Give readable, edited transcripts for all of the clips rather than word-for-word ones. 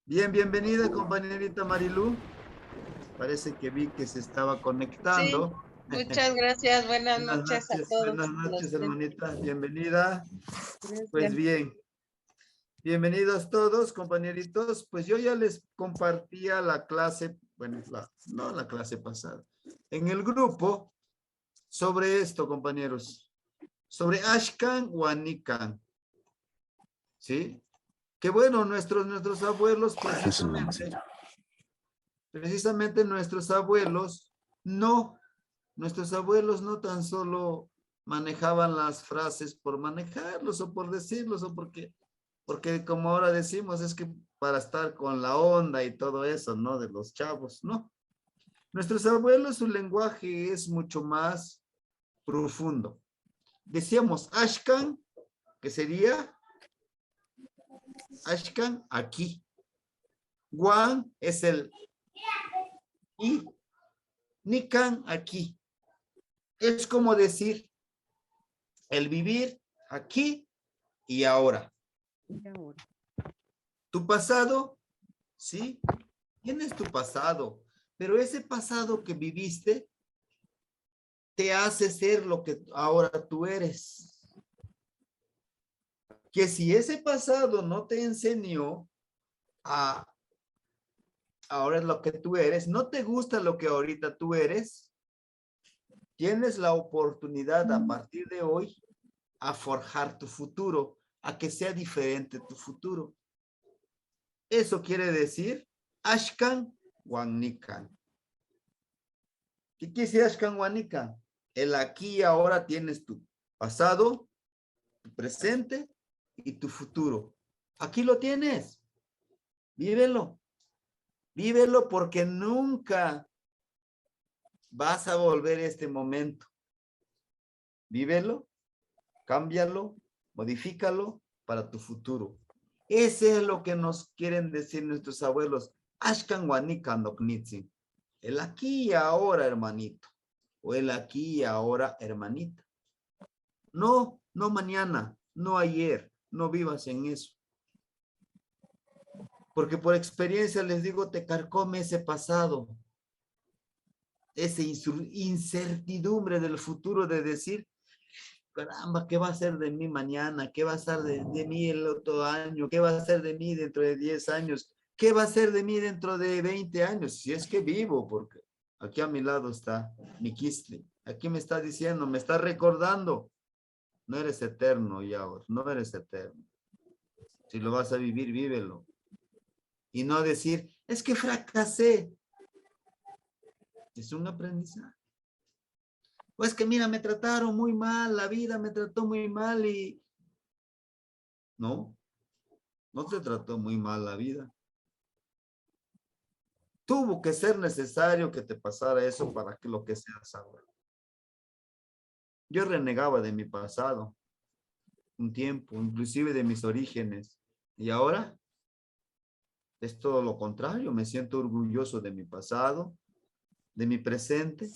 Bien, bienvenida, compañerita Marilú. Parece que vi que se estaba Sí, conectando. muchas gracias. Buenas noches a todos los tres. Hermanita. Bienvenida. Pues Gracias. bien, bienvenidos todos, compañeritos. Pues yo ya les compartía la clase, bueno, no la clase pasada, en el grupo sobre esto, compañeros, sobre Ashkan o Anikan, ¿sí? Que bueno, nuestros abuelos precisamente no, nuestros abuelos no tan solo manejaban las frases por manejarlos o por decirlos o porque como ahora decimos, es que para estar con la onda y todo eso, ¿no? De los chavos, ¿no? Nuestros abuelos, su lenguaje es mucho más profundo. Decíamos Ashkan, que sería Ashkan aquí. Wan es el y Nikan aquí. Es como decir el vivir aquí y ahora. Tu pasado, sí, tienes tu pasado, pero ese pasado que viviste te hace ser lo que ahora tú eres. Que si ese pasado no te enseñó a ahora es lo que tú eres, no te gusta lo que ahorita tú eres, tienes la oportunidad a partir de hoy a forjar tu futuro, a que sea diferente tu futuro. Eso quiere decir Ashkan Wanikan. ¿Qué quiere decir Ashkan Wanikan? El aquí y ahora tienes tu pasado, tu presente y tu futuro. Aquí lo tienes. Vívelo. Vívelo porque nunca vas a volver a este momento. Vívelo, cámbialo, modifícalo para tu futuro. Ese es lo que nos quieren decir nuestros abuelos. Ashkan Wanikan Noknitsin. El aquí y ahora, hermanito. O el aquí y ahora, hermanita. No, no mañana, no ayer. No vivas en eso. Porque por experiencia les digo, te carcome ese pasado. Esa incertidumbre del futuro de decir, caramba, ¿qué va a ser de mí mañana? ¿Qué va a ser de mí el otro año? ¿Qué va a ser de mí dentro de 10 años? ¿Qué va a ser de mí dentro de 20 años? Si es que vivo, porque aquí a mi lado está mi Kistli. Aquí me está diciendo, me está recordando, no eres eterno, Yaor, no eres eterno. Si lo vas a vivir, vívelo. Y no decir, es que fracasé. Es un aprendizaje. O es que mira, me trataron muy mal, la vida me trató muy mal y... No, no te trató muy mal la vida. Tuvo que ser necesario que te pasara eso para que lo que seas ahora. Yo renegaba de mi pasado un tiempo, inclusive de mis orígenes. Y ahora es todo lo contrario. Me siento orgulloso de mi pasado, de mi presente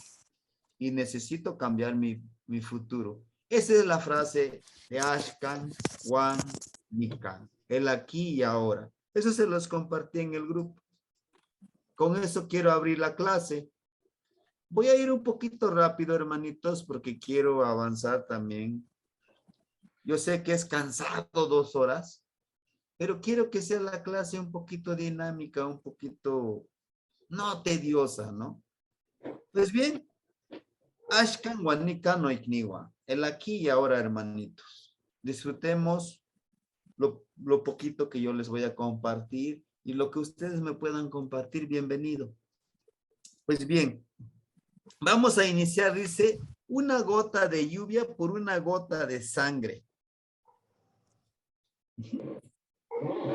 y necesito cambiar mi futuro. Esa es la frase de Ashkan Wan Nikan. El aquí y ahora. Eso se los compartí en el grupo. Con eso quiero abrir la clase. Voy a ir un poquito rápido, hermanitos, porque quiero avanzar también. Yo sé que es cansado 2 horas, pero quiero que sea la clase un poquito dinámica, un poquito no tediosa, ¿no? Pues bien, Ashkan Wanika no Ikniwa, el aquí y ahora, hermanitos. Disfrutemos lo poquito que yo les voy a compartir y lo que ustedes me puedan compartir, bienvenido. Pues bien, vamos a iniciar, dice, una gota de lluvia por una gota de sangre.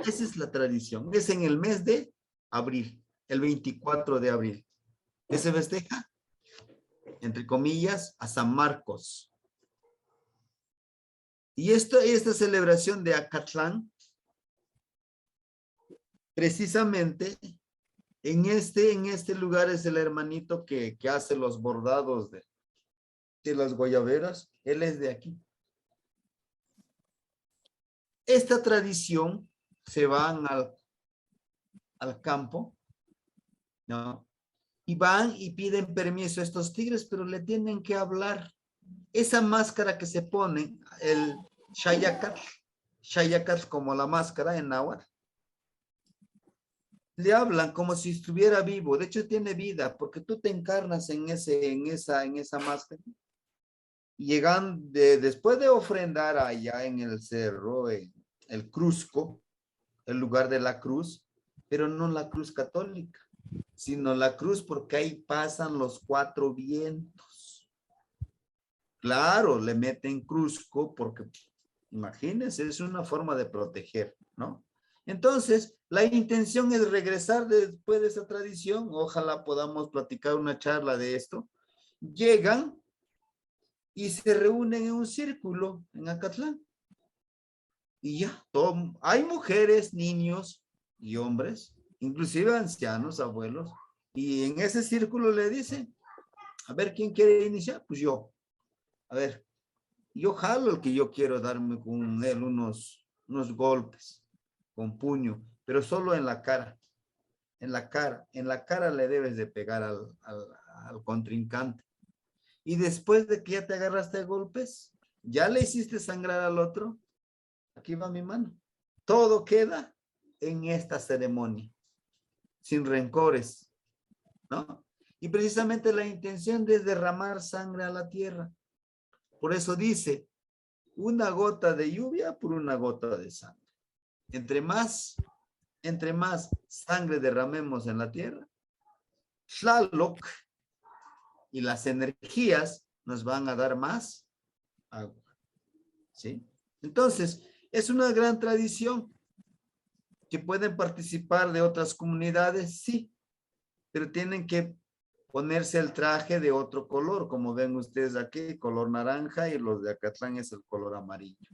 Esa es la tradición. Es en el mes de abril, el 24 de abril. ¿Qué se festeja? Entre comillas, a San Marcos. Y esta celebración de Acatlán, precisamente en este lugar es el hermanito que hace los bordados de las guayaberas. Él es de aquí. Esta tradición se van al campo, ¿no? Y van y piden permiso a estos tigres, pero le tienen que hablar. Esa máscara que se pone, el Shayakat como la máscara en náhuatl, le hablan como si estuviera vivo. De hecho, tiene vida, porque tú te encarnas en esa máscara. Y llegan después de ofrendar allá en el cerro, el Cruzco, el lugar de la cruz, pero no la cruz católica, sino la cruz porque ahí pasan los 4 vientos. Claro, le meten Cruzco porque, imagínense, es una forma de proteger, ¿no? Entonces, la intención es regresar después de esa tradición. Ojalá podamos platicar una charla de esto. Llegan y se reúnen en un círculo en Acatlán. Y ya, hay mujeres, niños y hombres, inclusive ancianos, abuelos. Y en ese círculo le dicen, a ver, ¿quién quiere iniciar? Pues yo. A ver, yo jalo el que yo quiero darme con él unos golpes con puño, pero solo en la cara. En la cara le debes de pegar al contrincante. Y después de que ya te agarraste a golpes, ya le hiciste sangrar al otro, aquí va mi mano. Todo queda en esta ceremonia, sin rencores, ¿no? Y precisamente la intención es derramar sangre a la tierra. Por eso dice, una gota de lluvia por una gota de sangre. Entre más sangre derramemos en la tierra, Shalok y las energías nos van a dar más agua, ¿sí? Entonces, es una gran tradición que pueden participar de otras comunidades, sí, pero tienen que ponerse el traje de otro color, como ven ustedes aquí, color naranja, y los de Acatlán es el color amarillo.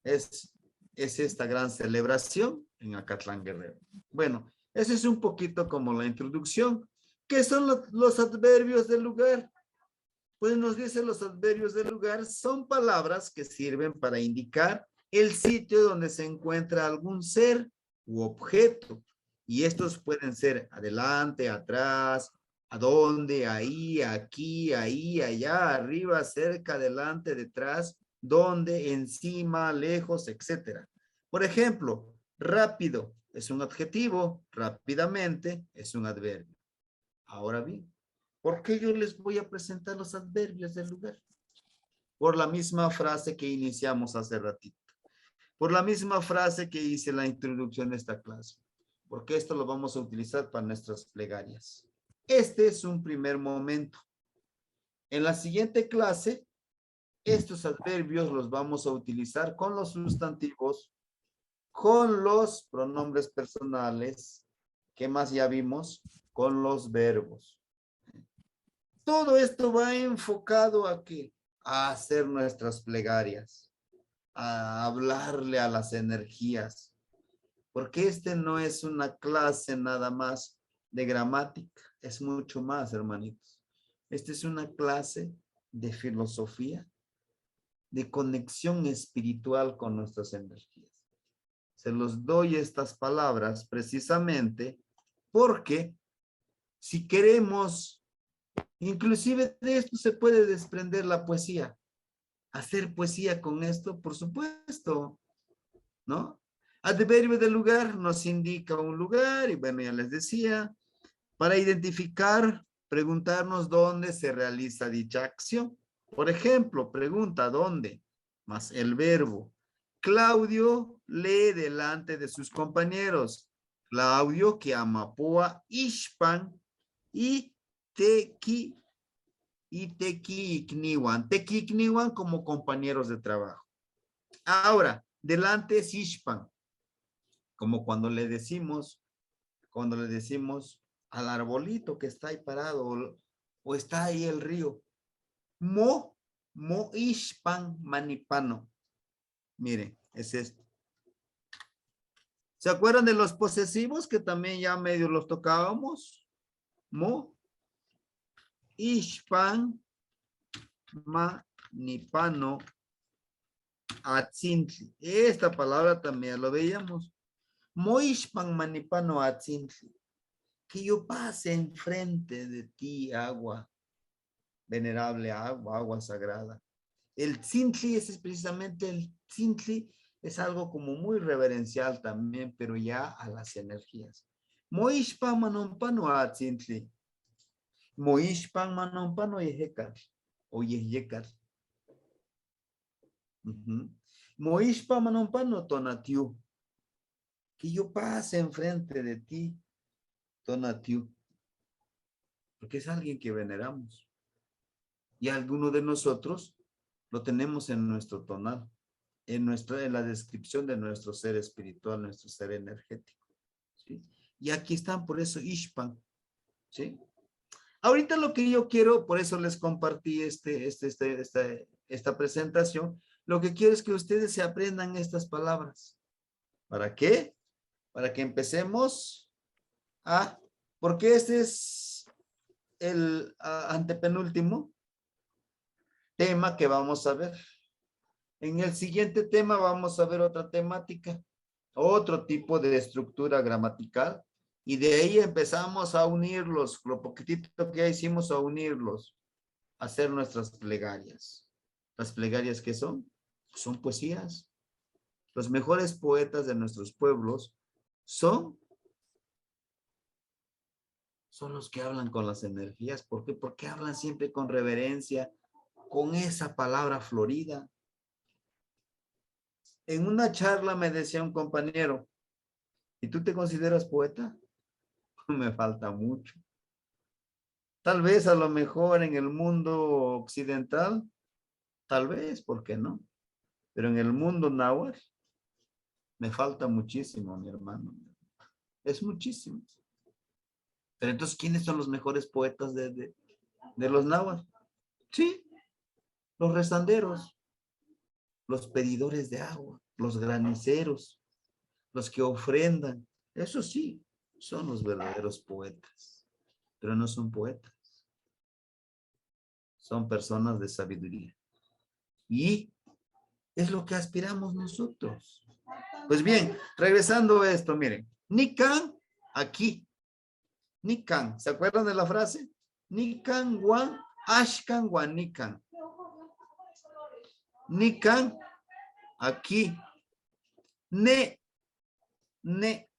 Es esta gran celebración en Acatlán Guerrero. Bueno, ese es un poquito como la introducción. ¿Qué son los adverbios del lugar? Pues nos dicen los adverbios del lugar, son palabras que sirven para indicar el sitio donde se encuentra algún ser u objeto. Y estos pueden ser adelante, atrás, adonde, ahí, aquí, ahí, allá, arriba, cerca, adelante, detrás, donde, encima, lejos, etc. Por ejemplo, rápido es un adjetivo, rápidamente es un adverbio. Ahora bien, ¿por qué yo les voy a presentar los adverbios del lugar? Por la misma frase que iniciamos hace ratito. Por la misma frase que hice en la introducción de esta clase. Porque esto lo vamos a utilizar para nuestras plegarias. Este es un primer momento. En la siguiente clase, estos adverbios los vamos a utilizar con los sustantivos, con los pronombres personales, ¿qué más ya vimos? Con los verbos. Todo esto va enfocado a ¿qué? A hacer nuestras plegarias, a hablarle a las energías, porque este no es una clase nada más de gramática, es mucho más, hermanitos. Esta es una clase de filosofía, de conexión espiritual con nuestras energías. Se los doy estas palabras precisamente porque si queremos, inclusive de esto se puede desprender la poesía. Hacer poesía con esto, por supuesto, ¿no? Adverbio de lugar nos indica un lugar y bueno, ya les decía, para identificar, preguntarnos dónde se realiza dicha acción. Por ejemplo, pregunta dónde, más el verbo. Claudio lee delante de sus compañeros. Claudio que amapua ishpan y tequi ikniwan. Tequi ikniwan como compañeros de trabajo. Ahora, delante es ishpan, como cuando le decimos al arbolito que está ahí parado o está ahí el río. Mo ishpan manipano. Miren, es esto. ¿Se acuerdan de los posesivos que también ya medio los tocábamos? Mo ishpan manipano atzintli. Esta palabra también lo veíamos. Moishpan manipano atzintli. Que yo pase enfrente de ti, agua, venerable agua, agua sagrada. El tzintli, ese es precisamente el tzintli, es algo como muy reverencial también, pero ya a las energías. Moishpan manompano atzintli. Moishpan manompano yehekal, o yehekal. Moishpan manompano tonatiu. Que yo pase enfrente de ti, tonatiu. Porque es alguien que veneramos. Y alguno de nosotros lo tenemos en nuestro tonal, en la descripción de nuestro ser espiritual, nuestro ser energético. ¿Sí? Y aquí están, por eso, Ishpan. ¿Sí? Ahorita lo que yo quiero, por eso les compartí esta presentación, lo que quiero es que ustedes se aprendan estas palabras. ¿Para qué? Para que empecemos a, porque este es el antepenúltimo tema que vamos a ver. En el siguiente tema vamos a ver otra temática, otro tipo de estructura gramatical, y de ahí empezamos a unirlos, lo poquitito que ya hicimos, a unirlos, a hacer nuestras plegarias. ¿Las plegarias qué son? Son poesías. Los mejores poetas de nuestros pueblos son los que hablan con las energías. ¿Por qué? Porque hablan siempre con reverencia, con esa palabra florida. En una charla me decía un compañero, ¿y tú te consideras poeta? Me falta mucho. Tal vez a lo mejor en el mundo occidental, tal vez, ¿por qué no? Pero en el mundo náhuatl me falta muchísimo, mi hermano. Es muchísimo. Pero entonces, ¿quiénes son los mejores poetas de los náhuatl? Sí, los rezanderos, los pedidores de agua, los graniceros, los que ofrendan. Eso sí, son los verdaderos poetas, pero no son poetas. Son personas de sabiduría. Y es lo que aspiramos nosotros. Pues bien, regresando a esto, miren. Nikan, aquí. Nikan, ¿se acuerdan de la frase? Nikan, wan, ashkan, wan, nikan. Nikan, aquí. Ne, ne.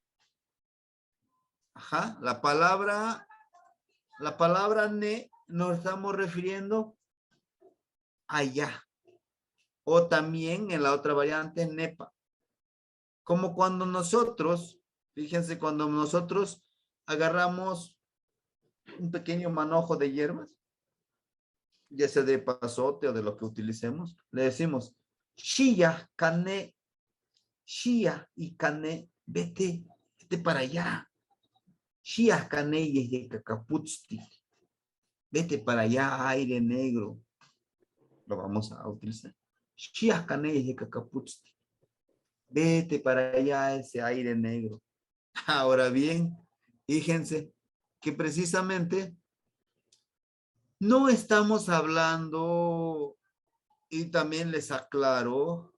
Ajá, la palabra ne nos estamos refiriendo allá. O también en la otra variante, nepa. Como cuando nosotros, fíjense, cuando nosotros agarramos un pequeño manojo de hierbas, ya sea de pasote o de lo que utilicemos, le decimos, Shia, Cane, Shia y Cane, vete para allá. Shia, Cane y Cacaputzti, vete para allá, aire negro. Lo vamos a utilizar. Shia, Cane y Cacaputzti, vete para allá, ese aire negro. Ahora bien, fíjense que precisamente no estamos hablando, y también les aclaro,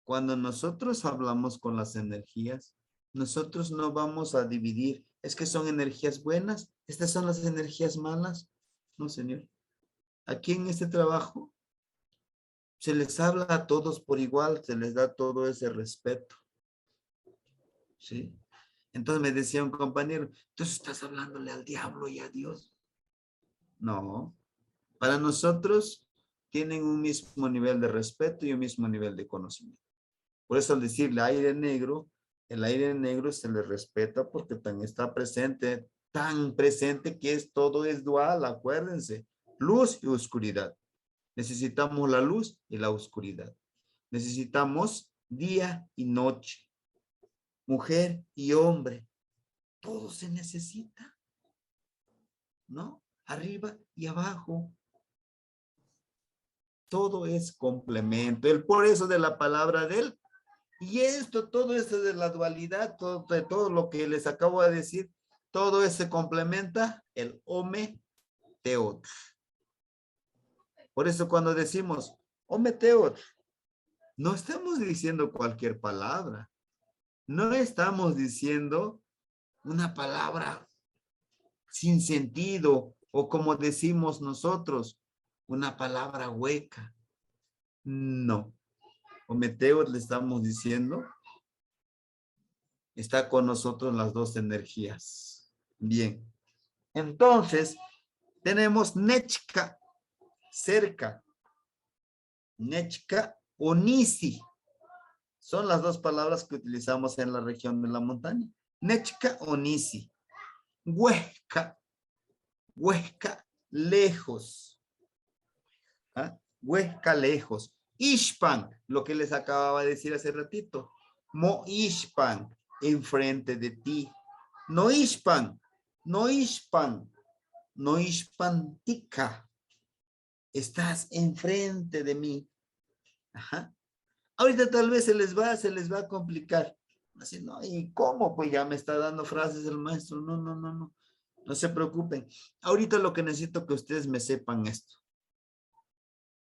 cuando nosotros hablamos con las energías, nosotros no vamos a dividir, es que son energías buenas, estas son las energías malas. No, señor. Aquí en este trabajo se les habla a todos por igual, se les da todo ese respeto. ¿Sí? Entonces me decía un compañero, entonces estás hablándole al diablo y a Dios. No, para nosotros tienen un mismo nivel de respeto y un mismo nivel de conocimiento. Por eso al decirle aire negro, el aire negro se le respeta porque está presente, tan presente que todo es dual, acuérdense, luz y oscuridad. Necesitamos la luz y la oscuridad. Necesitamos día y noche, mujer y hombre. Todo se necesita, ¿no? Arriba y abajo. Todo es complemento. Por eso de la palabra de él. Y todo esto de la dualidad, todo lo que les acabo de decir, todo eso se complementa el home teot. Por eso cuando decimos home teot, no estamos diciendo cualquier palabra. No estamos diciendo una palabra sin sentido o como decimos nosotros, una palabra hueca. No. Ometeo le estamos diciendo, está con nosotros las dos energías. Bien. Entonces, tenemos Nechka, cerca. Nechka o Nisi. Son las dos palabras que utilizamos en la región de la montaña. Nechka o Nisi. Huesca. Huesca, lejos. ¿Ah? Huesca, lejos. Ishpan, lo que les acababa de decir hace ratito. Mo Ishpan, enfrente de ti. No Ishpan, no Ishpan, no Ishpantica. Estás enfrente de mí. Ajá. Ahorita tal vez se les va a complicar. Así, no, ¿y cómo? Pues ya me está dando frases el maestro. No, no, no, no. No se preocupen. Ahorita lo que necesito que ustedes me sepan esto.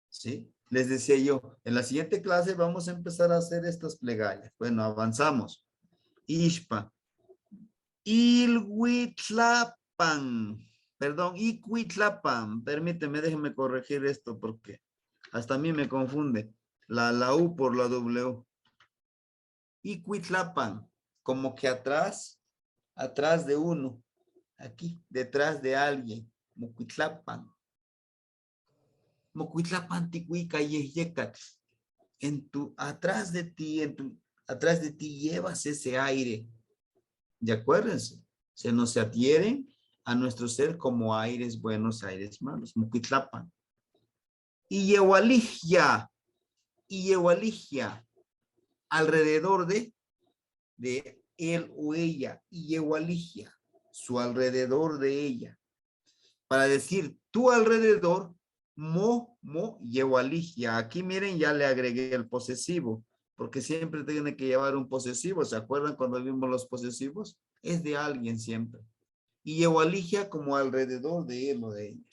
¿Sí? Les decía yo, en la siguiente clase vamos a empezar a hacer estas plegarias. Bueno, avanzamos. Ishpa. Ilhuitlapan. Perdón, Icuitlapan. Permíteme, déjenme corregir esto porque hasta a mí me confunde. La U por la W. Icuitlapan. Como que atrás de uno. Aquí, detrás de alguien. Mocuitlapan. Mocuitlapan ticuica yeyecat. Atrás de ti, atrás de ti llevas ese aire. ¿De acuérdense? Se nos adhieren a nuestro ser como aires buenos, aires malos. Mocuitlapan. Y Yehualigia. Alrededor de él o ella. Y Yehualigia. Su alrededor de ella. Para decir tu alrededor, Yehualigia. Aquí miren, ya le agregué el posesivo, porque siempre tiene que llevar un posesivo. ¿Se acuerdan cuando vimos los posesivos? Es de alguien siempre. Y Yehualigia como alrededor de él o de ella.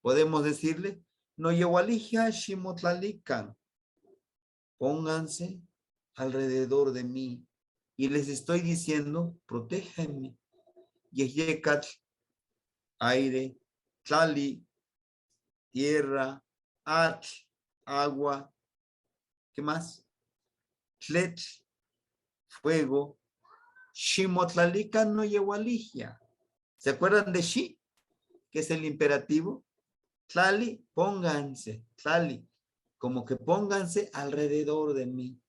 Podemos decirle, no Yehualigia shimotlalikan. Pónganse alrededor de mí. Y les estoy diciendo, protéjanme. Yeyekat, aire, tlali, tierra, agua, ¿qué más? Tlet, fuego, Shimotlalika no Yehualigia. ¿Se acuerdan de Shi? Que es el imperativo. Tlali, pónganse, tlali, como que pónganse alrededor de mí.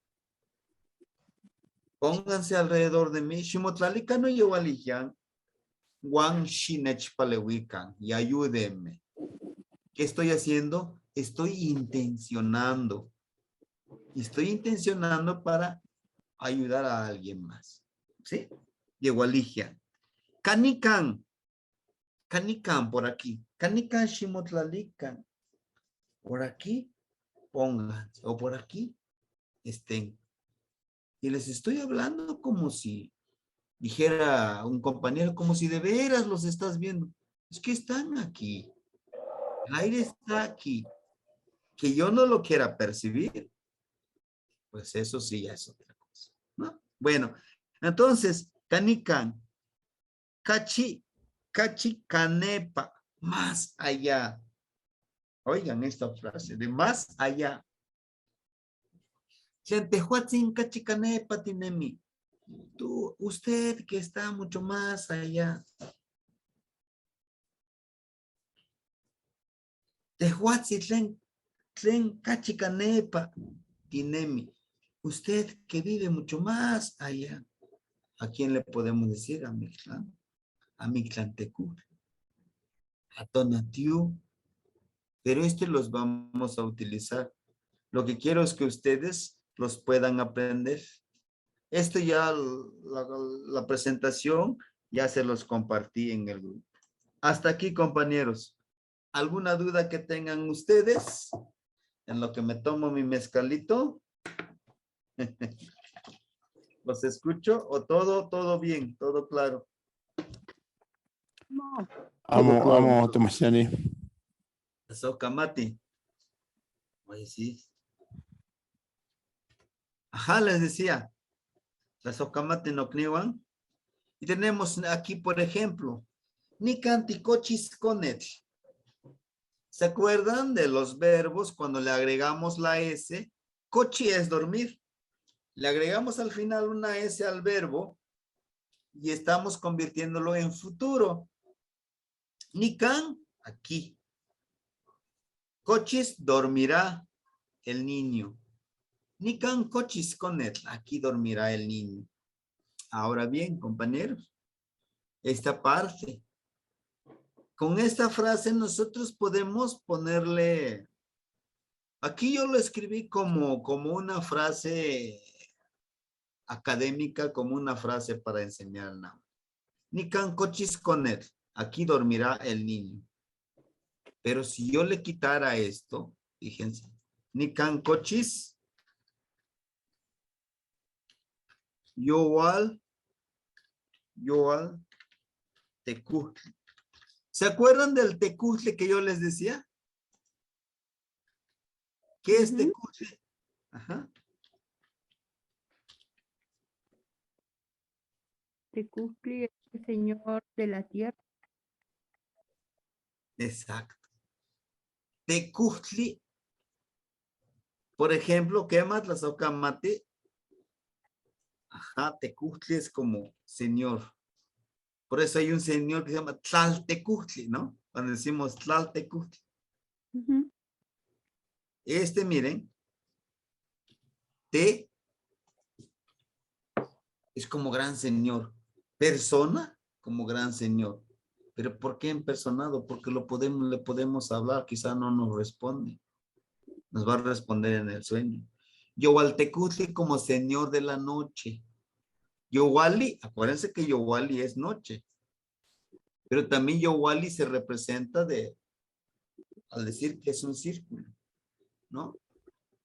Pónganse alrededor de mí. Shimotlalika no Yehualigia. Wan Shinech Palewikan. Y ayúdenme. ¿Qué estoy haciendo? Estoy intencionando. Estoy intencionando para ayudar a alguien más. ¿Sí? Yehualigia. Canican. Canican por aquí. Canican Shimotlalican. Por aquí pónganse. O por aquí estén. Y les estoy hablando como si dijera un compañero, como si de veras los estás viendo. Es que están aquí. El aire está aquí. Que yo no lo quiera percibir, pues eso sí ya es otra cosa, ¿no? Bueno, entonces, canican, canepa, más allá. Oigan esta frase, de más allá. Chentehuatzin cachicanepa tinemi. Tú, usted que está mucho más allá. Tehuatzin tlen cachicanepa tinemi. Usted que vive mucho más allá. ¿A quién le podemos decir? A Mictlán. A Mictlantecú. A Tonatiu. Pero los vamos a utilizar. Lo que quiero es que ustedes los puedan aprender. Esto ya, la presentación, ya se los compartí en el grupo. Hasta aquí, compañeros. ¿Alguna duda que tengan ustedes? En lo que me tomo mi mezcalito. ¿Los escucho? ¿O todo bien? ¿Todo claro? No. Amo, Tomasiani. Eso, Kamati. Oye, sí. Ajá, les decía. Las ocamate no knewan. Y tenemos aquí, por ejemplo, nicanticochis conet. ¿Se acuerdan de los verbos cuando le agregamos la S? Cochi es dormir. Le agregamos al final una S al verbo y estamos convirtiéndolo en futuro. Nican, aquí. Cochis, dormirá el niño. Nican cochis conet, aquí dormirá el niño. Ahora bien, compañeros, esta parte. Con esta frase nosotros podemos ponerle, aquí yo lo escribí como una frase académica, como una frase para enseñar. Nican cochis conet, aquí dormirá el niño. Pero si yo le quitara esto, fíjense, nican cochis, yoal, tecuztle. ¿Se acuerdan del tecuztle que yo les decía? ¿Qué es tecuztle? Ajá. Tecuztli es el señor de la tierra. Exacto. Tecuztli, por ejemplo, ¿qué más? Las ocamate. Ajá, tecuztli es como señor. Por eso hay un señor que se llama Tlaltecuztli, ¿no? Cuando decimos Tlaltecuztli. Miren, T es como gran señor. Persona como gran señor. Pero ¿por qué impersonado? Porque le podemos hablar, quizá no nos responde. Nos va a responder en el sueño. Yowaltecuztli como señor de la noche. Yowali, acuérdense que Yowali es noche. Pero también Yowali se representa al decir que es un círculo, ¿no?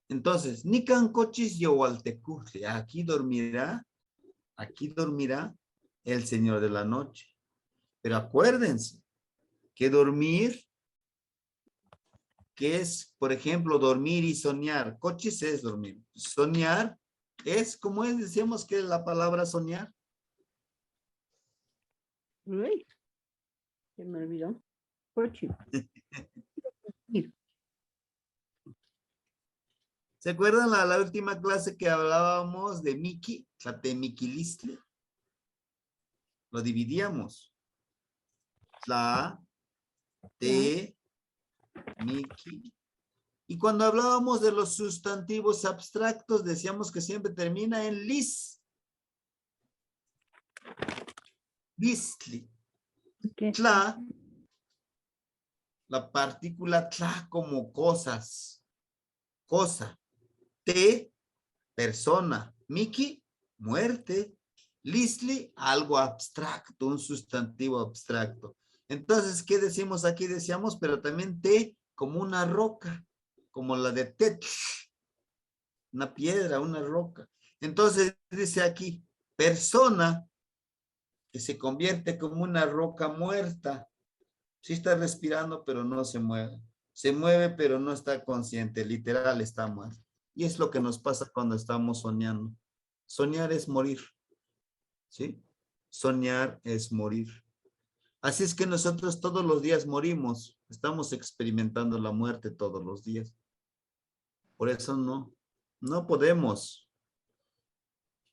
Entonces, Nican cochis Yowaltecuztli. Aquí dormirá el señor de la noche. Pero acuérdense que dormir, que es, por ejemplo, dormir y soñar. Cochis es dormir. Soñar es, ¿cómo es? Decíamos que la palabra soñar. Uy, se me olvidó. Cochi. ¿Se acuerdan la última clase que hablábamos de Miki? Tlatemiquilistle. Lo dividíamos. Tla, te, Miki. Y cuando hablábamos de los sustantivos abstractos, decíamos que siempre termina en lis. Listli. Okay. Tla, la partícula tla como cosas. Cosa. Te, persona. Miki, muerte. Listli, algo abstracto, un sustantivo abstracto. Entonces, ¿qué decimos aquí? Decíamos, pero también te como una roca, como la de Tet, una piedra, una roca. Entonces, dice aquí, persona que se convierte como una roca muerta. Sí está respirando, pero no se mueve. Se mueve, pero no está consciente. Literal, está muerto. Y es lo que nos pasa cuando estamos soñando. Soñar es morir. ¿Sí? Soñar es morir. Así es que nosotros todos los días morimos. Estamos experimentando la muerte todos los días. Por eso no podemos.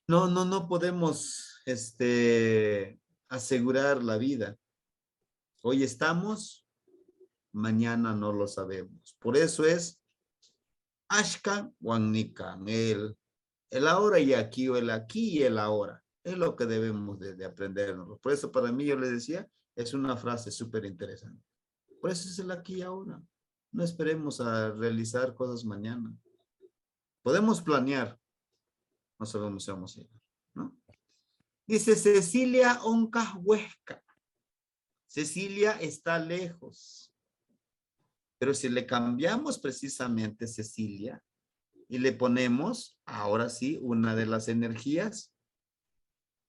No podemos asegurar la vida. Hoy estamos, mañana no lo sabemos. Por eso es Ashka Wanikan, el ahora y aquí, o el aquí y el ahora. Es lo que debemos de aprendernos. Por eso para mí yo les decía, es una frase súper interesante. Por eso es el aquí y ahora. No esperemos a realizar cosas mañana. Podemos planear, no sabemos si vamos a llegar, ¿no? Dice Cecilia Onca Huesca. Cecilia está lejos. Pero si le cambiamos precisamente Cecilia y le ponemos, ahora sí, una de las energías.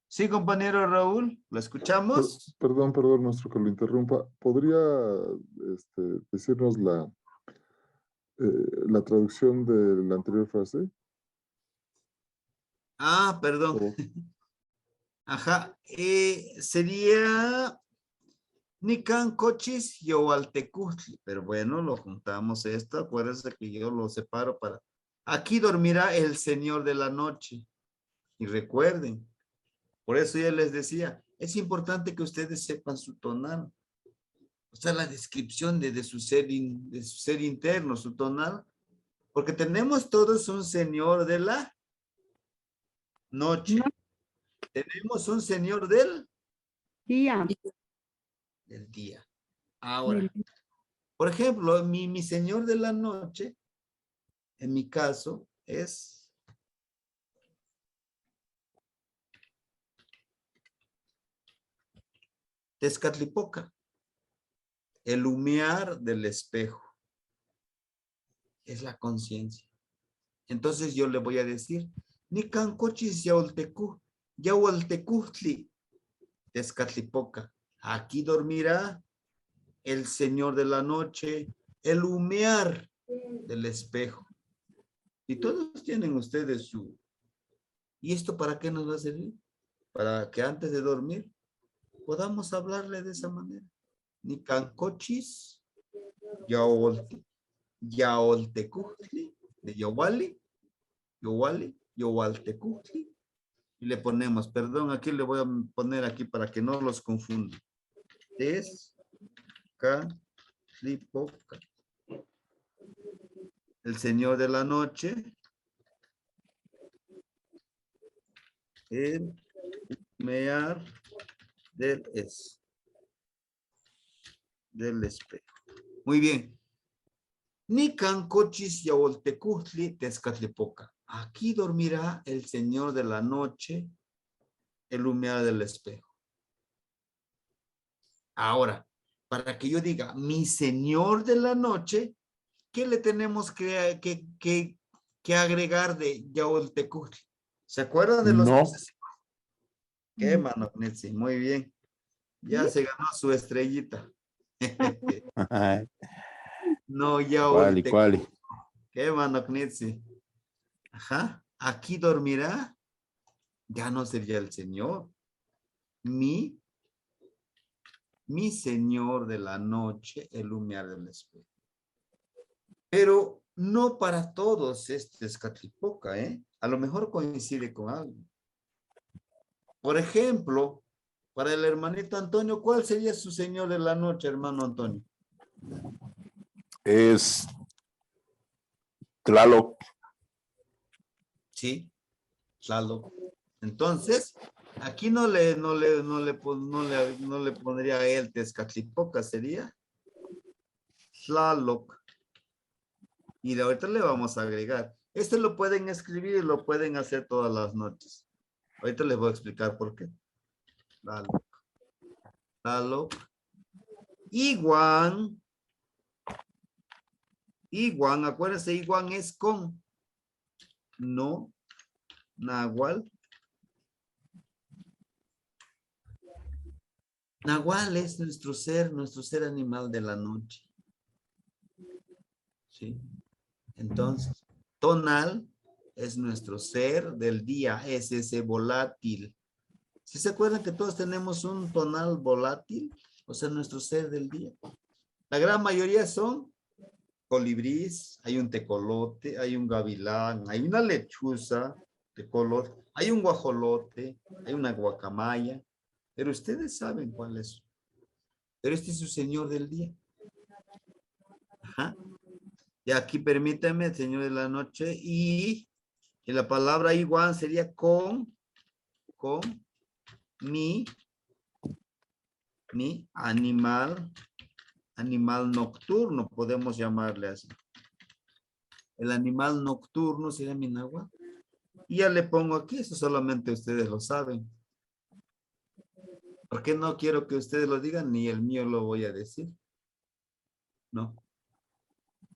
Sí, compañero Raúl, ¿lo escuchamos? Perdón, maestro, que lo interrumpa. ¿Podría decirnos la traducción de la anterior frase? Ah, perdón. Todo. Ajá. Sería Nican Cochis Yowaltecutli. Pero bueno, lo juntamos esto. Acuérdense que yo lo separo para. Aquí dormirá el Señor de la noche. Y recuerden, por eso ya les decía, es importante que ustedes sepan su tonal. O sea, la descripción de su ser interno, su tonal. Porque tenemos todos un Señor de la noche. No. Tenemos un Señor del Día. día. Ahora, Del- por ejemplo, mi Señor de la noche, en mi caso, es Tezcatlipoca, el humear del espejo. Es la conciencia. Entonces yo le voy a decir, Nican cochis yahualtecutli, Tezcatlipoca. Aquí dormirá el Señor de la noche, el humear del espejo. Y todos tienen ustedes su... ¿Y esto para qué nos va a servir? Para que antes de dormir podamos hablarle de esa manera. Nican cochis yaoltecutli, de Yowali, Yowaltecutli, y le ponemos, perdón, aquí le voy a poner aquí para que no los confunda. Tezcatlipoca, el Señor de la noche, el mear del espejo. Muy bien. Nican cochis yaoltecutli Tezcatlipoca. Aquí dormirá el Señor de la noche, el humear del espejo. Ahora, para que yo diga, mi Señor de la noche, ¿qué le tenemos que agregar de Yaoltecutli? ¿Se acuerdan de los No. sucesivos? ¿Qué, mano? Netzi? Muy bien. Ya ¿Sí? se ganó su estrellita. Ajá. No, ¿Cuál y cuál? Yaoltecutli. ¿Qué, mano? Netzi? Ajá. Aquí dormirá. Ya no sería el Señor. Mi Señor de la noche, el humear del espejo. Pero no para todos este es Tezcatlipoca, ¿eh? A lo mejor coincide con algo. Por ejemplo, para el hermanito Antonio, ¿cuál sería su Señor de la noche, hermano Antonio? Es Tlaloc. Sí, Tlaloc. Entonces, aquí no le pondría a él Tezcatlipoca, sería Tlaloc. Y de ahorita le vamos a agregar. Este lo pueden escribir y lo pueden hacer todas las noches. Ahorita les voy a explicar por qué. Tlaloc. Iguan, acuérdense, Iguan es con, no, Nahual. Nahual es nuestro ser animal de la noche. ¿Sí? Entonces, tonal es nuestro ser del día, es ese volátil. ¿Sí se acuerdan que todos tenemos un tonal volátil? O sea, nuestro ser del día. La gran mayoría son colibrís, hay un tecolote, hay un gavilán, hay una lechuza, tecolote, hay un guajolote, hay una guacamaya, pero ustedes saben cuál es. Pero este es su Señor del día. Ajá. Y aquí permítame, el Señor de la noche, y la palabra igual sería con mi animal nocturno, podemos llamarle así. El animal nocturno sería mi náhuatl. Y ya le pongo aquí, eso solamente ustedes lo saben. Porque no quiero que ustedes lo digan, ni el mío lo voy a decir. No.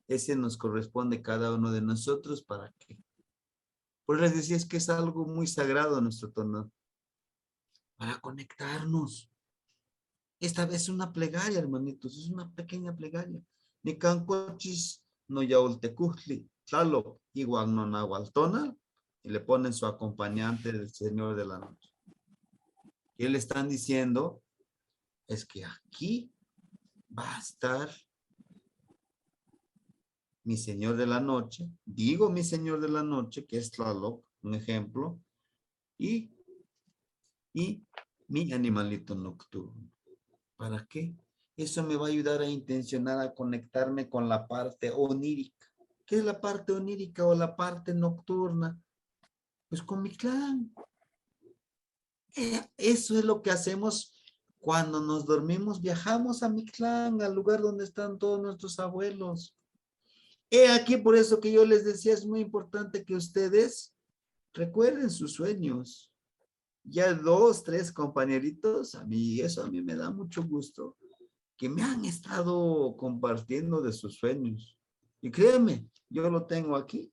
Ese nos corresponde cada uno de nosotros para qué. Por eso les decía, es que es algo muy sagrado nuestro tono. Para conectarnos. Esta vez es una plegaria, hermanitos, es una pequeña plegaria. Ni cancochis no yaultecujli, tlalo, igual no nahualtona, y le ponen su acompañante del Señor de la Noche. ¿Qué le están diciendo? Es que aquí va a estar mi Señor de la Noche, digo mi Señor de la Noche, que es Tlaloc, un ejemplo, y mi animalito nocturno. ¿Para qué? Eso me va a ayudar a intencionar, a conectarme con la parte onírica. ¿Qué es la parte onírica o la parte nocturna? Pues con mi clan. Eso es lo que hacemos cuando nos dormimos. Viajamos a mi clan, al lugar donde están todos nuestros abuelos. He aquí por eso que yo les decía, es muy importante que ustedes recuerden sus sueños. Ya 2, 3 compañeritos, a mí me da mucho gusto, que me han estado compartiendo de sus sueños. Y créanme, yo lo tengo aquí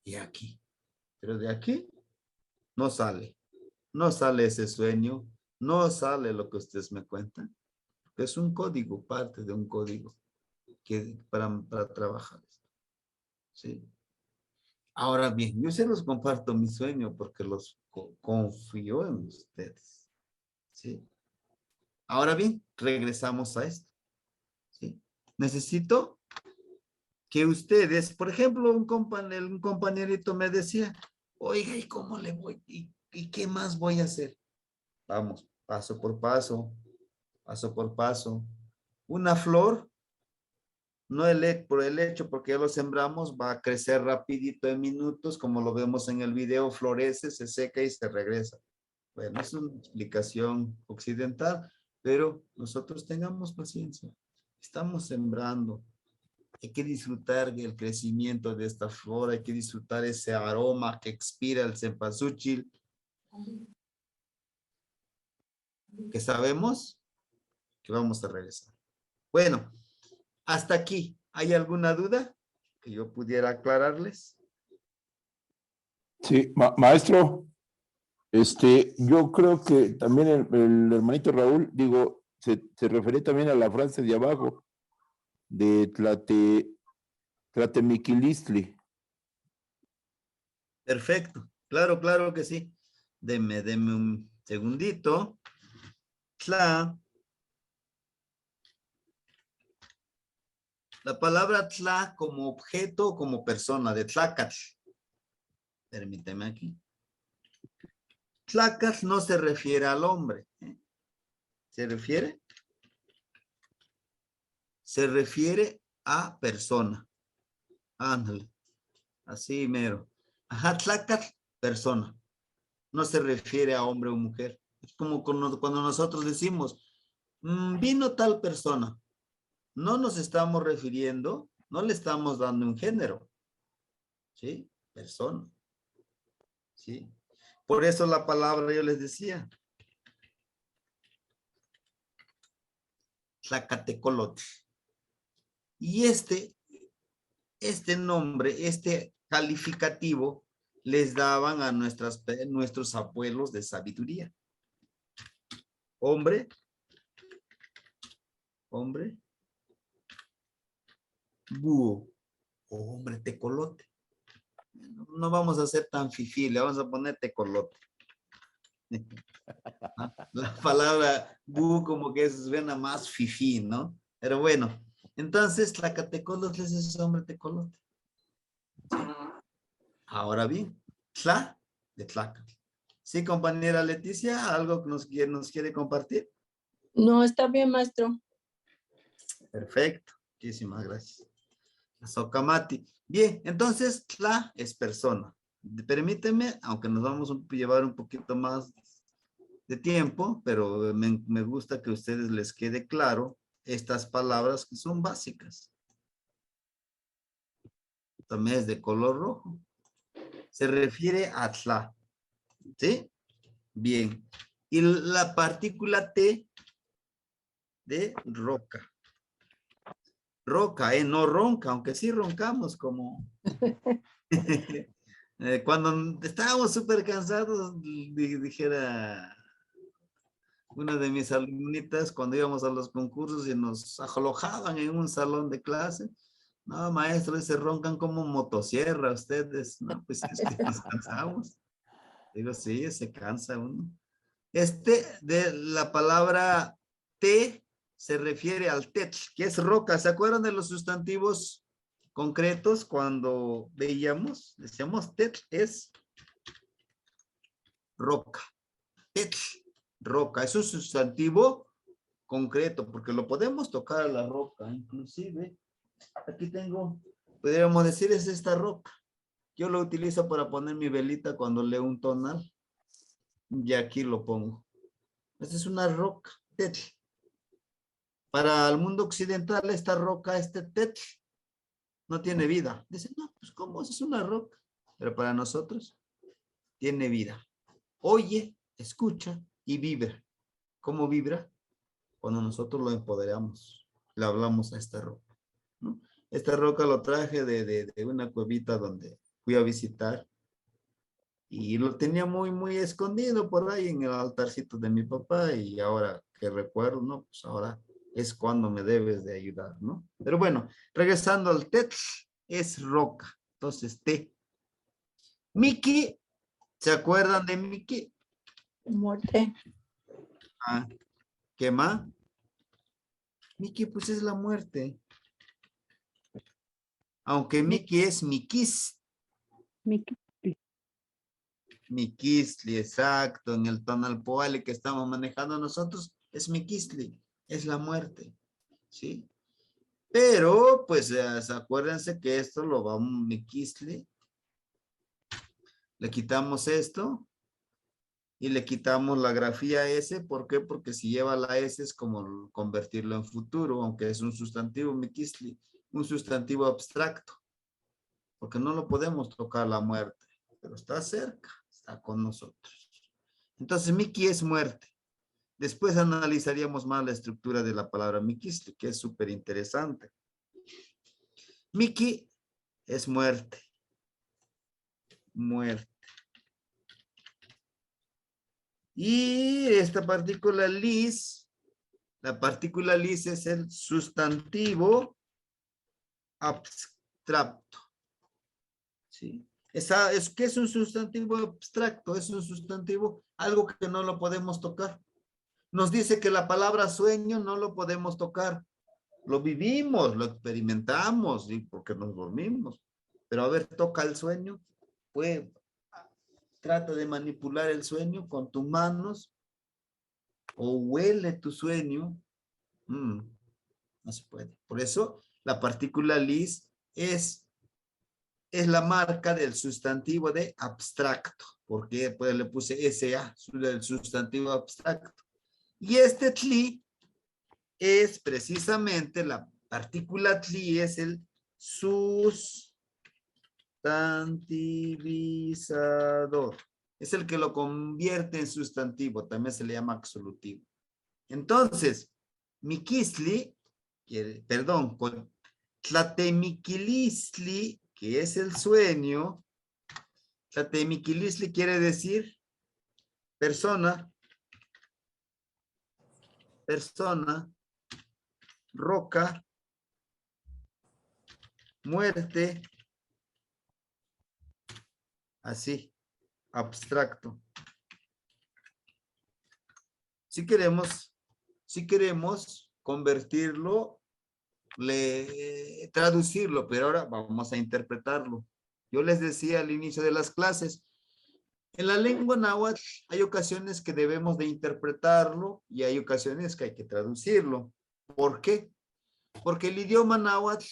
y aquí. Pero de aquí no sale. No sale ese sueño, no sale lo que ustedes me cuentan. Es un código, parte de un código para trabajar. ¿Sí? Ahora bien, yo se los comparto mi sueño porque los confío en ustedes. ¿Sí? Ahora bien, regresamos a esto. ¿Sí? Necesito que ustedes, por ejemplo, un compañerito me decía, oiga, ¿y cómo le voy? ¿Y qué más voy a hacer? Vamos, paso por paso, paso por paso. Una flor, no por el hecho, porque ya lo sembramos, va a crecer rapidito en minutos, como lo vemos en el video, florece, se seca y se regresa. Bueno, es una explicación occidental, pero nosotros tengamos paciencia. Estamos sembrando. Hay que disfrutar del crecimiento de esta flor, hay que disfrutar ese aroma que expira el cempasúchil, que sabemos que vamos a regresar. Bueno, hasta aquí. ¿Hay alguna duda que yo pudiera aclararles? Sí, maestro, yo creo que también el hermanito Raúl, digo, se refiere también a la frase de abajo, de Tlatemiquilistli. Perfecto. Claro, claro que sí. Deme un segundito. La palabra tla como objeto o como persona, de tlacatl. Permíteme aquí. Tlacatl no se refiere al hombre. ¿Se refiere? Se refiere a persona. Ándale. Así mero. Ajá, tlacatl, persona. No se refiere a hombre o mujer. Es como cuando nosotros decimos, vino tal persona. No nos estamos refiriendo, no le estamos dando un género. ¿Sí? Persona. ¿Sí? Por eso la palabra yo les decía. Tlacatecolotl. Y este nombre, este calificativo, les daban a nuestros abuelos de sabiduría. Hombre, búho, o hombre tecolote. No vamos a ser tan fifí, le vamos a poner tecolote. La palabra búho como que suena más fifí, ¿no? Pero bueno, entonces Tlacatecolotl es ese hombre tecolote. Ahora bien, tla de tlaca. Sí, compañera Leticia, algo que nos quiere compartir. No, está bien, maestro. Perfecto, muchísimas gracias. Socamati. Bien, entonces tla es persona. Permíteme, aunque nos vamos a llevar un poquito más de tiempo, pero me gusta que a ustedes les quede claro estas palabras que son básicas. También es de color rojo. Se refiere a tla. ¿Sí? Bien. Y la partícula T de roca. Roca, no ronca, aunque sí roncamos como... Cuando estábamos súper cansados, dijera una de mis alumnitas, cuando íbamos a los concursos y nos alojaban en un salón de clase, No, maestro, se roncan como motosierra ustedes. No, pues es que descansamos. Digo, sí, se cansa uno. De la palabra te se refiere al tet, que es roca. ¿Se acuerdan de los sustantivos concretos cuando veíamos? Decíamos tet es roca. Tet, roca. Es un sustantivo concreto, porque lo podemos tocar a la roca. Inclusive, aquí tengo, podríamos decir, es esta roca. Yo lo utilizo para poner mi velita cuando leo un tonal. Y aquí lo pongo. Esta es una roca, tet. Para el mundo occidental, esta roca, este tet, no tiene vida. Dicen, no, pues ¿cómo? Es una roca. Pero para nosotros, tiene vida. Oye, escucha y vibra. ¿Cómo vibra? Cuando nosotros lo empoderamos, le hablamos a esta roca, ¿no? Esta roca lo traje de una cuevita donde fui a visitar y lo tenía muy, muy escondido por ahí en el altarcito de mi papá y ahora que recuerdo, ¿no? Pues ahora es cuando me debes de ayudar, ¿no? Pero bueno, regresando al tet, es roca. Entonces, te. Mickey, ¿se acuerdan de Mickey? Muerte. Ah, ¿qué más? Mickey, pues es la muerte. Aunque Mickey es Mikis. Miquisli, exacto, en el tonal poale que estamos manejando nosotros, es Miquisli, es la muerte, ¿sí? Pero, pues, acuérdense que esto lo va un Miquisli, le quitamos esto y le quitamos la grafía S, ¿por qué? Porque si lleva la S es como convertirlo en futuro, aunque es un sustantivo Miquisli, un sustantivo abstracto, porque no lo podemos tocar la muerte, pero está cerca, está con nosotros. Entonces, Miki es muerte. Después analizaríamos más la estructura de la palabra Mikisli, que es súper interesante. Miki es muerte. Muerte. Y esta partícula lis, la partícula lis es el sustantivo abstracto. ¿Sí? ¿Qué es un sustantivo abstracto? Es un sustantivo, algo que no lo podemos tocar. Nos dice que la palabra sueño no lo podemos tocar. Lo vivimos, lo experimentamos, y porque nos dormimos. Pero a ver, toca el sueño, pues trata de manipular el sueño con tus manos o huele tu sueño. No se puede. Por eso la partícula lis es la marca del sustantivo de abstracto. Porque pues le puse SA, el sustantivo abstracto. Y este tli es precisamente la partícula tli, es el sustantivizador. Es el que lo convierte en sustantivo, también se le llama absolutivo. Entonces, miquisli, perdón, con tlatemiquilisli, que es el sueño, tlatemiquilisli quiere decir persona, roca, muerte, así, abstracto. Si queremos convertirlo, traducirlo, pero ahora vamos a interpretarlo. Yo les decía al inicio de las clases, en la lengua náhuatl hay ocasiones que debemos de interpretarlo y hay ocasiones que hay que traducirlo. ¿Por qué? Porque el idioma náhuatl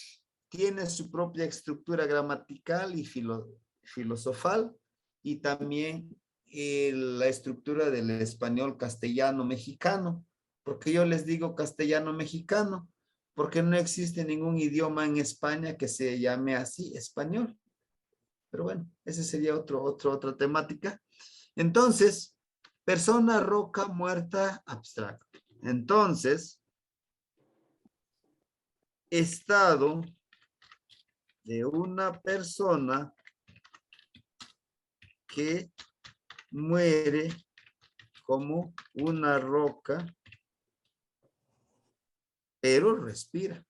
tiene su propia estructura gramatical y filosofal y también la estructura del español castellano-mexicano. Porque yo les digo castellano-mexicano, porque no existe ningún idioma en España que se llame así, español. Pero bueno, esa sería otra temática. Entonces, persona, roca, muerta, abstracto. Entonces, estado de una persona que muere como una roca, pero respira.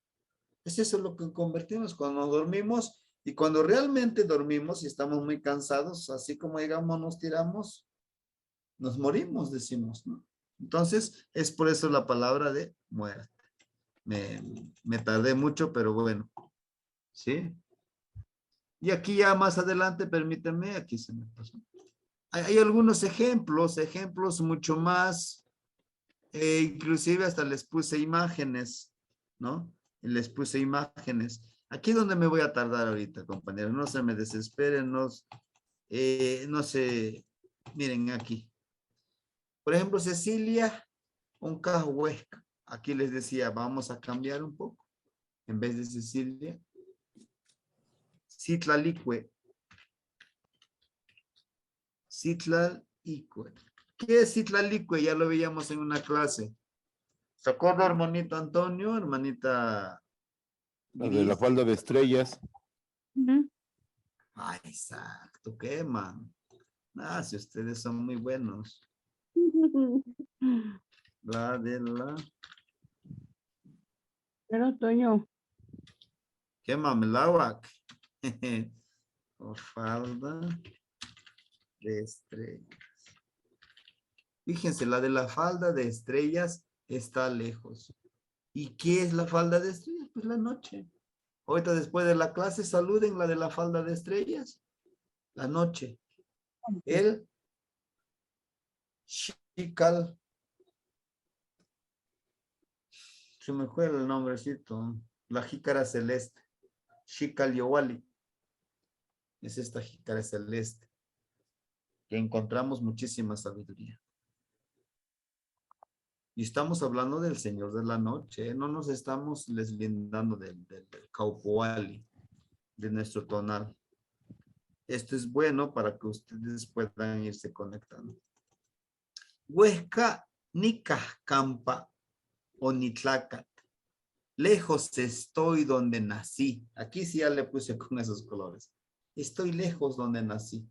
Es eso lo que convertimos cuando dormimos y cuando realmente dormimos y estamos muy cansados, así como llegamos, nos tiramos, nos morimos, decimos, ¿no? Entonces, es por eso la palabra de muerte. Me tardé mucho, pero bueno, ¿sí? Y aquí ya más adelante, permítanme, aquí se me pasó. Hay algunos ejemplos mucho más, inclusive hasta les puse imágenes, ¿no? Les puse imágenes. Aquí es donde me voy a tardar ahorita, compañeros, no se me desesperen, no se, miren aquí. Por ejemplo, Cecilia, un Huesca. Aquí les decía, vamos a cambiar un poco. En vez de Cecilia, Citlalicue. Citlalicue. ¿Qué es Citlalicue? Ya lo veíamos en una clase. ¿Se acuerda, hermanito Antonio, hermanita La de la Gris? falda de estrellas. Ujú. Ah, exacto, ¿qué, man? Ah, si ustedes son muy buenos. La de la... Pero Toño, ¿Qué, mamelawak? O falda de estrellas. Fíjense, la de la falda de estrellas está lejos. ¿Y qué es la falda de estrellas? Pues la noche. Ahorita después de la clase saluden la de la falda de estrellas. La noche. El Shikal. Se me fue el nombrecito. La jícara celeste. Shikal Yowali. Es esta jícara celeste. Que encontramos muchísima sabiduría. Y estamos hablando del Señor de la Noche. No nos estamos deslindando del Kaupoali, de nuestro tonal. Esto es bueno para que ustedes puedan irse conectando. Huesca, Nicascampa o Nitlacat. Lejos estoy donde nací. Aquí sí ya le puse con esos colores. Estoy lejos donde nací.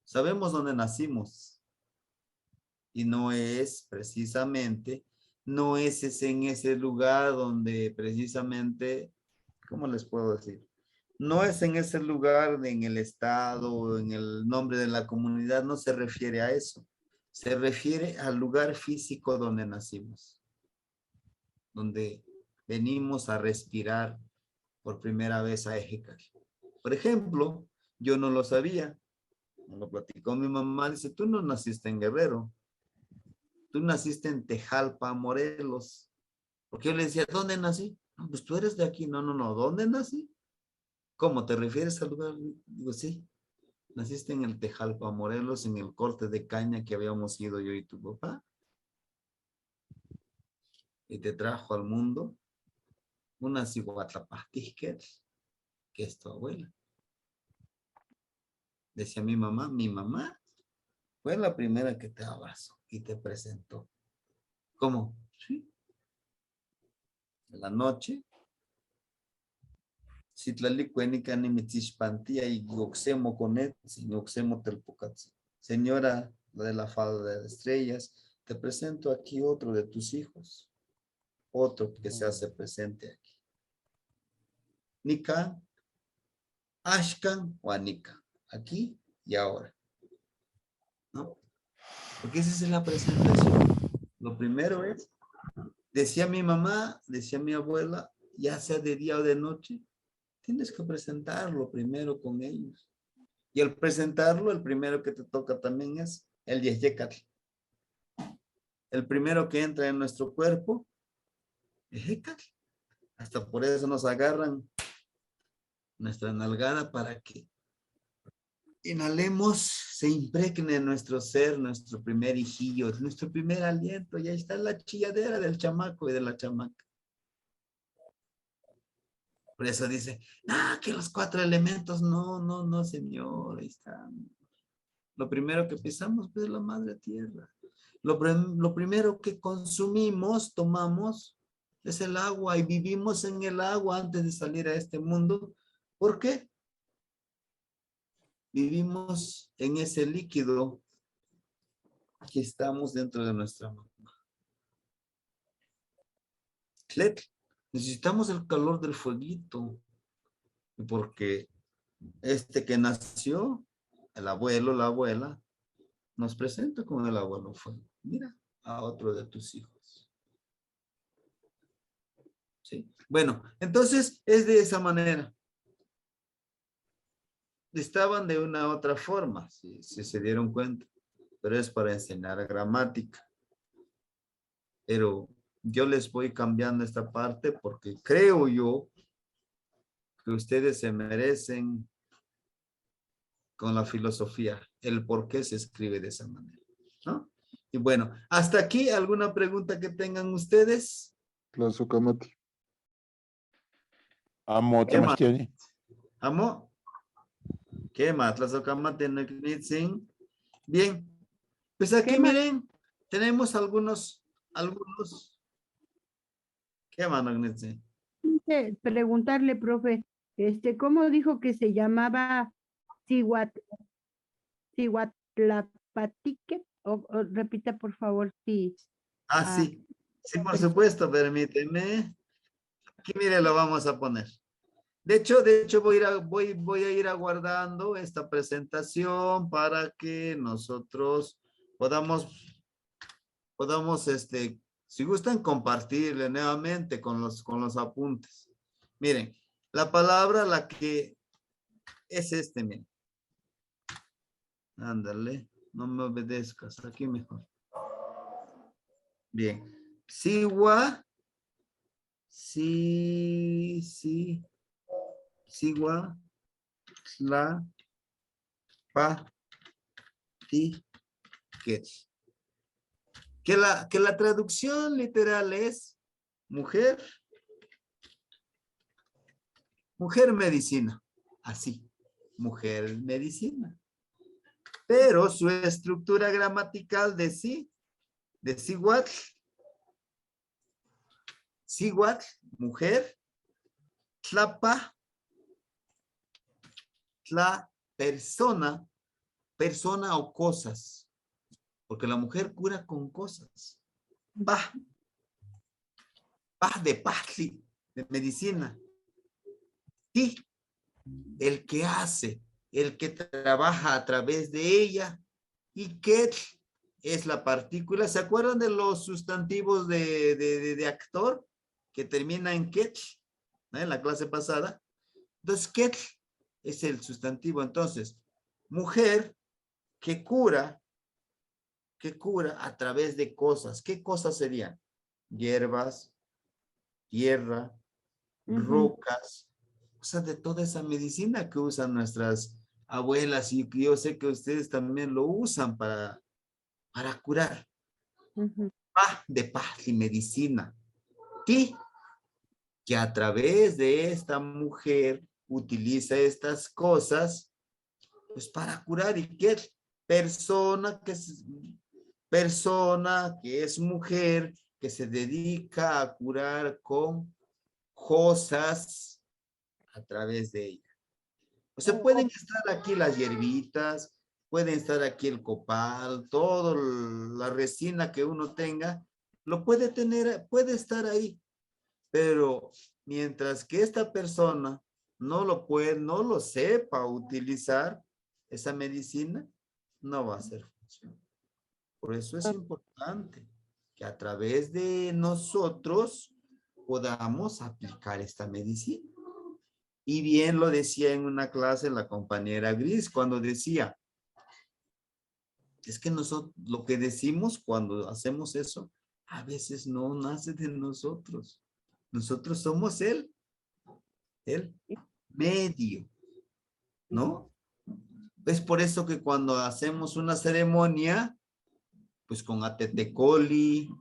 Sabemos dónde nacimos. Y no es precisamente, no es en ese lugar donde precisamente, ¿cómo les puedo decir? No es en ese lugar, en el estado, en el nombre de la comunidad, no se refiere a eso. Se refiere al lugar físico donde nacimos, donde venimos a respirar por primera vez a Ejecal. Por ejemplo, yo no lo sabía, me lo platicó mi mamá, dice, tú no naciste en Guerrero, tú naciste en Tejalpa, Morelos. Porque yo le decía, ¿dónde nací? No, pues tú eres de aquí. No, ¿dónde nací? ¿Cómo te refieres al lugar? Digo, sí, naciste en el Tejalpa, Morelos, en el corte de caña que habíamos ido yo y tu papá. Y te trajo al mundo una ciguatlapastisquet, que es tu abuela. Decía mi mamá fue la primera que te abrazó y te presentó. ¿Cómo? Sí. En la noche, Citlalicuénica ni mitzishpantía y goxemo conet, sin goxemo telpocatzi. Señora, la de la falda de estrellas, te presento aquí otro de tus hijos, otro que se hace presente aquí. Nika, Ashkan o Anika, aquí y ahora, ¿no? Porque esa es la presentación. Lo primero es, decía mi mamá, decía mi abuela, ya sea de día o de noche, tienes que presentarlo primero con ellos. Y al presentarlo, el primero que te toca también es el Yeyecatl. El primero que entra en nuestro cuerpo es Yecatl. Hasta por eso nos agarran nuestra nalgada para que inhalemos, se impregne en nuestro ser, nuestro primer hijillo, nuestro primer aliento. Y ahí está la chilladera del chamaco y de la chamaca. Por eso dice, que los 4 elementos, no, señor, ahí están. Lo primero que pisamos pues, es la madre tierra. Lo primero que consumimos, tomamos, es el agua y vivimos en el agua antes de salir a este mundo. ¿Por qué? Vivimos en ese líquido que estamos dentro de nuestra mamá. Tletl, Necesitamos el calor del fueguito. Porque este que nació, el abuelo, la abuela, nos presenta con el abuelo fuego. Mira a otro de tus hijos. ¿Sí? Bueno, entonces es de esa manera. Estaban de una u otra forma, si se dieron cuenta, pero es para enseñar gramática. Pero yo les voy cambiando esta parte porque creo yo que ustedes se merecen con la filosofía, el por qué se escribe de esa manera, ¿no? Y bueno, hasta aquí, ¿alguna pregunta que tengan ustedes? Tlazocamati. Amo, ¿Qué más? Tamastiani. ¿Amo? ¿Qué más? Las ocamates no existen. Bien, pues aquí ¿Qué más? miren, tenemos algunos, ¿qué más no existen? Preguntarle, profe, ¿cómo dijo que se llamaba Cihuatlapatique? O repita, por favor, sí. Ah, Ah, sí, sí, por supuesto, permíteme. Aquí mire, lo vamos a poner. De hecho, voy a ir aguardando esta presentación para que nosotros podamos, si gustan, compartirle nuevamente con los apuntes. Miren, la palabra, la que es miren. Ándale, no me obedezcas, aquí mejor. Bien. Sigua, sigua, la, pa, ti, que. Que la traducción literal es mujer medicina. Así, mujer medicina. Pero su estructura gramatical de Siguatl, mujer, tlapa, tla, persona o cosas. Porque la mujer cura con cosas. Pa de pajli, de medicina. Ti, el que hace, el que trabaja a través de ella. Y ket es la partícula. ¿Se acuerdan de los sustantivos de actor que termina en ket? ¿No? En la clase pasada. Entonces, ket es el sustantivo. Entonces, mujer que cura a través de cosas. ¿Qué cosas serían? Hierbas, tierra, rocas, o sea, de toda esa medicina que usan nuestras abuelas y que yo sé que ustedes también lo usan para curar. De paz y medicina. Y que a través de esta mujer utiliza estas cosas pues para curar y que persona que es mujer que se dedica a curar con cosas a través de ella. O sea, pueden estar aquí las hierbitas, pueden estar aquí el copal, toda la resina que uno tenga, lo puede tener, puede estar ahí. Pero mientras que esta persona no lo sepa utilizar, esa medicina no va a hacer función. Por eso es importante que a través de nosotros podamos aplicar esta medicina. Y bien lo decía en una clase la compañera Gris cuando decía, es que nosotros, lo que decimos cuando hacemos eso, a veces no nace de nosotros. Nosotros somos el medio, ¿no? Es por eso que cuando hacemos una ceremonia, pues con Atetecoli,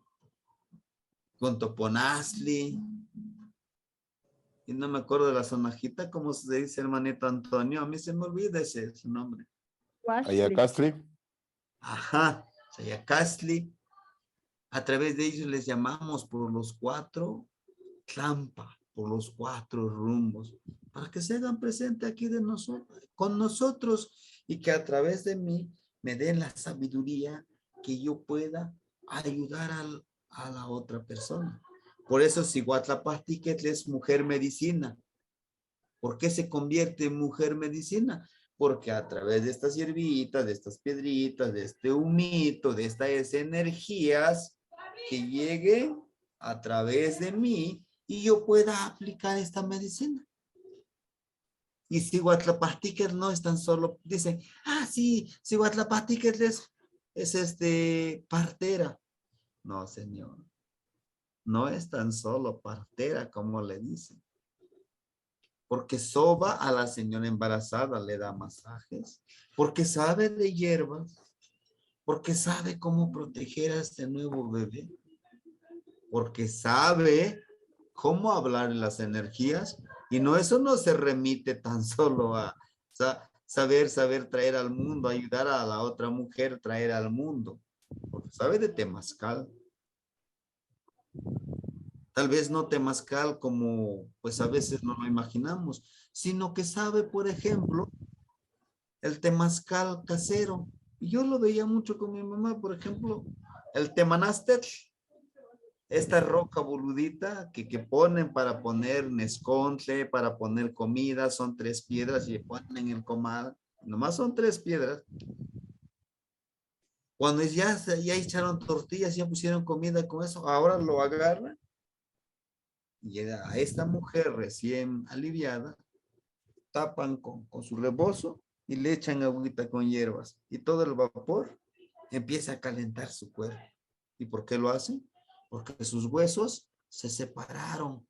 con Toponazli, y no me acuerdo de la sonajita, ¿cómo se dice, hermanito Antonio? A mí se me olvida ese nombre. Ayacastli. Ajá, Sayacastli. A través de ellos les llamamos por los 4 tlampa, por los 4 rumbos, para que se hagan presente aquí de nosotros, con nosotros, y que a través de mí me den la sabiduría que yo pueda ayudar a la otra persona. Por eso Siguatlapahtiquetl es mujer medicina. ¿Por qué se convierte en mujer medicina? Porque a través de estas hierbitas, de estas piedritas, de este humito, de estas energías que lleguen a través de mí y yo pueda aplicar esta medicina. Y Siguatlapahtiquetl no es tan solo, dicen, sí, Siguatlapahtiquetl es partera. No, señor. No es tan solo partera como le dicen. Porque soba a la señora embarazada, le da masajes. Porque sabe de hierbas. Porque sabe cómo proteger a este nuevo bebé. Porque sabe cómo hablar en las energías. Y no, eso no se remite tan solo a saber traer al mundo, ayudar a la otra mujer traer al mundo. Porque sabe de temazcal. Tal vez no temazcal como pues a veces no lo imaginamos, sino que sabe, por ejemplo, el temazcal casero. Y yo lo veía mucho con mi mamá, por ejemplo, el temanastetl, esta roca boludita que ponen para poner nescontle, para poner comida, son 3 piedras y ponen en el comal, nomás son 3 piedras. Cuando ya echaron tortillas, ya pusieron comida con eso, ahora lo agarran. Y a esta mujer recién aliviada, tapan con su rebozo y le echan agüita con hierbas. Y todo el vapor empieza a calentar su cuerpo. ¿Y por qué lo hacen? Porque sus huesos se separaron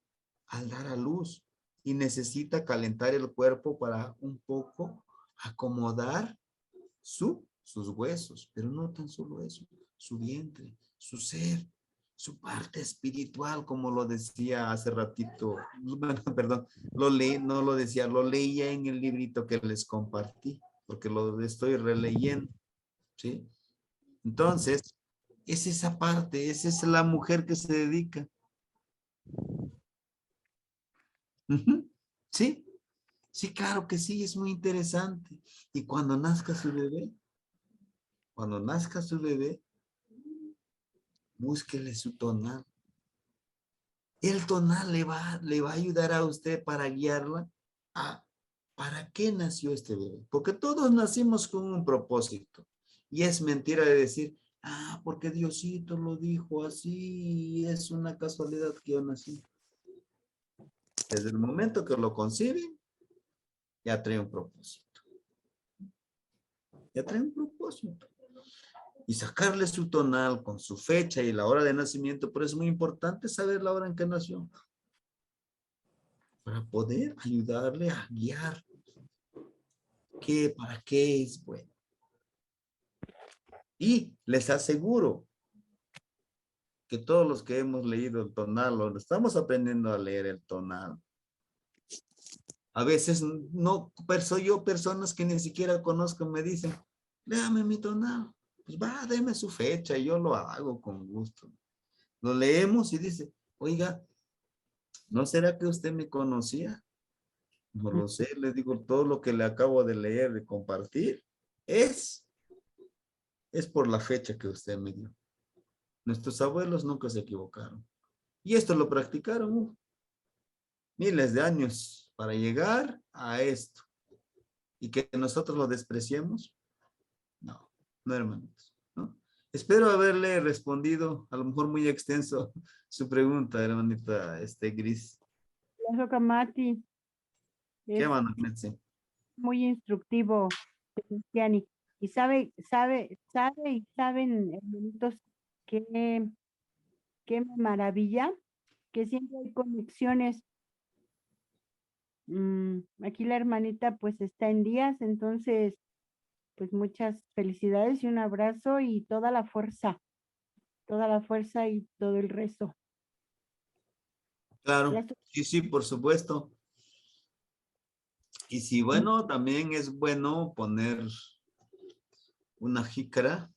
al dar a luz y necesita calentar el cuerpo para un poco acomodar sus huesos. Pero no tan solo eso, su vientre, su ser, su parte espiritual, como lo decía hace ratito, bueno, perdón, no lo decía, lo leía en el librito que les compartí, porque lo estoy releyendo, ¿sí? Entonces, es esa parte, esa es la mujer que se dedica. ¿Sí? Sí, claro que sí, es muy interesante. Y cuando nazca su bebé, búsquele su tonal. El tonal le va a ayudar a usted para guiarla a para qué nació este bebé. Porque todos nacimos con un propósito. Y es mentira de decir, porque Diosito lo dijo así y es una casualidad que yo nací. Desde el momento que lo conciben, ya trae un propósito. Ya trae un propósito. Y sacarle su tonal con su fecha y la hora de nacimiento, pero es muy importante saber la hora en que nació. Para poder ayudarle a guiar. ¿Para qué es bueno? Y les aseguro que todos los que hemos leído el tonal, o estamos aprendiendo a leer el tonal, a veces no, personas que ni siquiera conozco me dicen, léame mi tonal. Pues deme su fecha y yo lo hago con gusto. Lo leemos y dice, oiga, ¿no será que usted me conocía? No lo sé, le digo, todo lo que le acabo de leer, de compartir, es por la fecha que usted me dio. Nuestros abuelos nunca se equivocaron. Y esto lo practicaron miles de años para llegar a esto. Y que nosotros lo despreciemos. No, hermanitos. ¿No? Espero haberle respondido, a lo mejor muy extenso, su pregunta, hermanita Gris. Gracias, Kamati. ¿Qué Es manda, Metzi? muy instructivo, Cristiani. Y saben, hermanitos, qué maravilla, que siempre hay conexiones. Aquí la hermanita pues está en días, entonces pues muchas felicidades y un abrazo y toda la fuerza y todo el resto. Claro, Gracias. sí, por supuesto. Y sí, bueno, también es bueno poner una jícara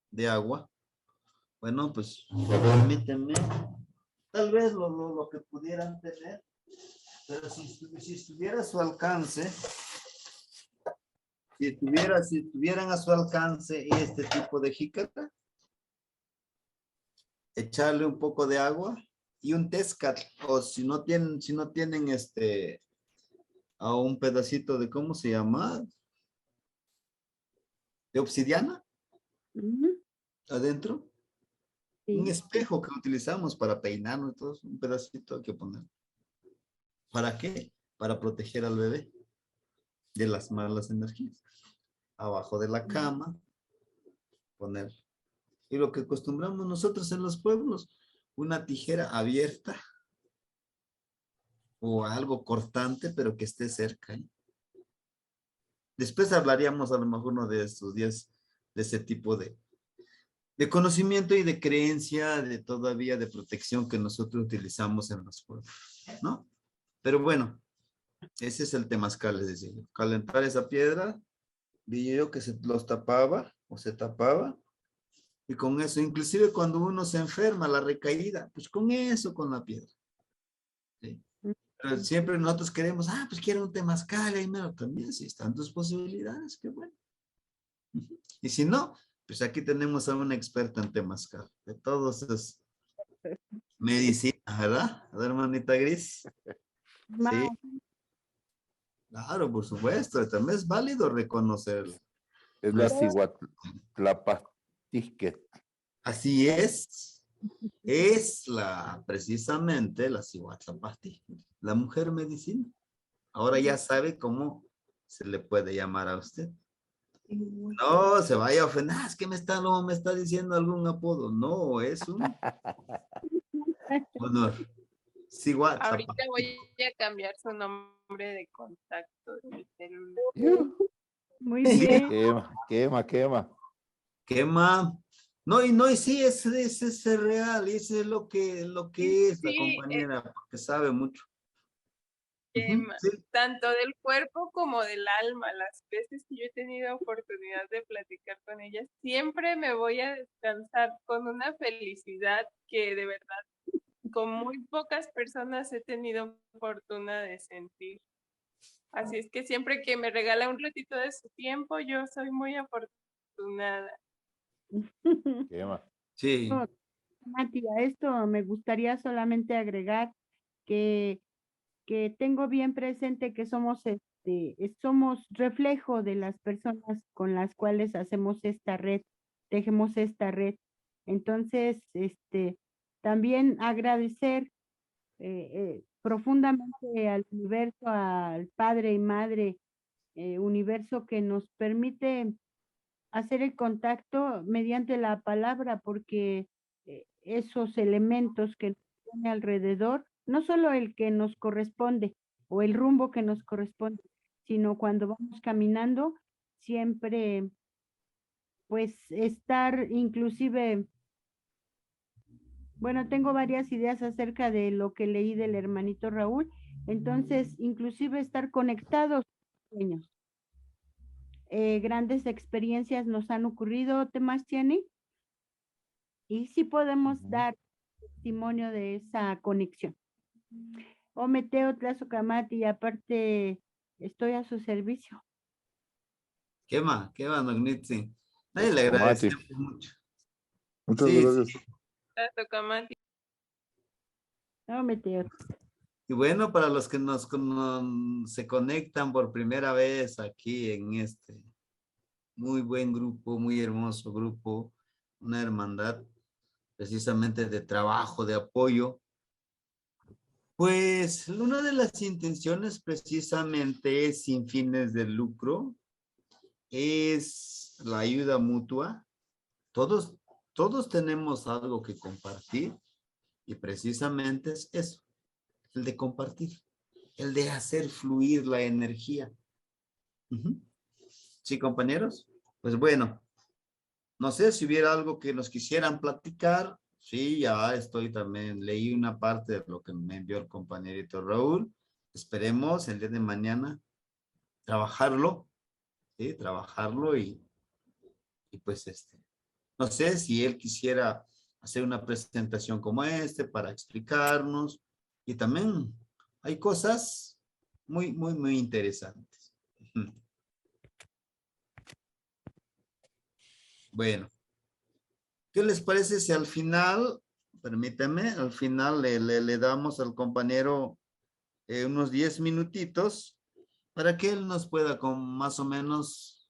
de agua. Bueno, pues permítanme, tal vez lo que pudieran tener, pero si estuviera a su alcance, si tuvieran a su alcance este tipo de jícara, echarle un poco de agua y un Tescat, o si no tienen a un pedacito de, ¿cómo se llama? De obsidiana Ujú, adentro. Un sí. espejo que utilizamos para peinarnos, todo, un pedacito hay que poner. ¿Para qué? Para proteger al bebé de las malas energías. Abajo de la cama, poner. Y lo que acostumbramos nosotros en los pueblos, una tijera abierta o algo cortante, pero que esté cerca. ¿Eh? Después hablaríamos a lo mejor uno de estos días de ese tipo de conocimiento y de creencia, de todavía de protección que nosotros utilizamos en los pueblos, ¿no? Pero bueno, ese es el temazcal, les decía yo. Calentar esa piedra, vi yo que se los tapaba o se tapaba, y con eso, inclusive cuando uno se enferma, la recaída, pues con eso, con la piedra. ¿Sí? Pero siempre nosotros queremos, pues quiero un temazcal, ahí menos también, si están tus posibilidades, qué bueno. Y si no, pues aquí tenemos a una experta en temazcal, de todos esos medicina, ¿verdad? ¿Verdad, hermanita Gris? Ma- Sí, claro, por supuesto, también es válido reconocerlo. Es No la es- Cihuatlapatisquet. Así es precisamente la Cihuatlapasti, la mujer medicina. Ahora ya sabe cómo se le puede llamar a usted. No se vaya a ofender, es que me está diciendo algún apodo. No, es un honor. Ahorita Cihuatlapasti. voy a cambiar su nombre de contacto del celular. Muy bien. Quema. Quema. No, y sí, ese es real, y ese es lo que es la Sí, compañera, porque sabe mucho. Ujú, quema, sí. tanto del cuerpo como del alma. Las veces que yo he tenido oportunidad de platicar con ella, siempre me voy a descansar con una felicidad que de verdad con muy pocas personas he tenido fortuna de sentir. Así es que siempre que me regala un ratito de su tiempo, yo soy muy afortunada. Quema. Sí. Mati, a esto me gustaría solamente agregar que, que tengo bien presente que somos reflejo de las personas con las cuales hacemos esta red, tejemos esta red. Entonces, también agradecer profundamente al universo, al Padre y Madre universo que nos permite hacer el contacto mediante la palabra, porque esos elementos que nos pone alrededor, no solo el que nos corresponde o el rumbo que nos corresponde, sino cuando vamos caminando, siempre pues estar inclusive, bueno, tengo varias ideas acerca de lo que leí del hermanito Raúl, entonces inclusive estar conectados con los sueños. Grandes experiencias nos han ocurrido, temas Tiani, y sí podemos Ujú. dar testimonio de esa conexión. O Meteo Tlazocamati, y aparte estoy a su servicio. Quema, Magnitzi. Nadie le Tlazocamati. agradecemos mucho. Muchas Sí, gracias. sí. Tocamati. No, Meteo. Y bueno, para los que se conectan por primera vez aquí en este muy buen grupo, muy hermoso grupo, una hermandad precisamente de trabajo, de apoyo, pues una de las intenciones precisamente es sin fines de lucro, es la ayuda mutua. Todos tenemos algo que compartir y precisamente es eso, el de compartir, el de hacer fluir la energía. Ujú. Sí, compañeros. Pues bueno, no sé si hubiera algo que nos quisieran platicar. Sí, ya estoy también, leí una parte de lo que me envió el compañerito Raúl. Esperemos el día de mañana trabajarlo, ¿sí? Trabajarlo y pues no sé si él quisiera hacer una presentación como para explicarnos y también hay cosas muy interesantes. Bueno, ¿qué les parece si al final Permíteme, al final le damos al compañero unos 10 minutitos para que él nos pueda con más o menos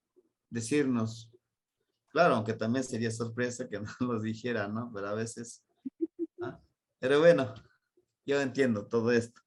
decirnos. Claro, aunque también sería sorpresa que no los dijera, ¿no? Pero a veces. ¿Ah? Pero bueno, yo entiendo todo esto.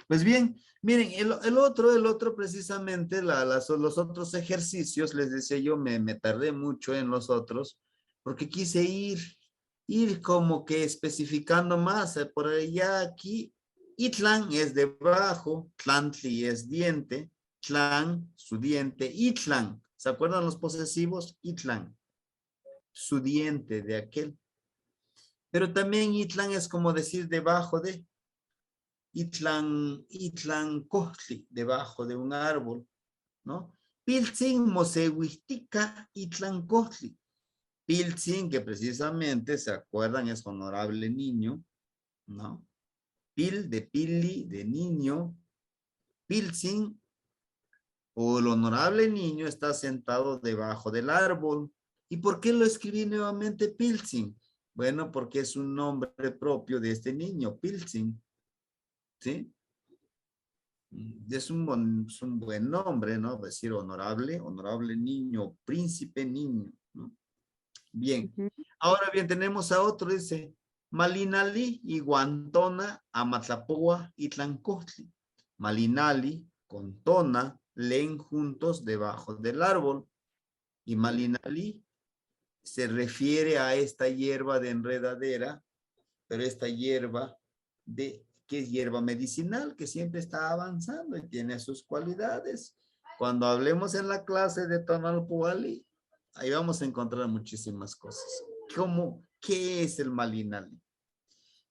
Pues bien, miren, el otro precisamente, los otros ejercicios, les decía yo, me tardé mucho en los otros, porque quise ir como que especificando más. Por allá aquí, Itlan es debajo, Tlantli es diente, Tlan, su diente, Itlan. ¿Se acuerdan los posesivos? Itlan, su diente de aquel. Pero también Itlan es como decir debajo de. Itlan Cohtli, debajo de un árbol, ¿no? Piltzin Mosehuistica Itlan Cohtli. Piltzin, que precisamente, ¿se acuerdan? Es honorable niño, ¿no? Pil de Pili, de niño. Piltzin, o el honorable niño, está sentado debajo del árbol. ¿Y por qué lo escribí nuevamente Piltzin? Bueno, porque es un nombre propio de este niño, Piltzin, ¿sí? Es un buen nombre, ¿no? Decir honorable, honorable niño, príncipe niño, ¿no? Bien. Ujú. Ahora bien, tenemos a otro, dice, Malinali y Guantona, Amatlapúa y Tlancostli. Malinali con Tona leen juntos debajo del árbol. Y Malinali se refiere a esta hierba de enredadera, pero esta hierba que es hierba medicinal, que siempre está avanzando y tiene sus cualidades. Cuando hablemos en la clase de Tonalpuali, ahí vamos a encontrar muchísimas cosas. ¿Qué es el malinali?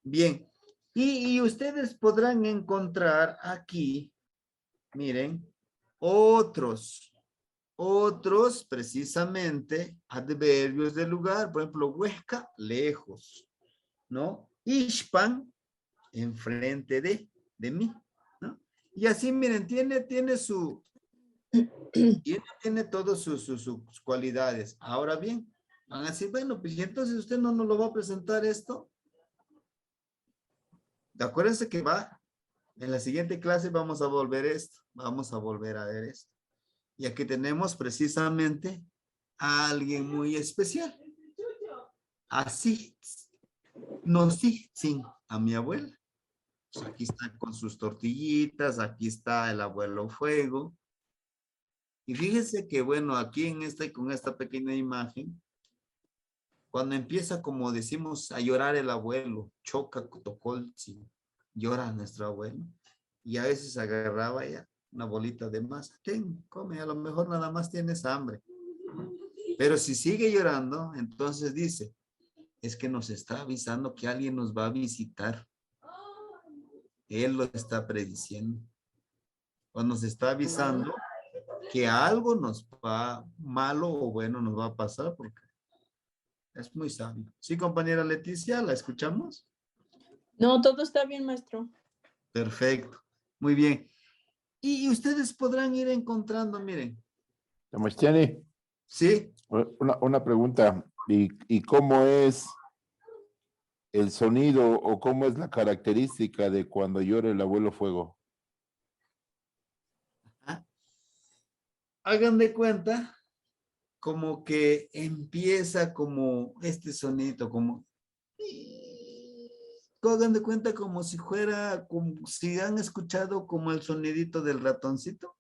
Bien, y ustedes podrán encontrar aquí, miren, otros precisamente adverbios del lugar. Por ejemplo, Huesca, lejos, ¿no? Ishpan, enfrente de mí, ¿no? Y así, miren, tiene todas sus cualidades. Ahora bien, van a decir, bueno, pues ¿y entonces usted no nos lo va a presentar esto? Acuérdense que en la siguiente clase vamos a volver a ver esto. Y aquí tenemos precisamente a alguien muy especial. Así, no, sí, a mi abuela. Pues aquí está con sus tortillitas, aquí está el abuelo Fuego. Y fíjense que, bueno, aquí con esta pequeña imagen, cuando empieza, como decimos, a llorar el abuelo, choca, tocolchi, llora nuestro abuelo, y a veces agarraba ya una bolita de masa, come, a lo mejor nada más tienes hambre. Pero si sigue llorando, entonces dice, es que nos está avisando que alguien nos va a visitar. Él lo está prediciendo. O nos está avisando que algo malo o bueno nos va a pasar, porque es muy sabio. Sí, compañera Leticia, ¿la escuchamos? No, todo está bien, maestro. Perfecto. Muy bien. Y ustedes podrán ir encontrando, miren. Sebastián, Sí. una pregunta. ¿Y cómo es el sonido o cómo es la característica de cuando llora el abuelo Fuego? Hagan de cuenta como que empieza como este sonito, como hagan de cuenta como si fuera, como si han escuchado como el sonidito del ratoncito.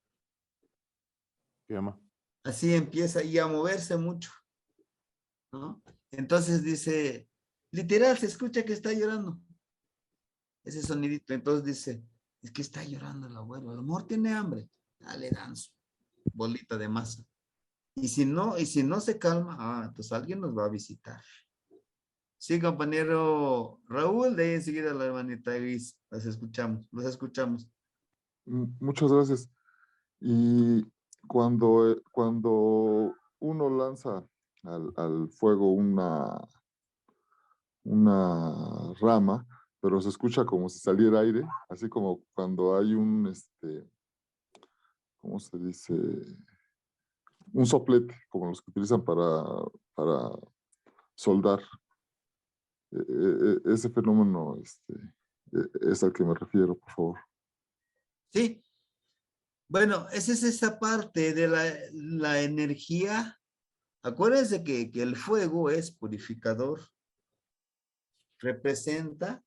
¿Qué llama? Así empieza y a moverse mucho, ¿no? Entonces dice, literal, se escucha que está llorando. Ese sonidito, entonces dice, es que está llorando el abuelo, a lo mejor tiene hambre, dale danzo, bolita de masa. Y si no se calma, entonces alguien nos va a visitar. Sí, compañero Raúl, de ahí enseguida la hermanita Gris, los escuchamos. Muchas gracias. Y cuando uno lanza al fuego una rama, pero se escucha como si saliera aire, así como cuando hay ¿cómo se dice? Un soplete, como los que utilizan para soldar. Ese fenómeno es al que me refiero, por favor. Sí. Bueno, esa es esa parte de la energía. Acuérdense que el fuego es purificador. Representa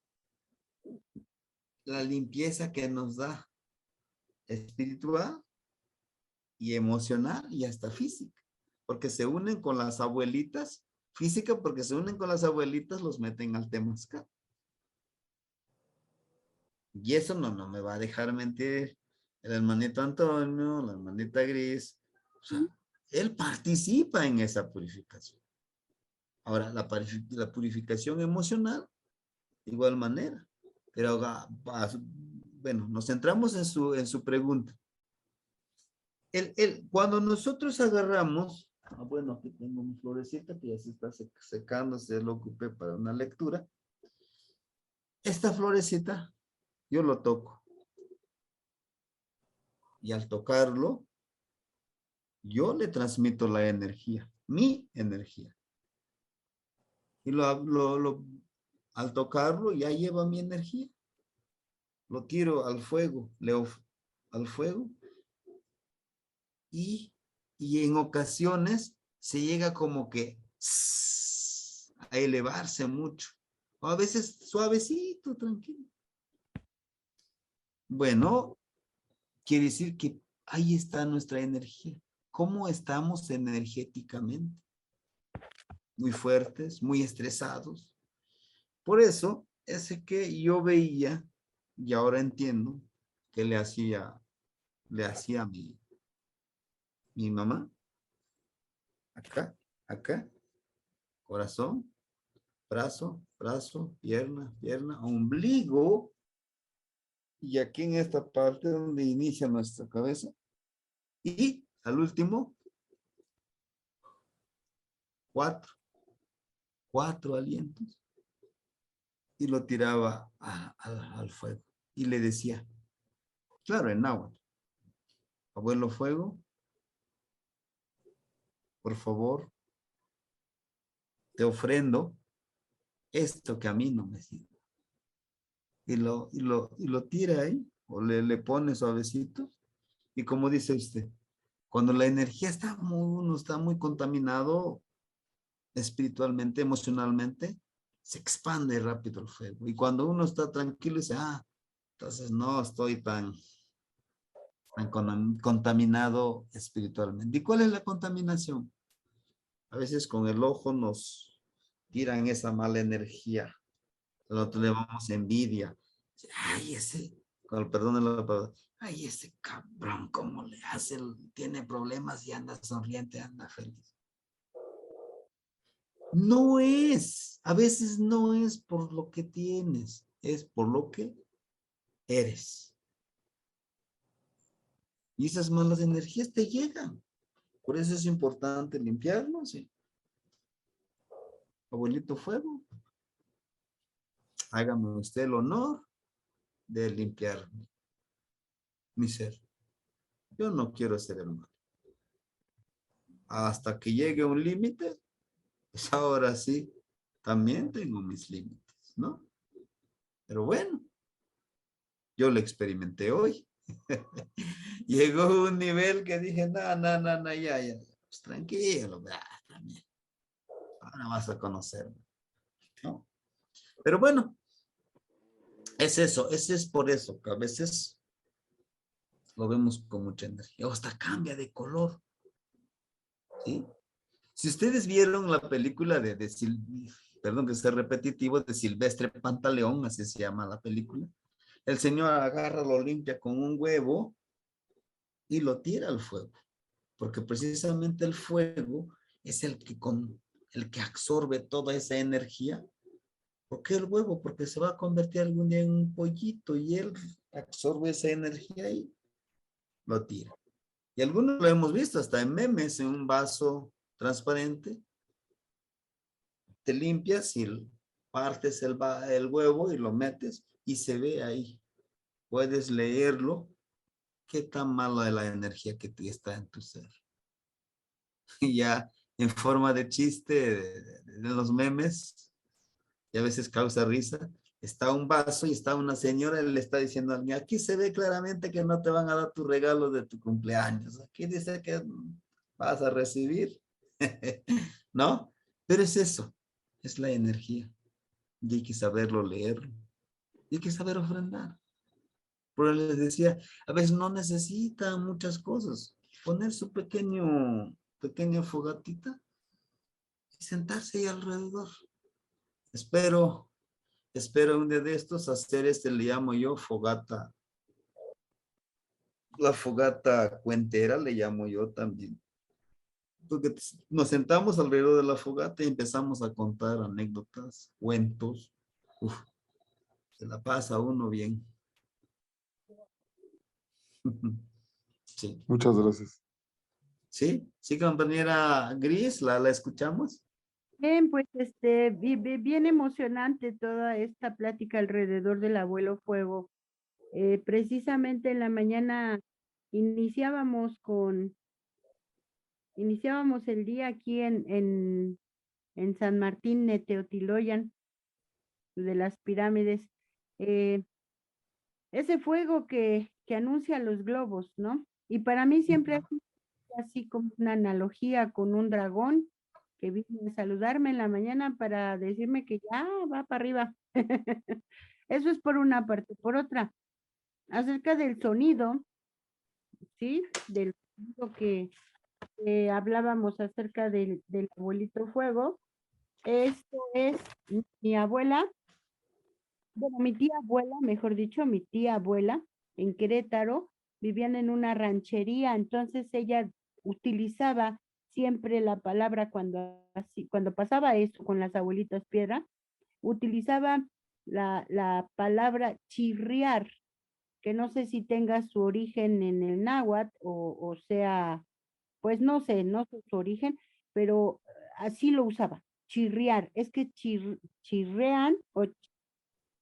la limpieza que nos da espiritual y emocional y hasta física. Porque se unen con las abuelitas. Física porque se unen con las abuelitas, los meten al temazcal. Y eso no me va a dejar mentir. El hermanito Antonio, la hermanita Gris, o sea, él participa en esa purificación. Ahora, la purificación emocional, de igual manera. Pero, bueno, nos centramos en su pregunta. Cuando nosotros agarramos, bueno, aquí tengo mi florecita que ya se está secando, se lo ocupé para una lectura. Esta florecita, yo lo toco. Y al tocarlo, yo le transmito la energía, mi energía. Y al tocarlo ya lleva mi energía. Lo tiro al fuego, al fuego. Y en ocasiones se llega como que a elevarse mucho. O a veces suavecito, tranquilo. Bueno, quiere decir que ahí está nuestra energía. ¿Cómo estamos energéticamente? Muy fuertes, muy estresados. Por eso, ese que yo veía, y ahora entiendo, que le hacía a mi mamá. Acá, corazón, brazo, pierna, ombligo, y aquí en esta parte donde inicia nuestra cabeza. Y al último, 4 alientos. Y lo tiraba al fuego. Y le decía, claro, en náhuatl, abuelo fuego, por favor, te ofrendo esto que a mí no me sirve. Y lo tira ahí, o le pone suavecito. Y como dice usted, cuando la energía uno está muy contaminado espiritualmente, emocionalmente, se expande rápido el fuego. Y cuando uno está tranquilo, dice, entonces no estoy tan contaminado espiritualmente. ¿Y cuál es la contaminación? A veces con el ojo nos tiran esa mala energía. Nosotros le vamos envidia. Con el perdón de la palabra, ese cabrón, ¿cómo le hace? Tiene problemas y anda sonriente, anda feliz. A veces no es por lo que tienes, es por lo que eres. Y esas malas energías te llegan. Por eso es importante limpiarlo, ¿sí? Abuelito fuego, hágame usted el honor de limpiar mi ser. Yo no quiero ser el mal. Hasta que llegue un límite, pues ahora sí, también tengo mis límites, ¿no? Pero bueno, yo lo experimenté hoy. Llegó un nivel que dije, no, ya, pues tranquilo, también. Ahora vas a conocerme, ¿no? Pero bueno, es eso, es por eso que a veces lo vemos con mucha energía, o hasta cambia de color, ¿sí? Si ustedes vieron la película perdón que sea repetitivo, de Silvestre Pantaleón, así se llama la película, el señor agarra, lo limpia con un huevo y lo tira al fuego, porque precisamente el fuego es el que absorbe toda esa energía. ¿Por qué el huevo? Porque se va a convertir algún día en un pollito y él absorbe esa energía y lo tira. Y algunos lo hemos visto hasta en memes, en un vaso transparente. Te limpias y partes el huevo y lo metes y se ve ahí. Puedes leerlo. Qué tan mala es la energía que está en tu ser. Y ya en forma de chiste de los memes, y a veces causa risa. Está un vaso y está una señora y le está diciendo a alguien, aquí se ve claramente que no te van a dar tu regalo de tu cumpleaños. Aquí dice que vas a recibir, ¿no? Pero es eso, es la energía. Y hay que saberlo leer, y hay que saber ofrendar. Pero les decía, a veces no necesitan muchas cosas. Poner su pequeño fogatita y sentarse ahí alrededor. Espero un día de estos hacer le llamo yo fogata. La fogata cuentera le llamo yo también. Porque nos sentamos alrededor de la fogata y empezamos a contar anécdotas, cuentos. Uf, se la pasa uno bien. Sí. Muchas gracias. Sí, sí, compañera Gris, la escuchamos. Bien, pues bien emocionante toda esta plática alrededor del abuelo fuego. Precisamente en la mañana iniciábamos el día aquí en San Martín Neteotiloyan, de las pirámides. eh, Ese fuego que anuncia los globos, ¿no? Y para mí siempre ha sido así como una analogía con un dragón que viene a saludarme en la mañana para decirme que ya va para arriba. Eso es por una parte. Por otra, acerca del sonido, ¿sí? Del sonido que hablábamos acerca del abuelito fuego. Esto es mi abuela, bueno, mi tía abuela, mejor dicho, mi tía abuela en Querétaro, vivían en una ranchería, entonces ella utilizaba siempre la palabra cuando pasaba eso con las abuelitas piedra, utilizaba la palabra chirriar, que no sé si tenga su origen en el náhuatl o sea, pues no sé su origen, pero así lo usaba, chirriar, es que chirrean o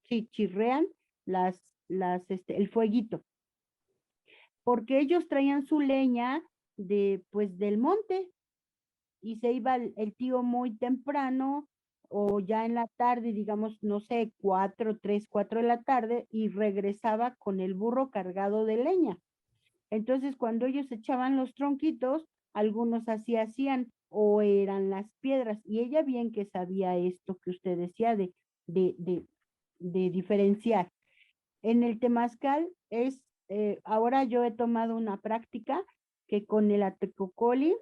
sí, chirrean el fueguito, porque ellos traían su leña pues, del monte, y se iba el tío muy temprano, o ya en la tarde, digamos, no sé, 4 de la tarde, y regresaba con el burro cargado de leña. Entonces, cuando ellos echaban los tronquitos, algunos así hacían, o eran las piedras, y ella bien que sabía esto que usted decía de, de, de diferenciar. En el temazcal ahora yo he tomado una práctica que con el atecocoli,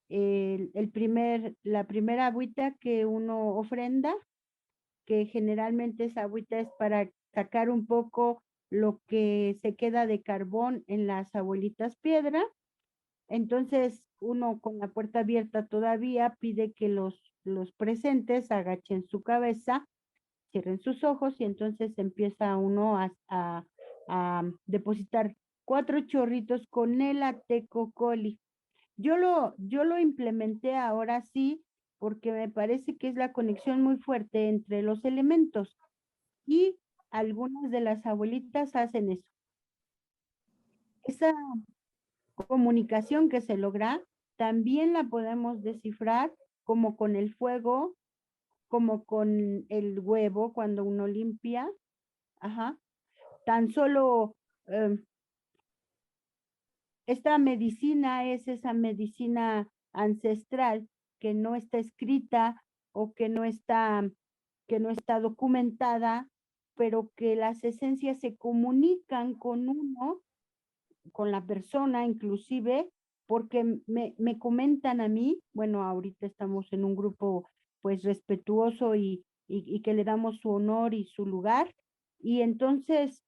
la primera agüita que uno ofrenda, que generalmente esa agüita es para sacar un poco lo que se queda de carbón en las abuelitas piedra. Entonces uno con la puerta abierta todavía pide que los presentes agachen su cabeza, cierren sus ojos, y entonces empieza uno a depositar 4 chorritos con el atecocoli. Yo lo implementé ahora sí, porque me parece que es la conexión muy fuerte entre los elementos, y algunas de las abuelitas hacen eso. Esa comunicación que se logra también la podemos descifrar como con el fuego, como con el huevo cuando uno limpia. Ajá. Tan solo esta medicina es esa medicina ancestral que no está escrita, o que no está documentada, pero que las esencias se comunican con uno, con la persona inclusive, porque me comentan a mí, bueno, ahorita estamos en un grupo pues respetuoso y que le damos su honor y su lugar, y entonces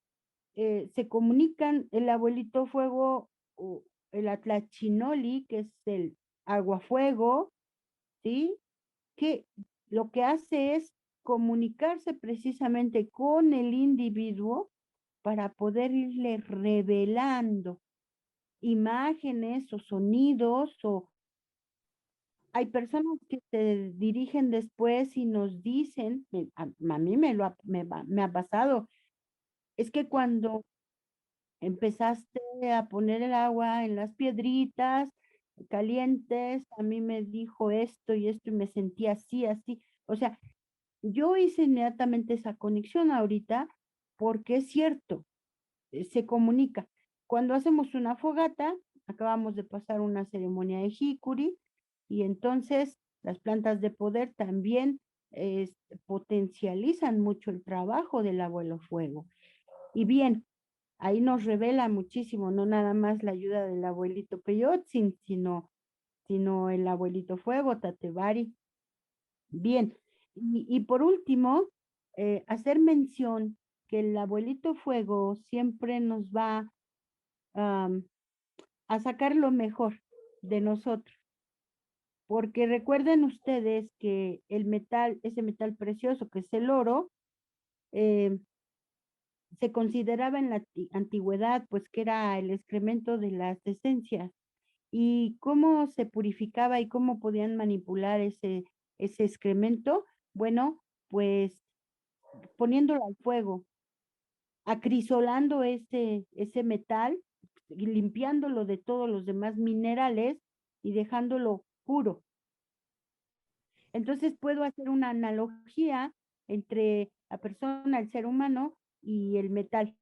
se comunican el abuelito fuego, o el atlachinoli, que es el aguafuego, ¿sí? Que lo que hace es comunicarse precisamente con el individuo para poder irle revelando imágenes o sonidos, o hay personas que se dirigen después y nos dicen, a mí me ha pasado, es que cuando empezaste a poner el agua en las piedritas calientes, a mí me dijo esto y esto y me sentí así, así. O sea, yo hice inmediatamente esa conexión ahorita porque es cierto, se comunica. Cuando hacemos una fogata, acabamos de pasar una ceremonia de jicuri y entonces las plantas de poder también potencializan mucho el trabajo del abuelo fuego. Y bien, ahí nos revela muchísimo, no nada más la ayuda del abuelito Peyotzin, sino el abuelito fuego, Tatebari. Bien, y por último, hacer mención que el abuelito fuego siempre nos va a sacar lo mejor de nosotros. Porque recuerden ustedes que el metal, ese metal precioso que es el oro, se consideraba en la antigüedad pues que era el excremento de las esencias. ¿Y cómo se purificaba y cómo podían manipular ese excremento? Bueno, pues poniéndolo al fuego, acrisolando ese metal, y limpiándolo de todos los demás minerales y dejándolo puro. Entonces puedo hacer una analogía entre la persona, el ser humano y el metal,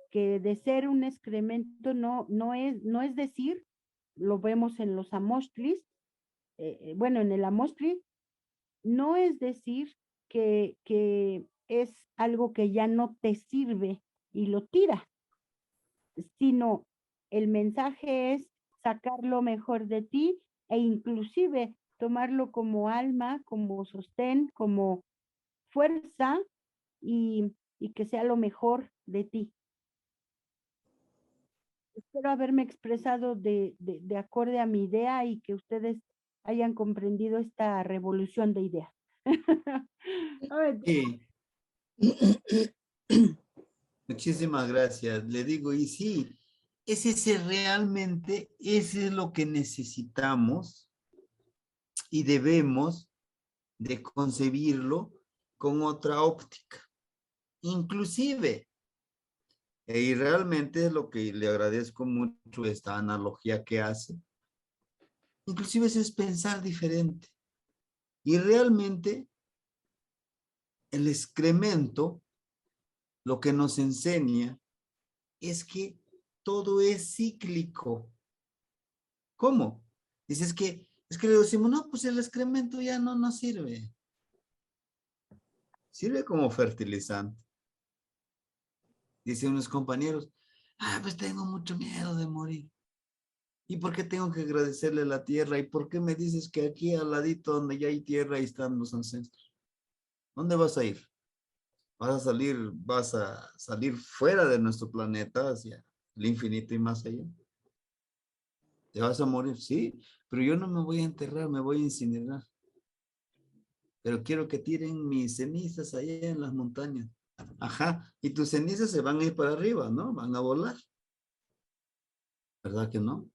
que de ser un excremento no es decir, lo vemos en los amostris, bueno, en el amostri, no es decir que es algo que ya no te sirve y lo tira, sino el mensaje es sacar lo mejor de ti e inclusive tomarlo como alma, como sostén, como fuerza y que sea lo mejor de ti. Espero haberme expresado de acorde a mi idea y que ustedes hayan comprendido esta revolución de ideas. Sí, muchísimas gracias. Le digo, y sí, ese realmente, ese es lo que necesitamos y debemos de concebirlo con otra óptica. Inclusive, y realmente es lo que le agradezco mucho esta analogía que hace, inclusive es pensar diferente. Y realmente el excremento lo que nos enseña es que todo es cíclico. ¿Cómo? Dices es que le decimos, no, pues el excremento ya no sirve. Sirve como fertilizante. Dicen unos compañeros, pues tengo mucho miedo de morir. ¿Y por qué tengo que agradecerle a la tierra? ¿Y por qué me dices que aquí al ladito donde ya hay tierra ahí están los ancestros? ¿Dónde vas a ir? Vas a salir fuera de nuestro planeta hacia el infinito y más allá. ¿Te vas a morir? Sí, pero yo no me voy a enterrar, me voy a incinerar. Pero quiero que tiren mis cenizas allá en las montañas. Ajá, y tus cenizas se van a ir para arriba, ¿no? Van a volar. ¿Verdad que no?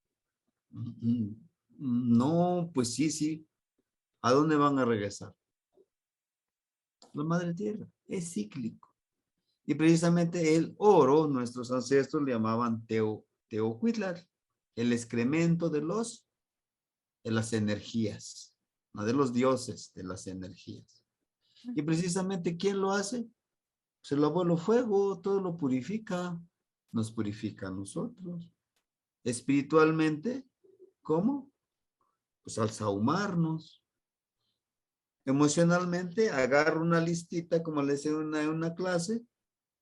No, pues sí. ¿A dónde van a regresar? La madre tierra. Es cíclico. Y precisamente el oro, nuestros ancestros le llamaban Teocuitlar, el excremento de las energías, no de los dioses, de las energías. Y precisamente, ¿quién lo hace? Pues el abuelo fuego, todo lo purifica, nos purifica a nosotros. Espiritualmente, ¿cómo? Pues al sahumarnos. Emocionalmente, agarra una listita, como le decía en una clase,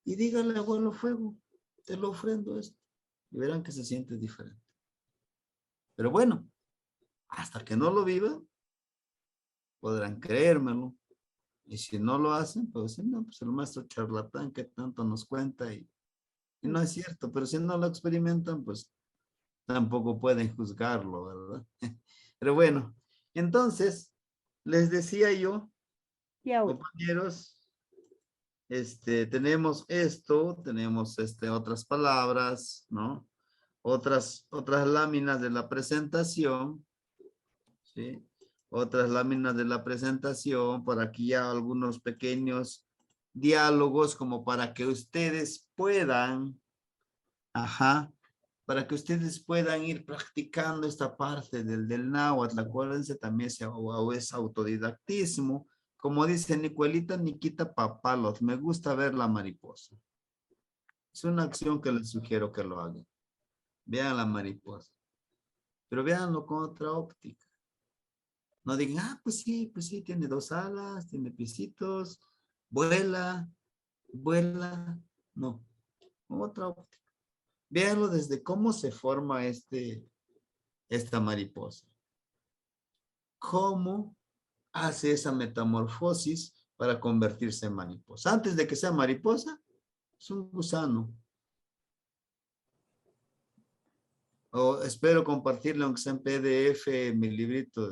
y dígale, abuelo fuego, te lo ofrendo esto. Y verán que se siente diferente. Pero bueno, hasta que no lo vivan, podrán creérmelo. Y si no lo hacen, pues decir, no, pues el maestro charlatán que tanto nos cuenta y no es cierto, pero si no lo experimentan, pues tampoco pueden juzgarlo, ¿verdad? Pero bueno, entonces, les decía yo, compañeros, tenemos esto, tenemos otras palabras, ¿no? Otras láminas de la presentación, ¿sí? Otras láminas de la presentación, por aquí ya algunos pequeños diálogos como para que ustedes puedan, para que ustedes puedan ir practicando esta parte del náhuatl. Acuérdense también es autodidactismo, como dice Nicuelita, ni quita papalos. Me gusta ver la mariposa. Es una acción que les sugiero que lo hagan. Vean la mariposa. Pero véanlo con otra óptica. No digan, ah, pues sí, tiene 2 alas, tiene piecitos, vuela, vuela. No, con otra óptica. Véanlo desde cómo se forma esta mariposa. Cómo hace esa metamorfosis para convertirse en mariposa. Antes de que sea mariposa, es un gusano. O espero compartirle, aunque sea en PDF, mi librito,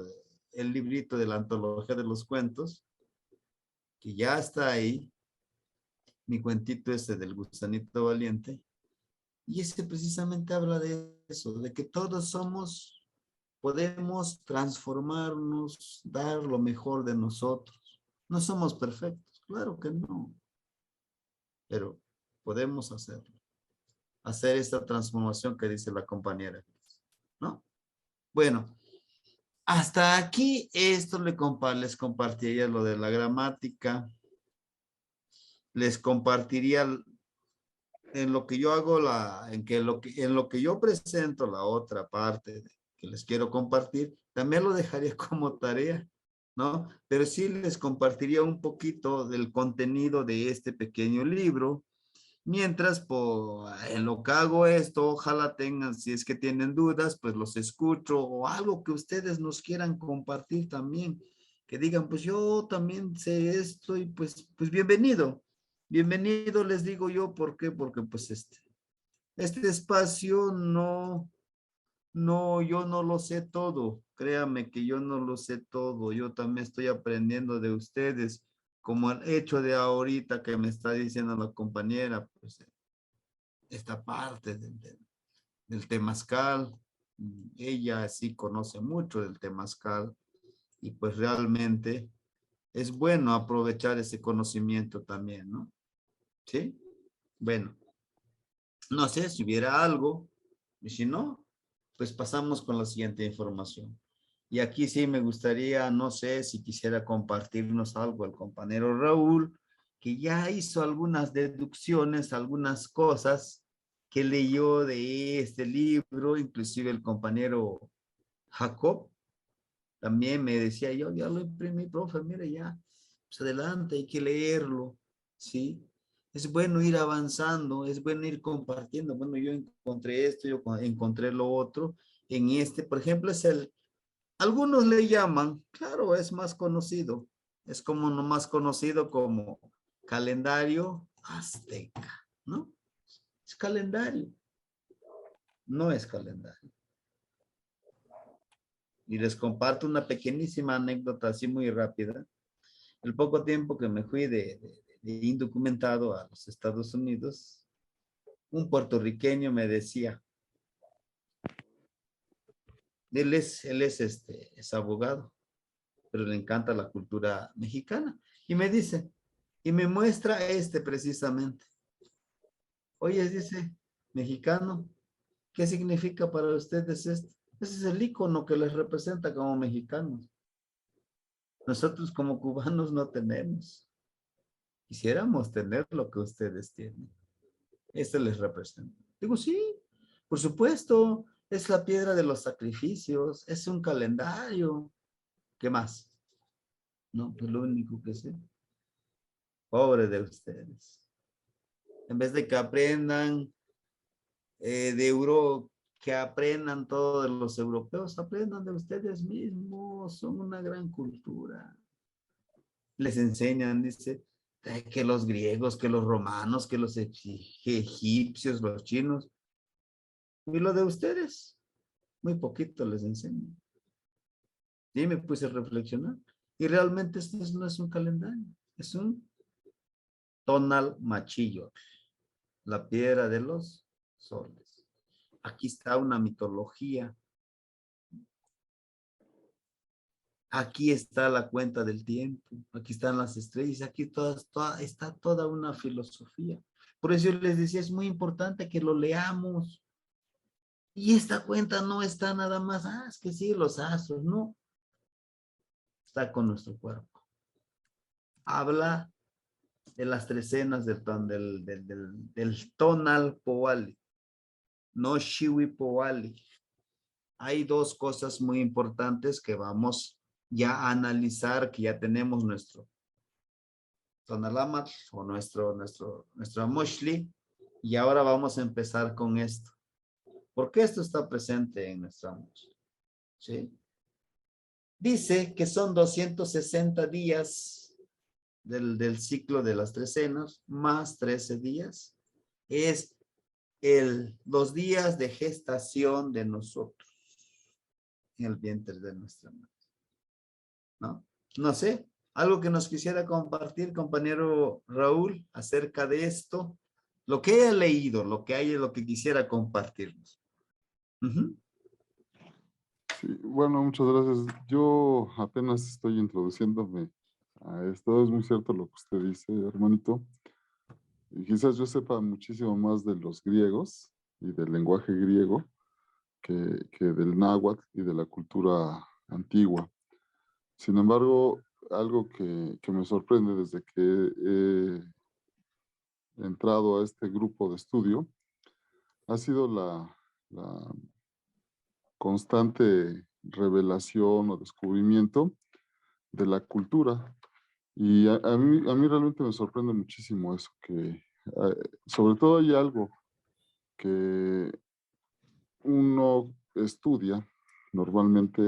el librito de la antología de los cuentos, que ya está ahí, mi cuentito del gusanito valiente, y ese precisamente habla de eso, de que todos podemos transformarnos, dar lo mejor de nosotros. No somos perfectos, claro que no, pero podemos hacerlo. Hacer esta transformación que dice la compañera, ¿no? Bueno, hasta aquí esto les compartiría lo de la gramática, les compartiría en lo que yo hago, en lo que yo presento la otra parte que les quiero compartir, también lo dejaría como tarea, ¿no? Pero sí les compartiría un poquito del contenido de este pequeño libro. Mientras, en lo que hago esto, ojalá tengan, si es que tienen dudas, pues los escucho o algo que ustedes nos quieran compartir también, que digan, pues yo también sé esto y pues bienvenido. Bienvenido les digo yo, ¿por qué? Porque pues este espacio yo no lo sé todo. Créame que yo no lo sé todo. Yo también estoy aprendiendo de ustedes, como el hecho de ahorita que me está diciendo la compañera, pues esta parte del temazcal. Ella sí conoce mucho del temazcal y pues realmente es bueno aprovechar ese conocimiento también, ¿no? ¿Sí? Bueno, no sé si hubiera algo, y si no, pues pasamos con la siguiente información. Y aquí sí me gustaría, no sé si quisiera compartirnos algo el compañero Raúl, que ya hizo algunas deducciones, algunas cosas que leyó de este libro, inclusive el compañero Jacob también me decía, yo ya lo imprimí, profe, mire ya, pues adelante, hay que leerlo, ¿sí? Es bueno ir avanzando, es bueno ir compartiendo. Bueno, yo encontré esto, yo encontré lo otro. En por ejemplo, algunos le llaman, claro, es más conocido, es como no más conocido como calendario azteca, ¿no? Es calendario, no es calendario. Y les comparto una pequeñísima anécdota así muy rápida. El poco tiempo que me fui de indocumentado a los Estados Unidos, un puertorriqueño me decía, él es abogado, pero le encanta la cultura mexicana. Y me dice, y me muestra precisamente. Oye, dice, mexicano, ¿qué significa para ustedes esto? Ese es el icono que les representa como mexicanos. Nosotros como cubanos no tenemos. Quisiéramos tener lo que ustedes tienen. Este les representa. Digo, sí, por supuesto, es la piedra de los sacrificios, es un calendario. ¿Qué más? No, pues lo único que sé. Pobre de ustedes. En vez de que aprendan que aprendan todos los europeos, aprendan de ustedes mismos, son una gran cultura. Les enseñan, dice, que los griegos, que los romanos, que los egipcios, los chinos. Y lo de ustedes, muy poquito les enseño. Y me puse a reflexionar. Y realmente esto no es un calendario, es un tonal machillo, la piedra de los soles. Aquí está una mitología. Aquí está la cuenta del tiempo. Aquí están las estrellas. Aquí está toda una filosofía. Por eso yo les decía, es muy importante que lo leamos. Y esta cuenta no está nada más, es que sí, los astros, no. Está con nuestro cuerpo. habla de las trecenas del Tonal Powali, no Shiwi Powali. Hay dos cosas muy importantes que vamos ya a analizar, que ya tenemos nuestro Tonalamat o nuestro Moshli, y ahora vamos a empezar con esto. ¿Por qué esto está presente en nuestra Moshli? ¿Sí? Dice que son 260 días del ciclo de las trecenas, más 13 días. Es los días de gestación de nosotros en el vientre de nuestra madre. ¿No? No sé, algo que nos quisiera compartir, compañero Raúl, acerca de esto, lo que haya leído, lo que quisiera compartirnos. Uh-huh. Sí, bueno, muchas gracias. Yo apenas estoy introduciéndome a esto. Es muy cierto lo que usted dice, hermanito. Y quizás yo sepa muchísimo más de los griegos y del lenguaje griego que del náhuatl y de la cultura antigua. Sin embargo, algo que me sorprende desde que he entrado a este grupo de estudio ha sido la constante revelación o descubrimiento de la cultura. Y a mí realmente me sorprende muchísimo eso, que sobre todo hay algo que uno estudia normalmente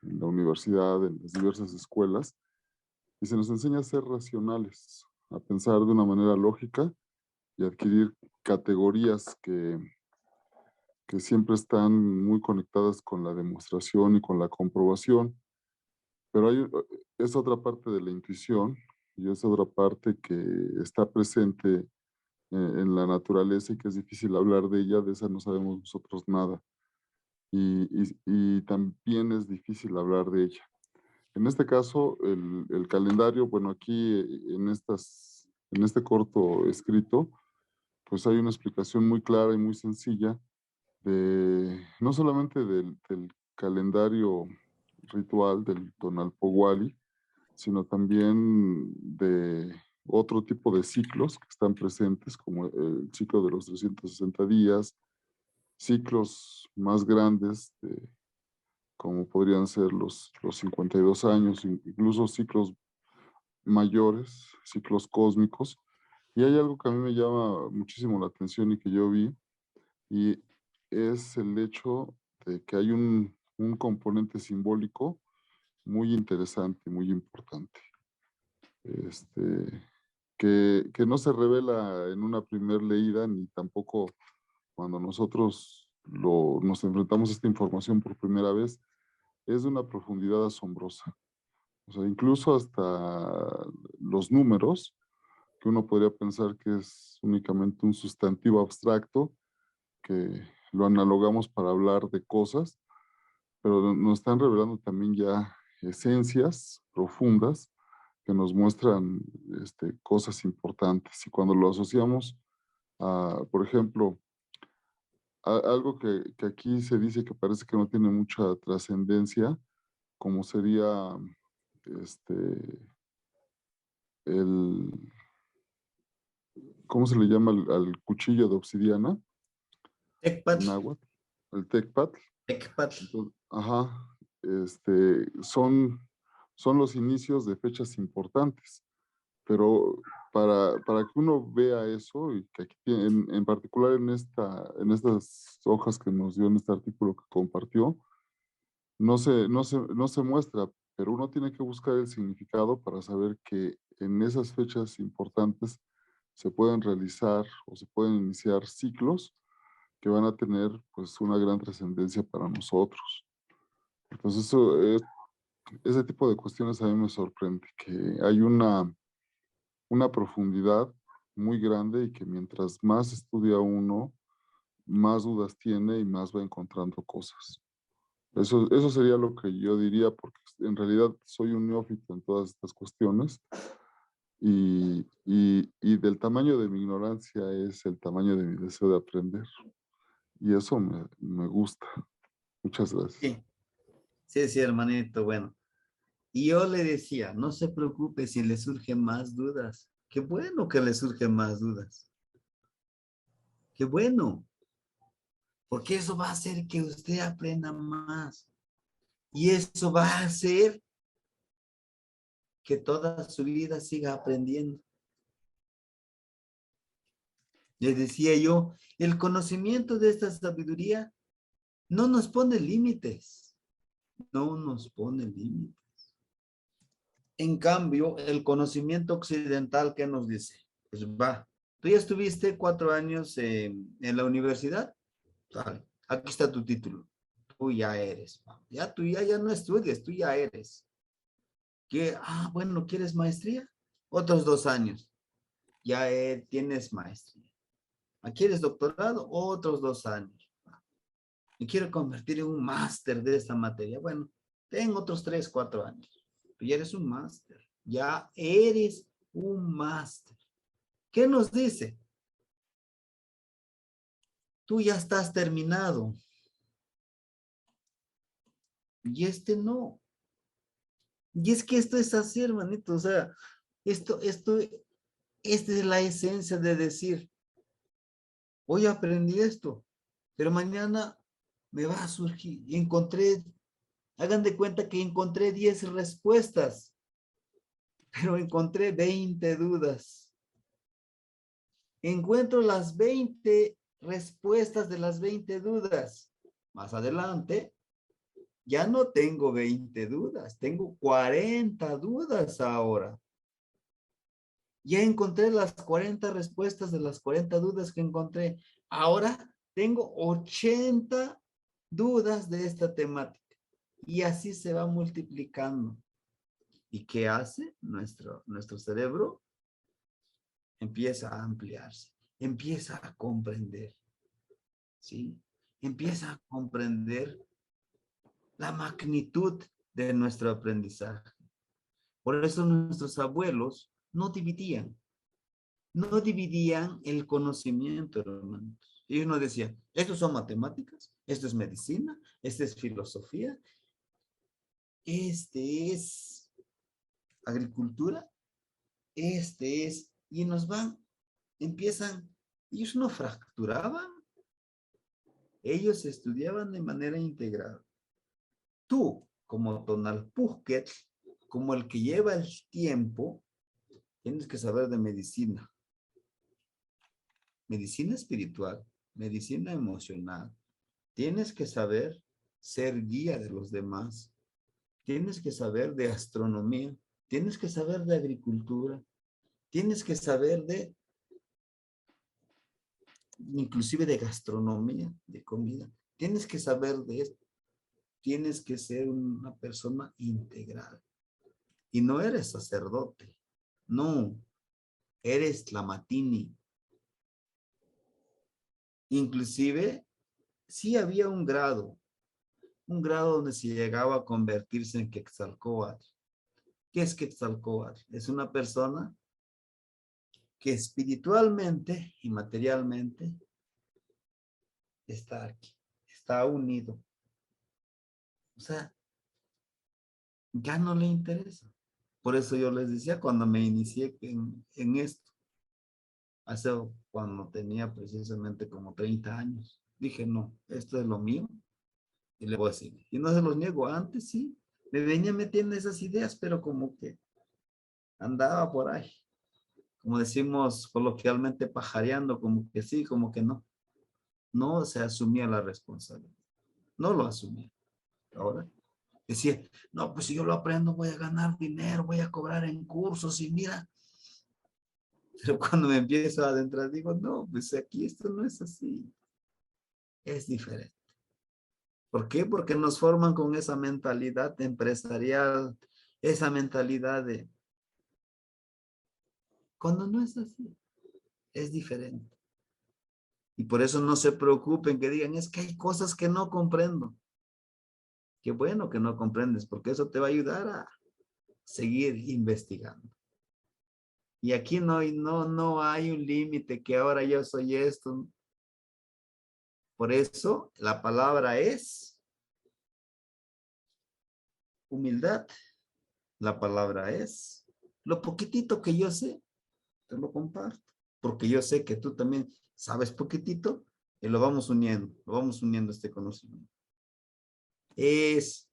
en la universidad, en las diversas escuelas, y se nos enseña a ser racionales, a pensar de una manera lógica y adquirir categorías que siempre están muy conectadas con la demostración y con la comprobación. Pero es otra parte de la intuición y es otra parte que está presente en la naturaleza y que es difícil hablar de ella, de esa no sabemos nosotros nada. Y también es difícil hablar de ella. En este caso, el calendario, bueno, aquí en este corto escrito, pues hay una explicación muy clara y muy sencilla no solamente del calendario ritual del Tonalpohualli, sino también de otro tipo de ciclos que están presentes, como el ciclo de los 360 días, ciclos más grandes, como podrían ser los 52 años, incluso ciclos mayores, ciclos cósmicos. Y hay algo que a mí me llama muchísimo la atención y que yo vi, y es el hecho de que hay un componente simbólico muy interesante, muy importante, que no se revela en una primer leída, ni tampoco cuando nosotros nos enfrentamos a esta información por primera vez. Es de una profundidad asombrosa. O sea, incluso hasta los números, que uno podría pensar que es únicamente un sustantivo abstracto, que lo analogamos para hablar de cosas, pero nos están revelando también ya esencias profundas que nos muestran cosas importantes. Y cuando lo asociamos a, por ejemplo, algo que aquí se dice que parece que no tiene mucha trascendencia, como sería este, el, ¿cómo se le llama al cuchillo de obsidiana? En Tecpatl, náhuatl, el tecpatl. Tecpatl. Entonces, ajá, son los inicios de fechas importantes, pero para que uno vea eso, y que aquí en particular en estas hojas que nos dio en este artículo que compartió, no se muestra, pero uno tiene que buscar el significado para saber que en esas fechas importantes se pueden realizar o se pueden iniciar ciclos que van a tener pues una gran trascendencia para nosotros. Entonces ese tipo de cuestiones a mí me sorprende, que hay una profundidad muy grande y que mientras más estudia uno, más dudas tiene y más va encontrando cosas. Eso sería lo que yo diría, porque en realidad soy un neófito en todas estas cuestiones y del tamaño de mi ignorancia es el tamaño de mi deseo de aprender. Y eso me gusta. Muchas gracias. Sí, sí, sí, hermanito, bueno. Y yo le decía, no se preocupe si le surgen más dudas. Qué bueno que le surgen más dudas. Qué bueno. Porque eso va a hacer que usted aprenda más. Y eso va a hacer que toda su vida siga aprendiendo. Les decía yo, el conocimiento de esta sabiduría no nos pone límites. No nos pone límites. En cambio, el conocimiento occidental, ¿qué nos dice? Pues va, tú ya estuviste 4 años en la universidad. Vale, aquí está tu título. Tú ya eres. Ya tú ya no estudias, tú ya eres. ¿Qué? Ah, bueno, ¿quieres maestría? Otros 2 años. Ya tienes maestría. ¿Quieres doctorado? Otros 2 años. Me quiero convertir en un máster de esta materia. Bueno, tengo otros 3, 4 años. Tú ya eres un máster. Ya eres un máster. ¿Qué nos dice? Tú ya estás terminado. Y este no. Y es que esto es así, hermanito. O sea, esta es la esencia de decir, hoy aprendí esto, pero mañana me va a surgir. Y hagan de cuenta que encontré 10 respuestas, pero encontré 20 dudas. Encuentro las 20 respuestas de las 20 dudas. Más adelante, ya no tengo 20 dudas, tengo 40 dudas ahora. Ya encontré las 40 respuestas de las 40 dudas que encontré. Ahora tengo 80 dudas de esta temática. Y así se va multiplicando. ¿Y qué hace? Nuestro cerebro empieza a ampliarse, empieza a comprender, ¿sí? Empieza a comprender la magnitud de nuestro aprendizaje. Por eso nuestros abuelos no dividían el conocimiento, hermanos. Ellos no decían, estos son matemáticas, esto es medicina, esto es filosofía, este es agricultura, y empiezan, ellos no fracturaban, ellos estudiaban de manera integral. Tú, como Tonalpúquetl, como el que lleva el tiempo, tienes que saber de medicina espiritual, medicina emocional. Tienes que saber ser guía de los demás. Tienes que saber de astronomía. Tienes que saber de agricultura. Tienes que saber inclusive de gastronomía, de comida. Tienes que saber de esto. Tienes que ser una persona integral. Y no eres sacerdote. No, eres tlamatini. Inclusive, sí había un grado donde se llegaba a convertirse en Quetzalcóatl. ¿Qué es Quetzalcóatl? Es una persona que espiritualmente y materialmente está aquí, está unido. O sea, ya no le interesa. Por eso yo les decía cuando me inicié en esto, cuando tenía precisamente como 30 años, dije, no, esto es lo mío y le voy a decir. Y no se los niego, antes sí, me venía metiendo esas ideas, pero como que andaba por ahí, como decimos coloquialmente, pajareando, como que sí, como que no. No se asumía la responsabilidad, no lo asumía. Ahora decía, no, pues si yo lo aprendo voy a ganar dinero, voy a cobrar en cursos y mira. Pero cuando me empiezo a adentrar digo, no, pues aquí esto no es así, es diferente. ¿Por qué? Porque nos forman con esa mentalidad empresarial, esa mentalidad de... Cuando no es así, es diferente. Y por eso no se preocupen que digan, es que hay cosas que no comprendo. Qué bueno que no comprendes, porque eso te va a ayudar a seguir investigando. Y aquí no hay un límite que ahora yo soy esto. Por eso la palabra es humildad. La palabra es. Lo poquitito que yo sé, te lo comparto. Porque yo sé que tú también sabes poquitito y lo vamos uniendo este conocimiento. Es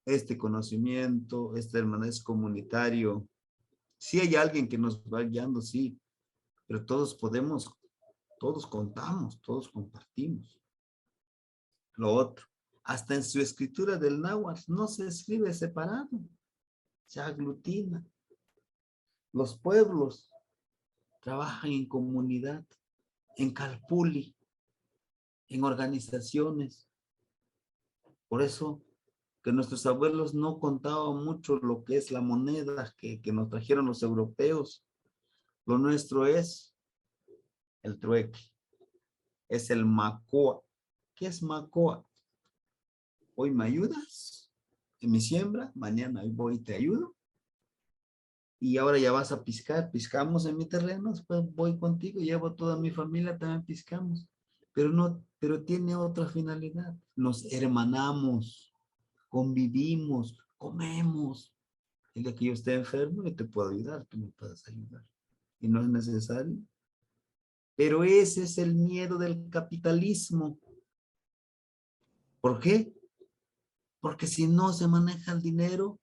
este conocimiento, este hermano es comunitario. Sí hay alguien que nos va guiando, sí, pero todos podemos, todos contamos, todos compartimos. Lo otro, hasta en su escritura del náhuatl no se escribe separado, se aglutina. Los pueblos trabajan en comunidad, en calpuli, en organizaciones. Por eso que nuestros abuelos no contaban mucho lo que es la moneda que nos trajeron los europeos. Lo nuestro es el trueque, es el macoa. ¿Qué es macoa? Hoy me ayudas en mi siembra, mañana voy y te ayudo. Y ahora ya vas a piscar, piscamos en mi terreno, después voy contigo, llevo toda mi familia, también piscamos. Pero tiene otra finalidad. Nos hermanamos, convivimos, comemos. El día que yo esté enfermo, yo te puedo ayudar, tú me puedes ayudar. Y no es necesario. Pero ese es el miedo del capitalismo. ¿Por qué? Porque si no se maneja el dinero,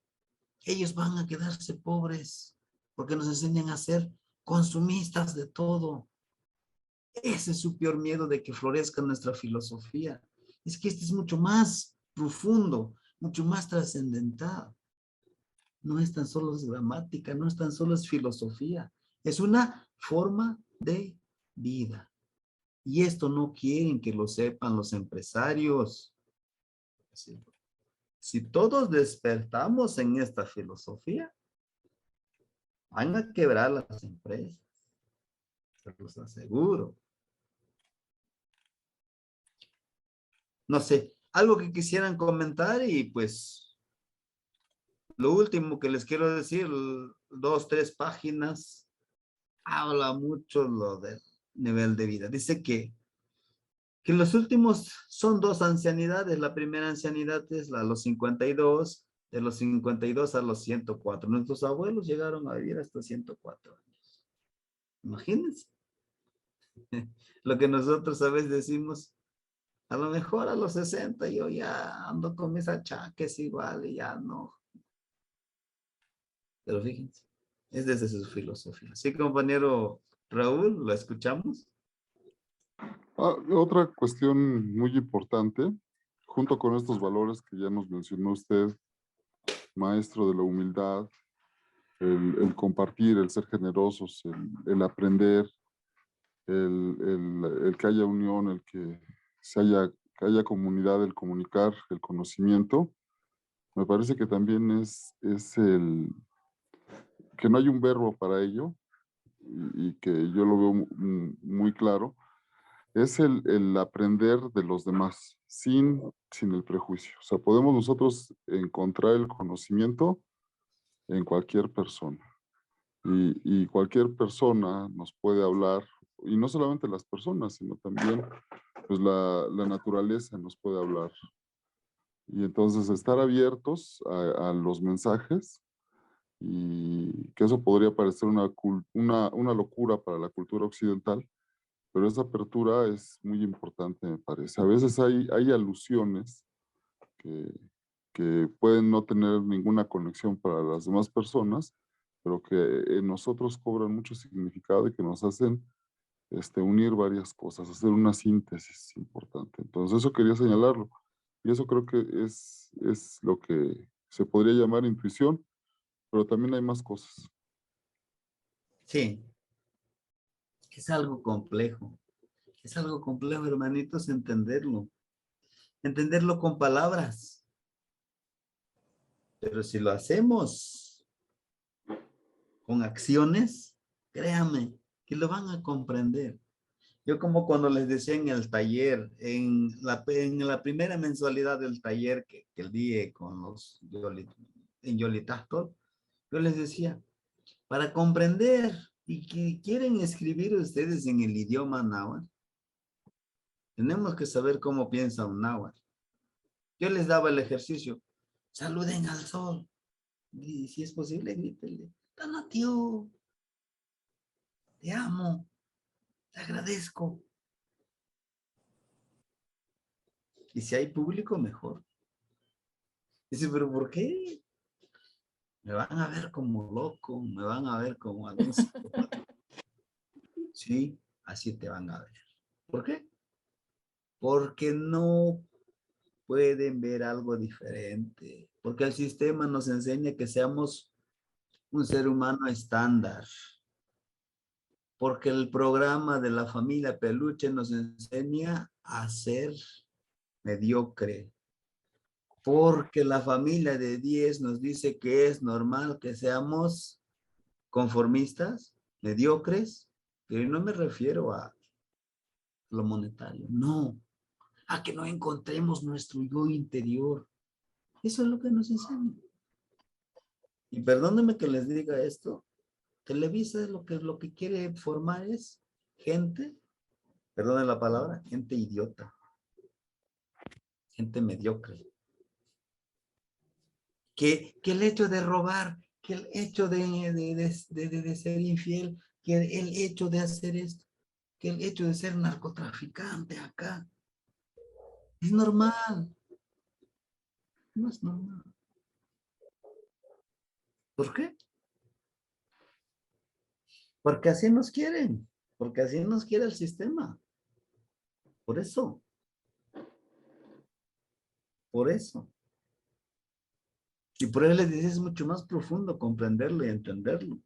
ellos van a quedarse pobres, porque nos enseñan a ser consumistas de todo. Ese es su peor miedo de que florezca nuestra filosofía. Es que este es mucho más profundo, mucho más trascendental. No es tan solo gramática, no es tan solo es filosofía. Es una forma de vida. Y esto no quieren que lo sepan los empresarios. Si todos despertamos en esta filosofía, van a quebrar las empresas. Se los aseguro. No sé, algo que quisieran comentar y pues lo último que les quiero decir, 2, 3 páginas, habla mucho lo del nivel de vida. Dice que los últimos son 2 ancianidades. La primera ancianidad es a los 52, de los 52 a los 104. Nuestros abuelos llegaron a vivir hasta 104 años. Imagínense. Lo que nosotros a veces decimos, a lo mejor a los 60 yo ya ando con mis achaques igual y ya no. Pero fíjense, es desde su filosofía. Sí, compañero Raúl, ¿lo escuchamos? Otra cuestión muy importante, junto con estos valores que ya nos mencionó usted, maestro de la humildad, el compartir, el ser generosos, el aprender, el que haya unión, el que haya comunidad, el comunicar, el conocimiento, me parece que también es el que no hay un verbo para ello y que yo lo veo muy claro, es el aprender de los demás sin el prejuicio. O sea, podemos nosotros encontrar el conocimiento en cualquier persona. Y cualquier persona nos puede hablar, y no solamente las personas, sino también pues la naturaleza nos puede hablar. Y entonces estar abiertos a los mensajes, y que eso podría parecer una locura para la cultura occidental, pero esa apertura es muy importante, me parece. A veces hay alusiones que pueden no tener ninguna conexión para las demás personas, pero que en nosotros cobran mucho significado y que nos hacen unir varias cosas, hacer una síntesis importante. Entonces eso quería señalarlo. Y eso creo que es lo que se podría llamar intuición, pero también hay más cosas. Sí, es algo complejo. Es algo complejo, hermanitos, entenderlo. Entenderlo con palabras. Pero si lo hacemos con acciones, créanme que lo van a comprender. Yo como cuando les decía en el taller, en la primera mensualidad del taller que di con los en Yolitastor, yo les decía, para comprender y que quieren escribir ustedes en el idioma náhuatl, tenemos que saber cómo piensa un náhuatl. Yo les daba el ejercicio, saluden al sol. Y si es posible, grítele. Tana, tío. Te amo. Te agradezco. Y si hay público, mejor. Dice, pero ¿por qué? Me van a ver como loco, me van a ver como algún psicópata. Sí, así te van a ver. ¿Por qué? Porque no pueden ver algo diferente. Porque el sistema nos enseña que seamos un ser humano estándar. Porque el programa de la familia Peluche nos enseña a ser mediocre. Porque la familia de 10 nos dice que es normal que seamos conformistas, mediocres, pero no me refiero a lo monetario, no, a que no encontremos nuestro yo interior. Eso es lo que nos enseña. Y perdónenme que les diga esto, Televisa lo que quiere formar es gente, perdónen la palabra, gente idiota, gente mediocre. Que el hecho de robar, que el hecho de ser infiel, que el hecho de hacer esto, que el hecho de ser narcotraficante acá, es normal. No es normal. ¿Por qué? Porque así nos quieren, porque así nos quiere el sistema. Por eso. Por eso. Y por eso les dice, es mucho más profundo comprenderlo y entenderlo.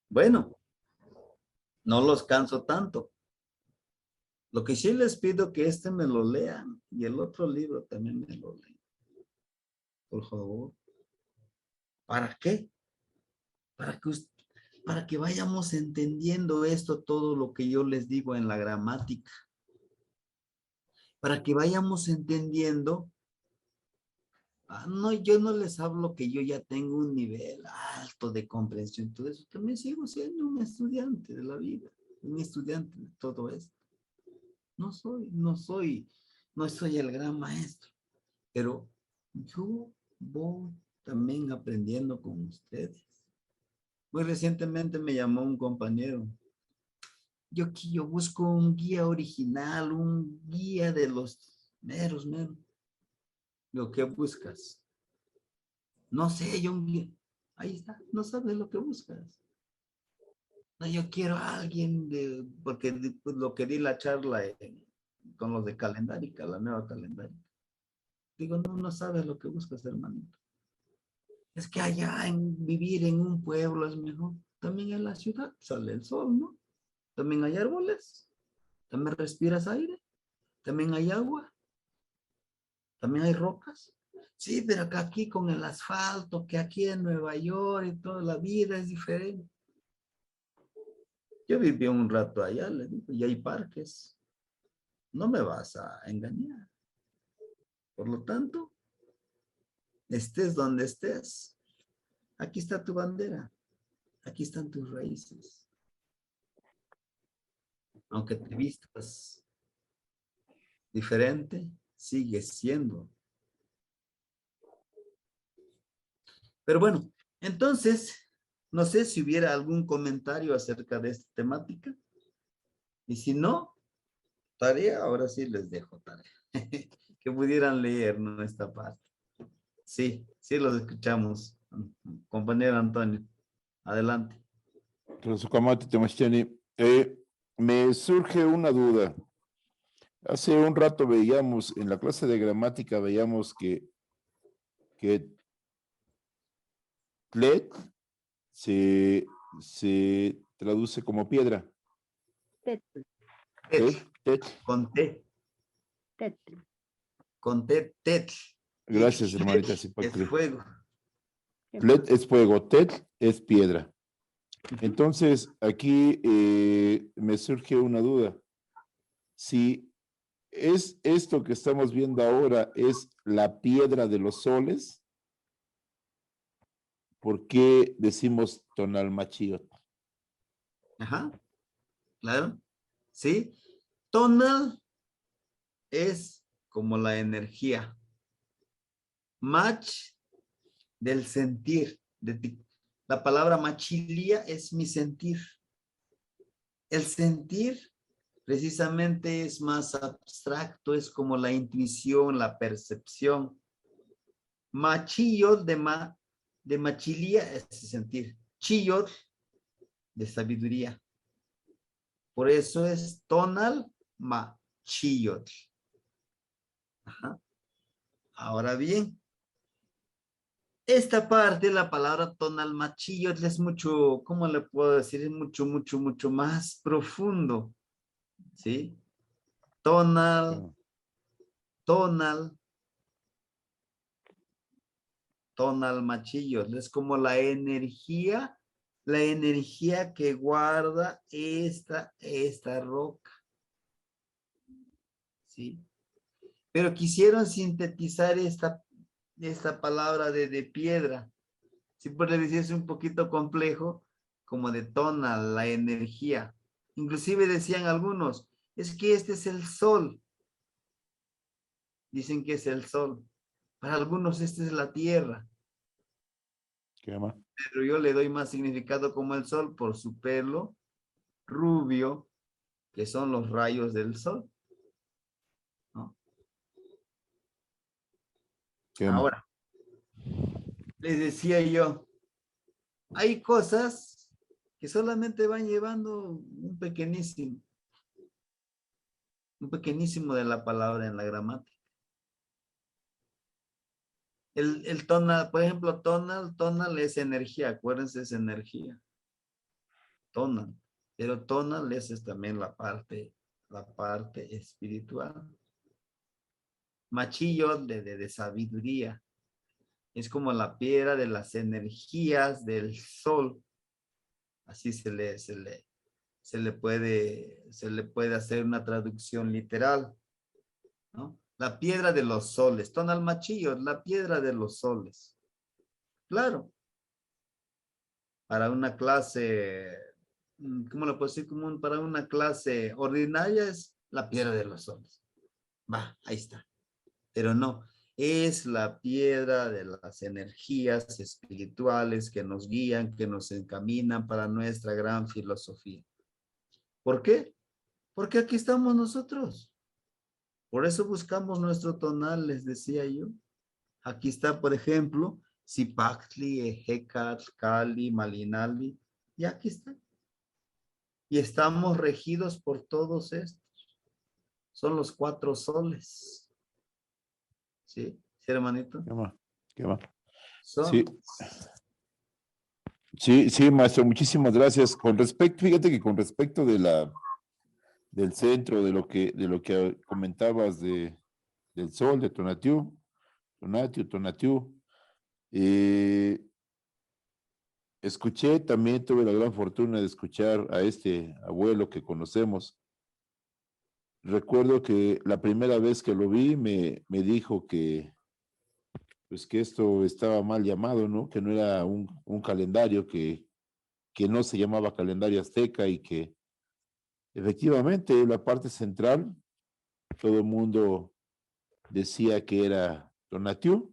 Bueno, no los canso tanto. Lo que sí les pido que este me lo lean y el otro libro también me lo lean. Por favor. ¿Para qué? Para que vayamos entendiendo esto, todo lo que yo les digo en la gramática. Para que vayamos entendiendo. No, yo no les hablo que yo ya tengo un nivel alto de comprensión, todo eso. También sigo siendo un estudiante de la vida, un estudiante de todo esto. No soy el gran maestro, pero yo voy también aprendiendo con ustedes. Muy recientemente me llamó un compañero. Yo busco un guía original, un guía de los meros. Lo que buscas. No sé, yo un guía. Ahí está, no sabes lo que buscas. No, yo quiero a alguien porque pues, lo que di la charla con los de calendárica, la nueva calendárica. Digo, no sabes lo que buscas, hermanito. Es que allá vivir en un pueblo es mejor. También en la ciudad sale el sol, ¿no? También hay árboles, también respiras aire, también hay agua, también hay rocas. Sí, pero que aquí con el asfalto, que aquí en Nueva York y toda la vida es diferente. Yo viví un rato allá, le digo, y hay parques. No me vas a engañar. Por lo tanto, estés donde estés, aquí está tu bandera, aquí están tus raíces. Aunque te vistas diferente, sigues siendo. Pero bueno, entonces, no sé si hubiera algún comentario acerca de esta temática. Y si no, tarea, ahora sí les dejo tarea. Que pudieran leer nuestra parte. Sí, sí los escuchamos. Compañero Antonio, adelante. Me surge una duda. Hace un rato veíamos, en la clase de gramática, veíamos que tlet se traduce como piedra. Tetl, Tet. Con T, tetl. con T, tetl. Gracias, Y hermanita. es fuego. Tlet es fuego, tet es piedra. Entonces, aquí me surge una duda. Si es esto que estamos viendo ahora, es la piedra de los soles, ¿por qué decimos tonal machiot? Ajá, claro. ¿Sí? Tonal es como la energía. Mach del sentir. La palabra machilia es mi sentir. El sentir precisamente es más abstracto, es como la intuición, la percepción. Machillot de machilia es sentir. Chillot de sabiduría. Por eso es tonal machillot. Ajá. Ahora bien, esta parte, la palabra tonal machillot es mucho, ¿cómo le puedo decir? Es mucho más profundo. ¿Sí? Tonal, tonal machillot. Es como la energía que guarda esta roca. ¿Sí? Pero quisieron sintetizar esta palabra de piedra. Si por decir es un poquito complejo, como de tonal, la energía. Inclusive decían algunos, es que este es el sol. Dicen que es el sol. Para algunos esta es la tierra. ¿Qué más? Pero yo le doy más significado como el sol por su pelo rubio, que son los rayos del sol. ¿No? ¿Qué más? Ahora, les decía yo, hay cosas que solamente van llevando un pequeñísimo de la palabra en la gramática. El tonal, por ejemplo, tonal es energía, acuérdense, es energía. Tonal, pero tonal es también la parte espiritual. Machillo de sabiduría. Es como la piedra de las energías del sol. Así se le puede hacer una traducción literal, ¿no? La piedra de los soles. Tonal machillo, la piedra de los soles. Claro. Para una clase, ¿cómo lo puedo decir? Para una clase ordinaria es la piedra de los soles. Va, ahí está. Pero no, es la piedra de las energías espirituales que nos guían, que nos encaminan para nuestra gran filosofía. ¿Por qué? Porque aquí estamos nosotros. Por eso buscamos nuestro tonal, les decía yo. Aquí está, por ejemplo, Zipactli, Ejecatl, Cali, Malinali. Y aquí está. Y estamos regidos por todos estos. Son los 4 soles. ¿Sí? ¿Sí, hermanito? ¿Qué más? ¿Qué más? Son. Sí, maestro, muchísimas gracias. Fíjate que con respecto del centro, de lo que comentabas del sol, de Tonatiuh, escuché, también tuve la gran fortuna de escuchar a este abuelo que conocemos. Recuerdo que la primera vez que lo vi me dijo que pues que esto estaba mal llamado, ¿no? Que no era un calendario, que no se llamaba calendario azteca y que efectivamente la parte central, todo el mundo decía que era Tonatiuh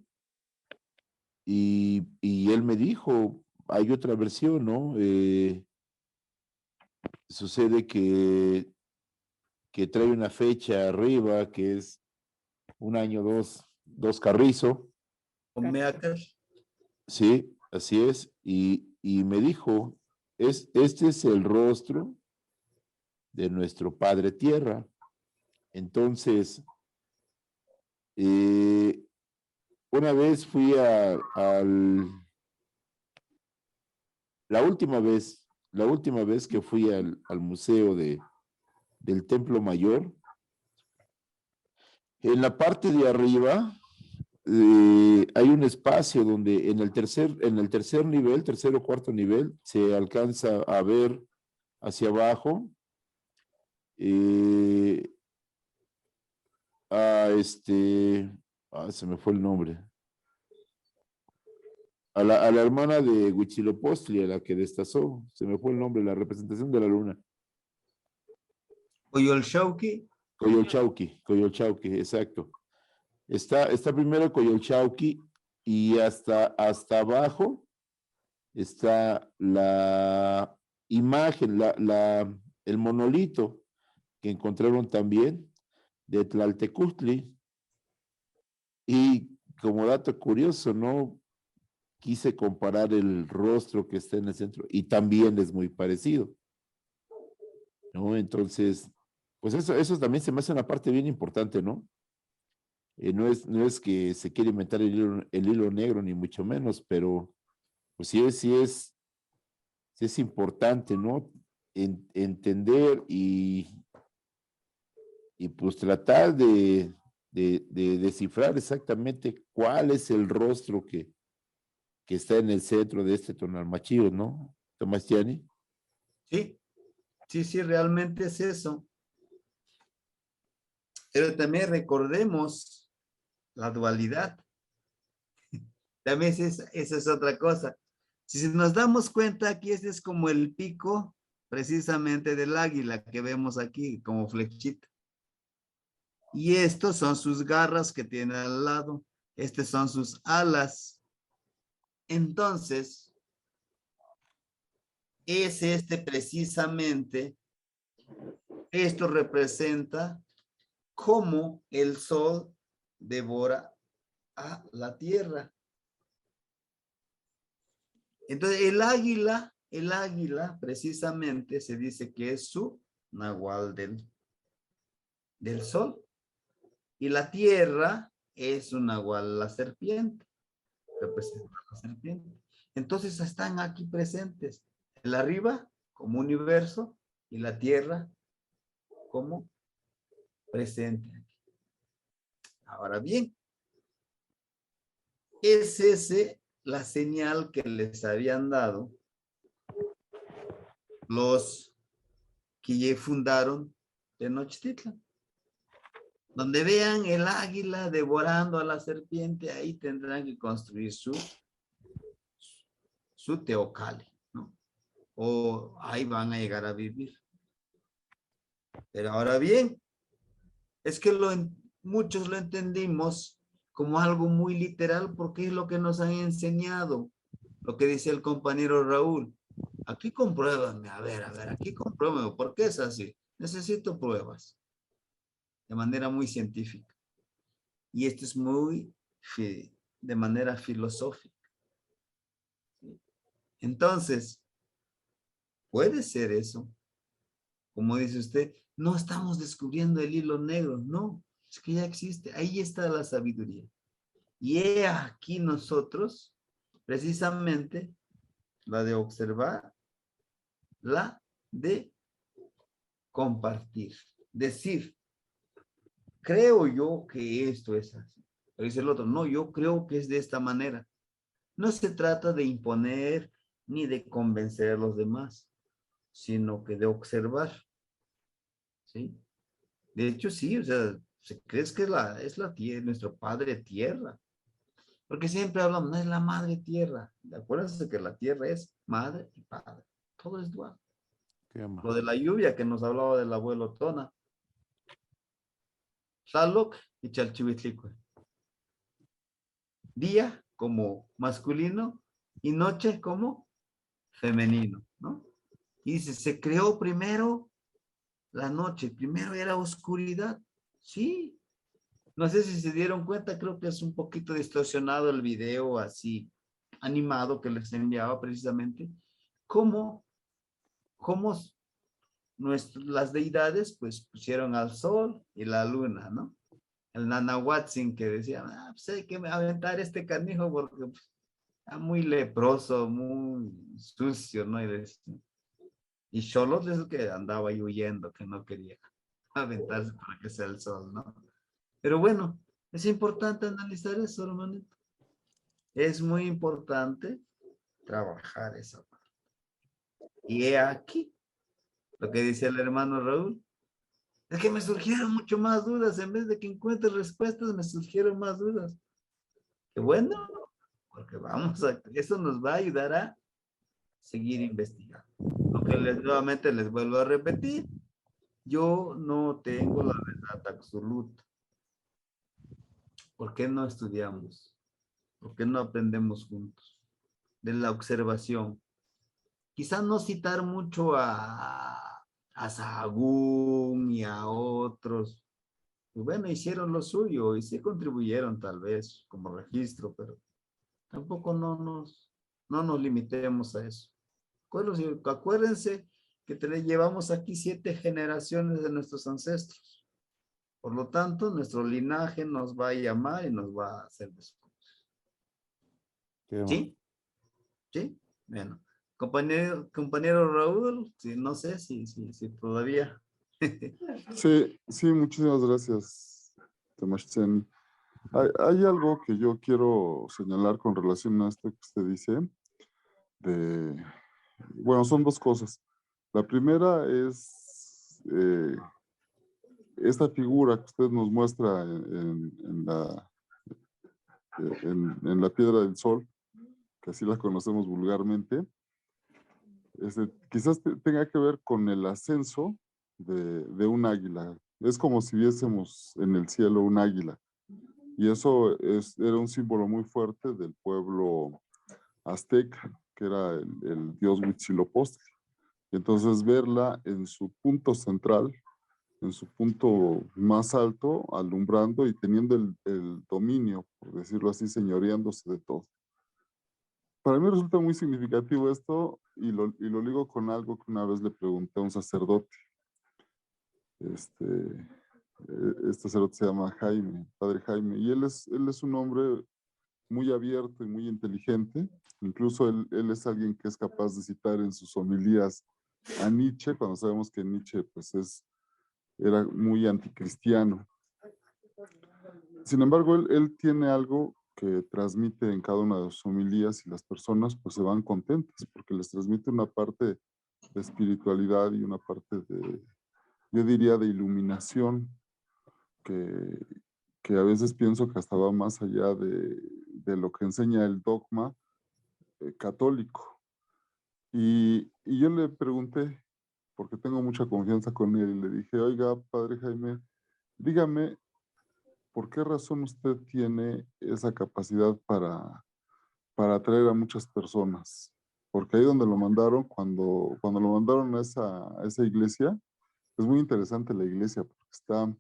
y él me dijo, hay otra versión, ¿no? Sucede que trae una fecha arriba que es un año, dos carrizo. Sí, así es. Y me dijo, este es el rostro de nuestro Padre Tierra. Entonces, una vez fui la última vez que fui al museo del Templo Mayor, en la parte de arriba hay un espacio donde en el tercer nivel, tercer o cuarto nivel, se alcanza a ver hacia abajo se me fue el nombre. A la hermana de Huitzilopochtli, a la que destazó, se me fue el nombre, la representación de la luna. Coyolxauhqui, exacto. Está primero Coyolxauhqui y hasta abajo está la imagen, el monolito que encontraron también de Tlaltecutli. Y como dato curioso, ¿no? Quise comparar el rostro que está en el centro y también es muy parecido, ¿no? Entonces, pues eso también se me hace una parte bien importante, ¿no? No es que se quiera inventar el hilo negro, ni mucho menos, pero pues sí es importante, ¿no? Entender y pues tratar de descifrar exactamente cuál es el rostro que está en el centro de este Tonalmachío, ¿no, Tomastiani? Sí, sí, realmente es eso. Pero también recordemos la dualidad. También esa es otra cosa. Si nos damos cuenta, aquí este es como el pico precisamente del águila que vemos aquí como flechita. Y estos son sus garras que tiene al lado. Estas son sus alas. Entonces, es precisamente, esto representa cómo el sol devora a la tierra. Entonces, el águila precisamente se dice que es su nahual del sol. Y la tierra es un nahual, la serpiente, representa la serpiente. Entonces están aquí presentes, el arriba como universo y la tierra como presente. Ahora bien, es la señal que les habían dado los que ya fundaron Tenochtitlan. Donde vean el águila devorando a la serpiente, ahí tendrán que construir su teocalli, ¿no? O ahí van a llegar a vivir. Pero ahora bien, es que muchos lo entendimos como algo muy literal porque es lo que nos han enseñado, lo que dice el compañero Raúl. Aquí compruébame, a ver, aquí compruébame, ¿por qué es así? Necesito pruebas, de manera muy científica. Y esto es muy de manera filosófica. Entonces, puede ser eso. Como dice usted, no estamos descubriendo el hilo negro, no, es que ya existe, ahí está la sabiduría. Y he aquí nosotros, precisamente, la de observar, la de compartir. Decir, creo yo que esto es así. Pero dice el otro, no, yo creo que es de esta manera. No se trata de imponer ni de convencer a los demás, sino que de observar. ¿Sí? De hecho, sí, o sea, se cree que es la tierra, nuestro padre tierra. Porque siempre hablamos, no es la madre tierra. Acuérdense que la tierra es madre y padre. Todo es dual. Lo de la lluvia que nos hablaba del abuelo Tona. Tlaloc y Chalchihuitlicue. Día como masculino y noche como femenino, ¿no? Y dice, se creó primero la noche, primero era oscuridad. Sí. No sé si se dieron cuenta, creo que es un poquito distorsionado el video así animado que les enviaba precisamente. Cómo las deidades pues pusieron al sol y la luna, ¿no? El Nanahuatzin que decía, pues hay que aventar este canijo porque pues, está muy leproso, muy sucio, ¿no? Y Xolotl es el que andaba ahí huyendo, que no quería aventarse para que sea el sol, ¿no? Pero bueno, es importante analizar eso, hermanito. Es muy importante trabajar esa parte. Y he aquí lo que dice el hermano Raúl. Es que me surgieron mucho más dudas. En vez de que encuentre respuestas, me surgieron más dudas. Qué bueno, porque eso nos va a ayudar a seguir investigando. Aunque nuevamente les vuelvo a repetir, yo no tengo la verdad absoluta. ¿Por qué no estudiamos? porque no aprendemos juntos, de la observación. Quizás no citar mucho a Sahagún y a otros. Y bueno, hicieron lo suyo y sí contribuyeron tal vez como registro, pero tampoco no nos limitemos a eso. Acuérdense que llevamos aquí 7 generaciones de nuestros ancestros. Por lo tanto, nuestro linaje nos va a llamar y nos va a hacer descubrir. ¿Sí? ¿Sí? Bueno. Compañero Raúl, sí, no sé si todavía. Sí, muchísimas gracias, Temachten. Hay algo que yo quiero señalar con relación a esto que usted dice. Bueno, son 2 cosas. La primera es esta figura que usted nos muestra en la Piedra del Sol, que así la conocemos vulgarmente. Quizás tenga que ver con el ascenso de un águila. Es como si viésemos en el cielo un águila. Y eso era un símbolo muy fuerte del pueblo azteca, que era el dios Huitzilopochtli. Y entonces verla en su punto central, en su punto más alto, alumbrando y teniendo el dominio, por decirlo así, señoreándose de todo. Para mí resulta muy significativo esto y lo ligo con algo que una vez le pregunté a un sacerdote. Este sacerdote se llama Jaime, Padre Jaime, y él es un hombre muy abierto y muy inteligente. Incluso él es alguien que es capaz de citar en sus homilías a Nietzsche, cuando sabemos que Nietzsche pues era muy anticristiano. Sin embargo, él tiene algo que transmite en cada una de sus homilías y las personas pues se van contentas porque les transmite una parte de espiritualidad y una parte yo diría, de iluminación que a veces pienso que hasta va más allá de lo que enseña el dogma católico. Y yo le pregunté, porque tengo mucha confianza con él, y le dije, oiga, Padre Jaime, dígame, ¿por qué razón usted tiene esa capacidad para atraer a muchas personas? Porque ahí donde lo mandaron, cuando lo mandaron a esa iglesia, es muy interesante la iglesia, porque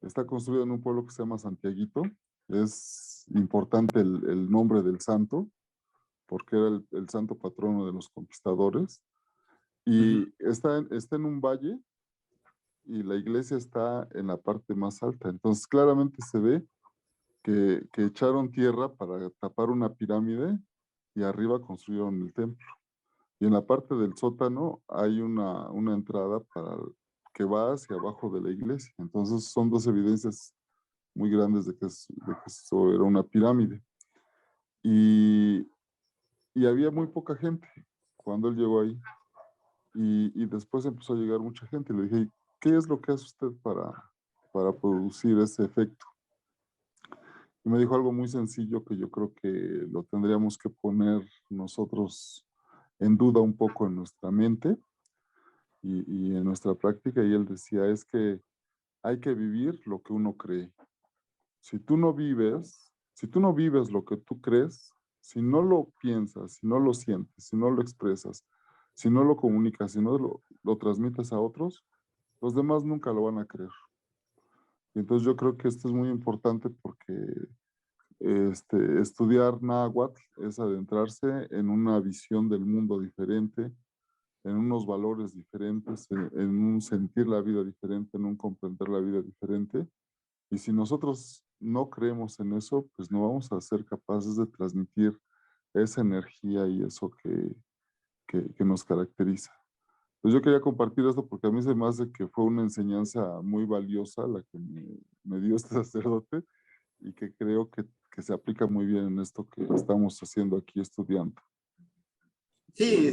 está construida en un pueblo que se llama Santiaguito. Es importante el nombre del santo, porque era el santo patrono de los conquistadores. Y está en un valle y la iglesia está en la parte más alta. Entonces claramente se ve que echaron tierra para tapar una pirámide y arriba construyeron el templo. Y en la parte del sótano hay una entrada que va hacia abajo de la iglesia. Entonces son 2 evidencias muy grandes de que eso era una pirámide. Y había muy poca gente cuando él llegó ahí. Y después empezó a llegar mucha gente. Le dije, ¿qué es lo que hace usted para producir ese efecto? Y me dijo algo muy sencillo que yo creo que lo tendríamos que poner nosotros en duda un poco en nuestra mente y en nuestra práctica. Y él decía, es que hay que vivir lo que uno cree. Si tú no vives lo que tú crees, si no lo piensas, si no lo sientes, si no lo expresas, si no lo comunicas, si no lo transmites a otros, los demás nunca lo van a creer. Y entonces yo creo que esto es muy importante porque estudiar náhuatl es adentrarse en una visión del mundo diferente, en unos valores diferentes, en un sentir la vida diferente, en un comprender la vida diferente. Y si nosotros no creemos en eso, pues no vamos a ser capaces de transmitir esa energía y eso que nos caracteriza. Pues yo quería compartir esto porque a mí se me hace que fue una enseñanza muy valiosa la que me dio este sacerdote y que creo que se aplica muy bien en esto que estamos haciendo aquí estudiando. Sí.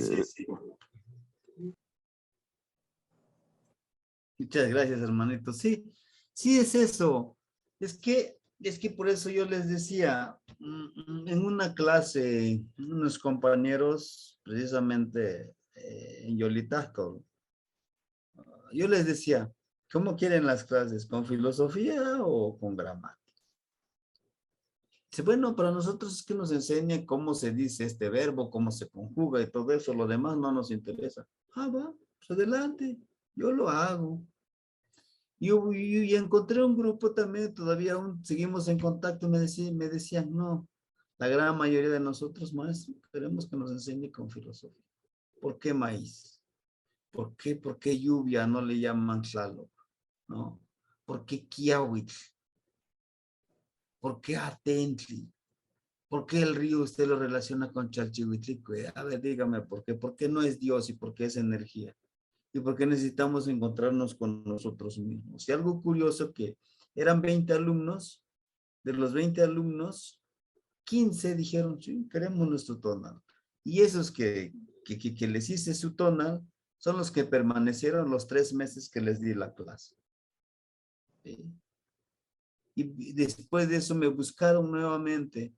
Muchas gracias, hermanito. Sí es eso. Es que por eso yo les decía, en una clase, unos compañeros, precisamente en Yolitasco, yo les decía, ¿cómo quieren las clases? ¿Con filosofía o con gramática? Dice, bueno, para nosotros es que nos enseña cómo se dice este verbo, cómo se conjuga y todo eso, lo demás no nos interesa. Ah, va, pues adelante, yo lo hago. Y encontré un grupo también, todavía aún seguimos en contacto, me decían, no, la gran mayoría de nosotros, maestro, queremos que nos enseñe con filosofía. ¿Por qué maíz? ¿Por qué lluvia no le llaman Tlaloc? ¿No? ¿Por qué Kiawitl? ¿Por qué Atentli? ¿Por qué el río usted lo relaciona con Chalchihuitlicue? A ver, dígame por qué. ¿Por qué no es Dios y por qué es energía? ¿Y por qué necesitamos encontrarnos con nosotros mismos? Y algo curioso que eran 20 alumnos, de los 20 alumnos, 15 dijeron, sí, queremos nuestro tonal. Y esos que les hice su tonal son los que permanecieron los 3 meses que les di la clase. ¿Sí? Y después de eso me buscaron nuevamente.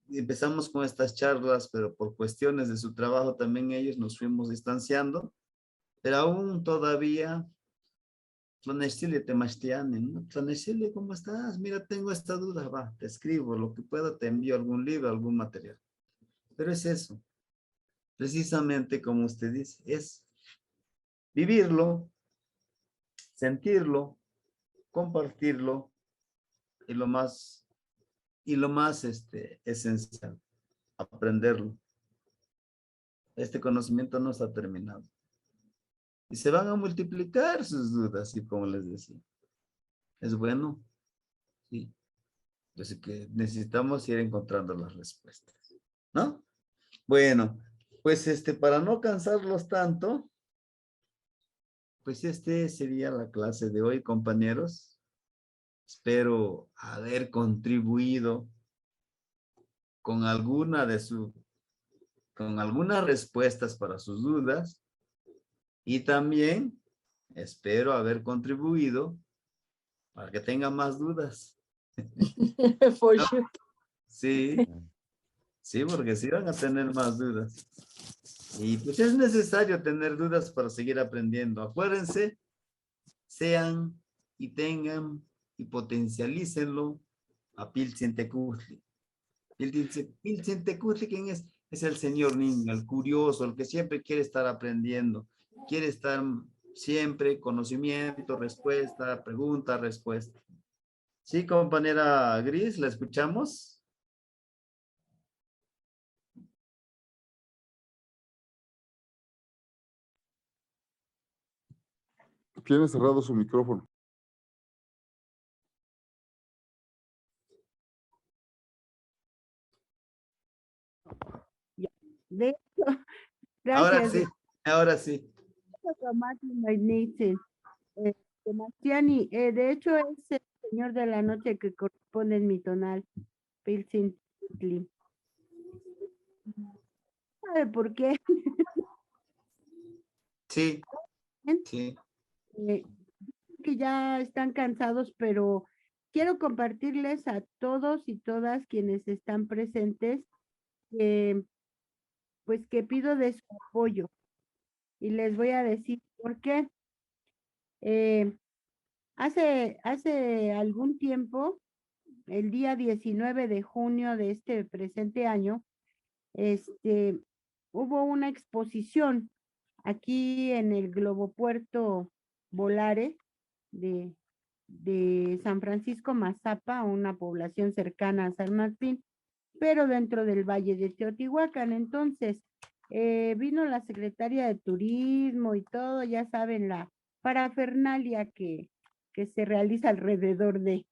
Empezamos con estas charlas, pero por cuestiones de su trabajo también ellos nos fuimos distanciando. Pero aún todavía, Tlanexile Temastiane, ¿no? Tlanexile, ¿cómo estás? Mira, tengo esta duda, va, te escribo, lo que pueda te envío algún libro, algún material. Pero es eso, precisamente como usted dice, es vivirlo, sentirlo, compartirlo y lo más esencial, aprenderlo. Este conocimiento no está terminado. Y se van a multiplicar sus dudas, y como les decía. Es bueno, sí. Así que necesitamos ir encontrando las respuestas, ¿no? Bueno, pues para no cansarlos tanto, pues sería la clase de hoy, compañeros. Espero haber contribuido con con algunas respuestas para sus dudas y también espero haber contribuido para que tengan más dudas. For No, sure. sí, sí, porque sí van a tener más dudas. Y pues es necesario tener dudas para seguir aprendiendo. Acuérdense, sean y tengan y potencialícenlo a Piltzintecutli. Piltzintecutli, ¿quién es? Es el señor niño, el curioso, el que siempre quiere estar aprendiendo, quiere estar siempre conocimiento, respuesta, pregunta, respuesta. Sí, compañera Gris, ¿la escuchamos? Tiene cerrado su micrófono. De hecho, Ahora gracias. sí, ahora sí. Sebastiani, de hecho es el señor de la noche que corresponde en mi tonal, Piltzintli. ¿Sabe por qué? Sí, sí. Que ya están cansados, pero quiero compartirles a todos y todas quienes están presentes, pues que pido de su apoyo. Y les voy a decir por qué. Hace algún tiempo, el día 19 de junio de este presente año, hubo una exposición aquí en el Globopuerto Volare de San Francisco Mazapa, una población cercana a San Martín, pero dentro del Valle de Teotihuacán. Entonces, vino la secretaria de Turismo y todo, ya saben, la parafernalia que se realiza alrededor de.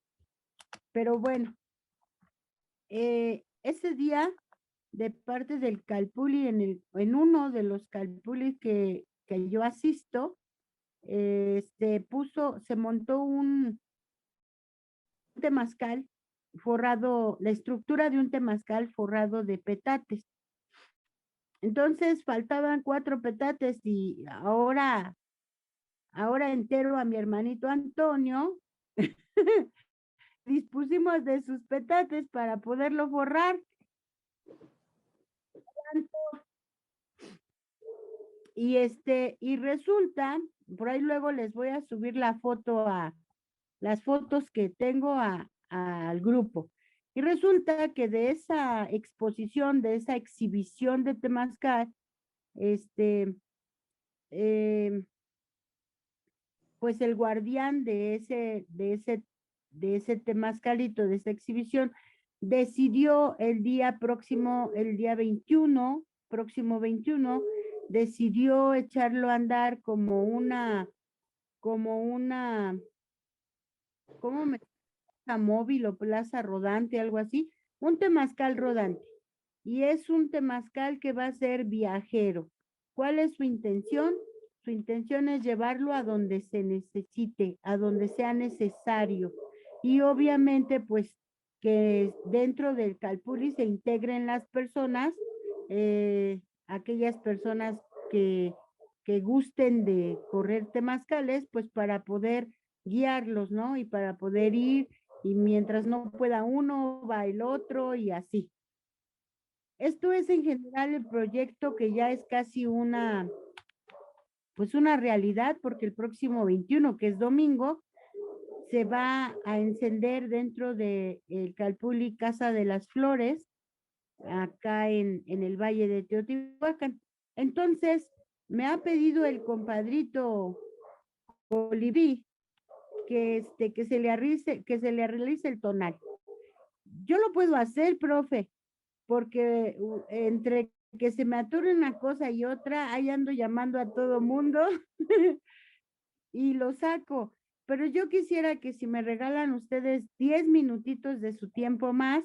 Pero bueno, ese día, de parte del Calpulli, en uno de los Calpulis que yo asisto, se montó un temazcal forrado, la estructura de un temazcal forrado de petates. Entonces faltaban 4 petates y ahora entero a mi hermanito Antonio dispusimos de sus petates para poderlo forrar. Y resulta, por ahí luego les voy a subir las fotos que tengo al grupo. Y resulta que de esa exposición, de esa exhibición de temazcal, pues el guardián de ese temazcalito, de esa exhibición, decidió el día próximo, el día 21, próximo 21, decidió echarlo a andar como una, ¿cómo me plaza móvil o plaza rodante, algo así? Un temazcal rodante. Y es un temazcal que va a ser viajero. ¿Cuál es su intención? Su intención es llevarlo a donde se necesite, a donde sea necesario. Y obviamente, pues, que dentro del Calpulli se integren las personas, aquellas personas que gusten de correr temazcales, pues para poder guiarlos, ¿no? Y para poder ir, y mientras no pueda uno, va el otro y así. Esto es en general el proyecto que ya es casi pues una realidad, porque el próximo 21, que es domingo, se va a encender dentro de el Calpulli Casa de las Flores, acá en el Valle de Teotihuacán. Entonces, me ha pedido el compadrito Colibrí que se le realice el tonal. Yo lo puedo hacer, profe, porque entre que se me ature una cosa y otra, ahí ando llamando a todo mundo y lo saco. Pero yo quisiera que si me regalan ustedes 10 minutitos de su tiempo más,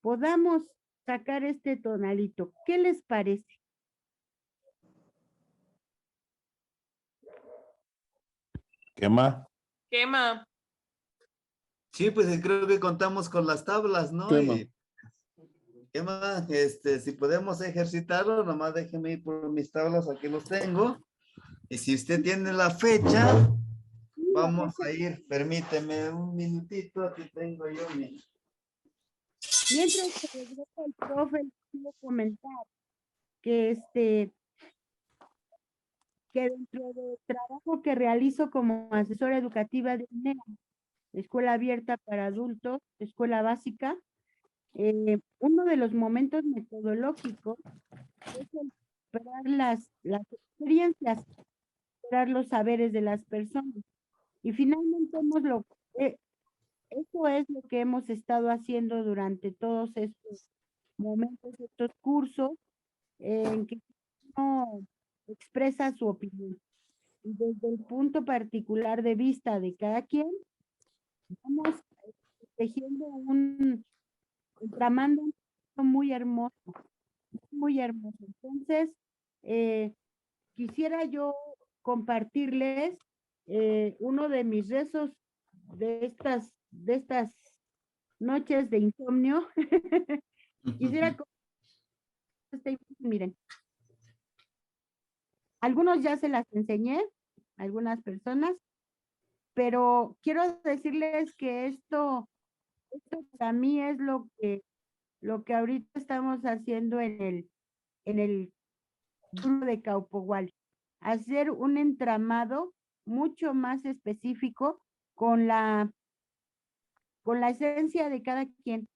podamos sacar este tonalito. ¿Qué les parece? Quema. Quema. Sí, pues creo que contamos con las tablas, ¿no? Tema. Y ¿qué más? Si podemos ejercitarlo, nomás déjeme ir por mis tablas, aquí los tengo. Y si usted tiene la fecha, vamos a ir, permíteme un minutito, aquí tengo yo mi... Mientras que regresa el profe, les quiero comentar que que dentro del trabajo que realizo como asesora educativa de INEA, Escuela Abierta para Adultos, Escuela Básica, uno de los momentos metodológicos es el superar las experiencias, superar los saberes de las personas. Y finalmente eso es lo que hemos estado haciendo durante todos estos momentos, estos cursos, en que uno expresa su opinión. Y desde el punto particular de vista de cada quien, vamos tejiendo tramando un proyecto muy hermoso, muy hermoso. Entonces, quisiera yo compartirles uno de mis rezos de estas noches de insomnio. Quisiera miren, algunos ya se las enseñé, algunas personas, pero quiero decirles que esto para mí es lo que ahorita estamos haciendo en el grupo de Caupogual, hacer un entramado mucho más específico con la esencia de cada quien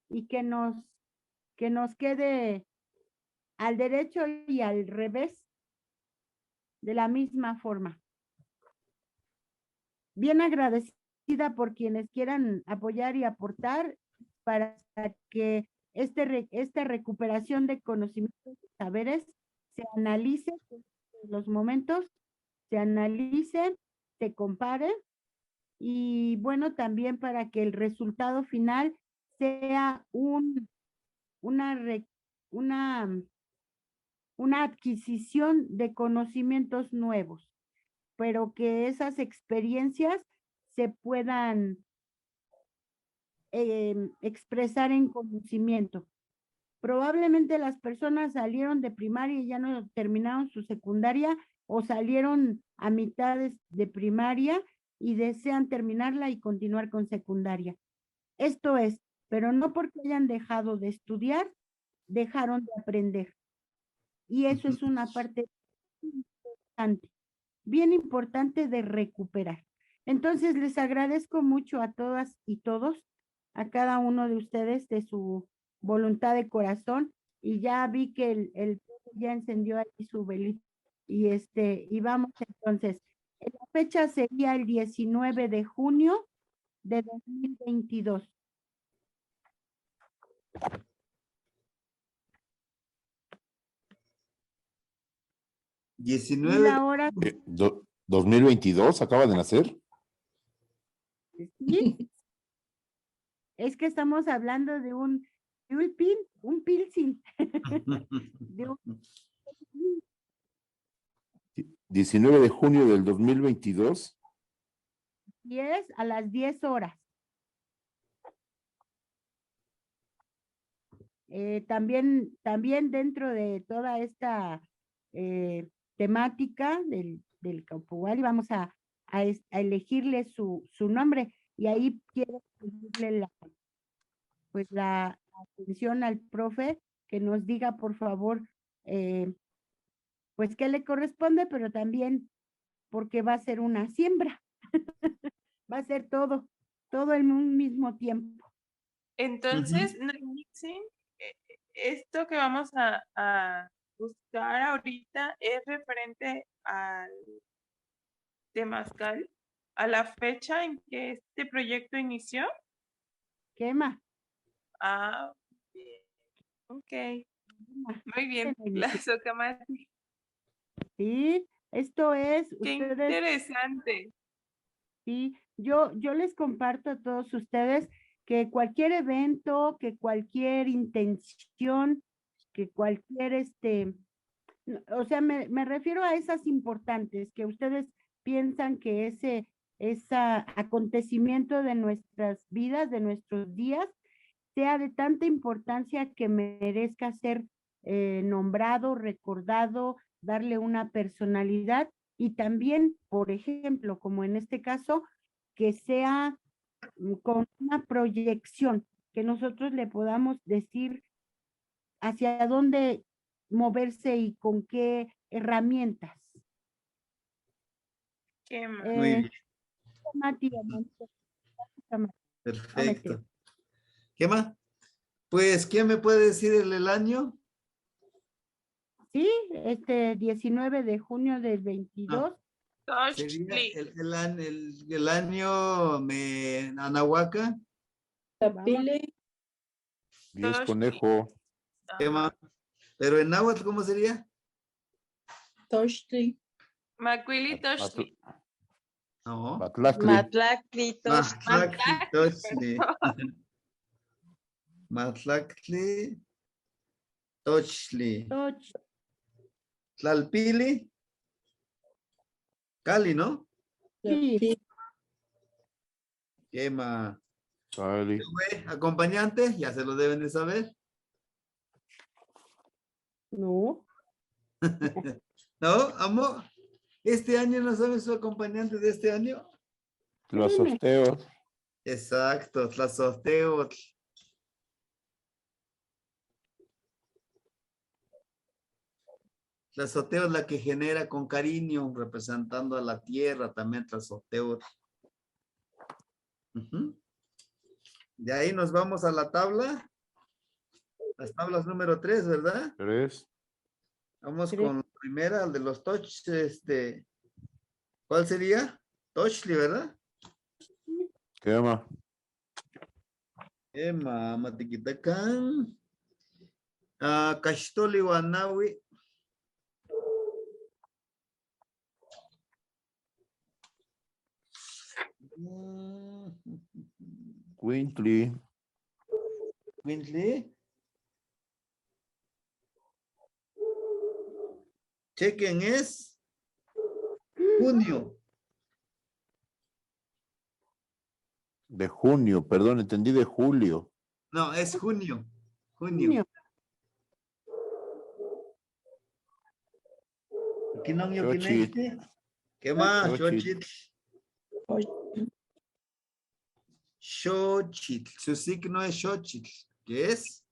y que nos quede al derecho y al revés de la misma forma. Bien agradecida por quienes quieran apoyar y aportar para que esta recuperación de conocimientos y saberes se analice en los momentos, se analice, se compare y bueno, también para que el resultado final sea una adquisición de conocimientos nuevos, pero que esas experiencias se puedan expresar en conocimiento. Probablemente las personas salieron de primaria y ya no terminaron su secundaria o salieron a mitades de primaria y desean terminarla y continuar con secundaria. Esto es, pero no porque hayan dejado de estudiar, dejaron de aprender. Y eso es una parte importante, bien importante de recuperar. Entonces, les agradezco mucho a todas y todos a cada uno de ustedes de su voluntad de corazón. Y ya vi que el ya encendió ahí su velita. Y vamos entonces. La fecha sería el 19 de junio de 2022. Y 19 la hora, 2022, acaba de nacer. ¿sí? Es que estamos hablando de un pilsing. De un 19 de junio del 2022. 10 a las 10 horas. También dentro de toda esta temática del Caupoguari vamos a elegirle su nombre, y ahí quiero pedirle la atención al profe que nos diga, por favor, pues qué le corresponde, pero también porque va a ser una siembra. Va a ser todo en un mismo tiempo. Entonces, Nixin, esto que vamos a buscar ahorita es referente al temazcal, a la fecha en que este proyecto inició. Quema. Ah, bien. Ok. Muy bien. La Socamati. Sí, esto es, Qué ustedes, interesante. sí, yo les comparto a todos ustedes que cualquier evento, que cualquier intención, que cualquier o sea, me refiero a esas importantes que ustedes piensan que ese acontecimiento de nuestras vidas, de nuestros días, sea de tanta importancia que merezca ser nombrado, recordado, darle una personalidad, y también, por ejemplo, como en este caso, que sea con una proyección, que nosotros le podamos decir hacia dónde moverse y con qué herramientas. Qué mal. Muy bien. Mati, Perfecto. ¿Qué más? Pues, ¿quién me puede decir el año? sí, 19 de junio del 22. Sería Toshli. el año Anahuaca. Tapile, 10 conejo. ¿Qué más? Pero en náhuatl, ¿cómo sería? Toshli, Macuili Toshli. No. Matlacli. Matlacli, Toshli, Matlacli, Tochli. Perdón. Matlacli, Tochli. Toch, Tlalpili, Cali, ¿no? sí, ¿Qué más? Cali. Acompañante, ya se lo deben de saber. no, ¿No, amor? ¿Este año no sabe su acompañante de este año? Los sorteos. Exacto, Tlazolteotl. Tlazolteotl es la que genera con cariño, representando a la tierra, también Tlazolteotl. De ahí nos vamos a la tabla. Las tablas número 3, ¿verdad? 3. Vamos Tres. con la primera, el de los toch, ¿cuál sería? Tochli, ¿verdad? Quema. Ema, matiquitacán. Cachtoli Guanawi. Quintly. Quintly. Chequen, es junio. De junio, perdón, entendí de julio. No, es junio. Junio. junio. Aquí no yo Xochitl. ¿Qué más? Xochitl. Xochitl. Xochitl. Su signo es Xochitl, que es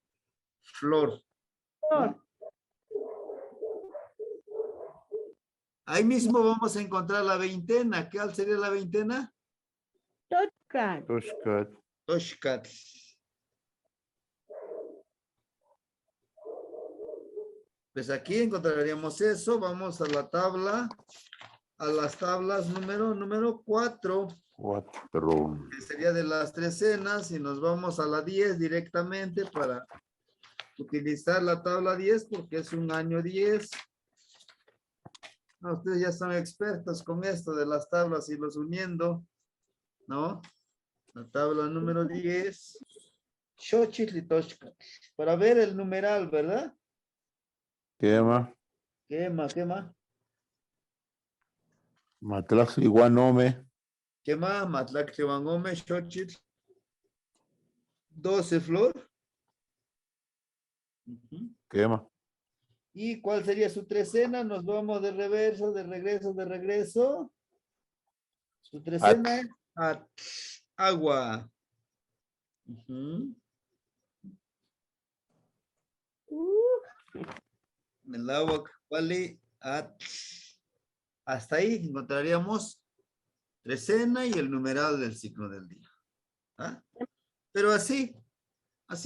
flor. Flor. Ahí mismo vamos a encontrar la veintena. ¿Qué sería la veintena? Tochcat, Toshkat. Toshkatl. Pues aquí encontraríamos eso. Vamos a la tabla, a las tablas número 4. 4. Que sería de las trecenas, y nos vamos a la 10 directamente para utilizar la tabla 10 porque es un año 10. No, ustedes ya son expertos con esto de las tablas y los uniendo, ¿no? La tabla número 10. Xochitl y Toshkatl. Para ver el numeral, ¿verdad? ¿Qué más? ¿Qué más? ¿Qué más? Matlaxli Guanome. ¿Qué más? Matlac Tehuangome, Xochitl. 12 flor. Ujú. ¿Qué más? ¿Y cuál sería su trecena? Nos vamos de reverso, de regreso. Su trecena es agua. Ujú. El agua vale hasta ahí encontraríamos trecena y el numeral del ciclo del día. ¿Ah? Pero así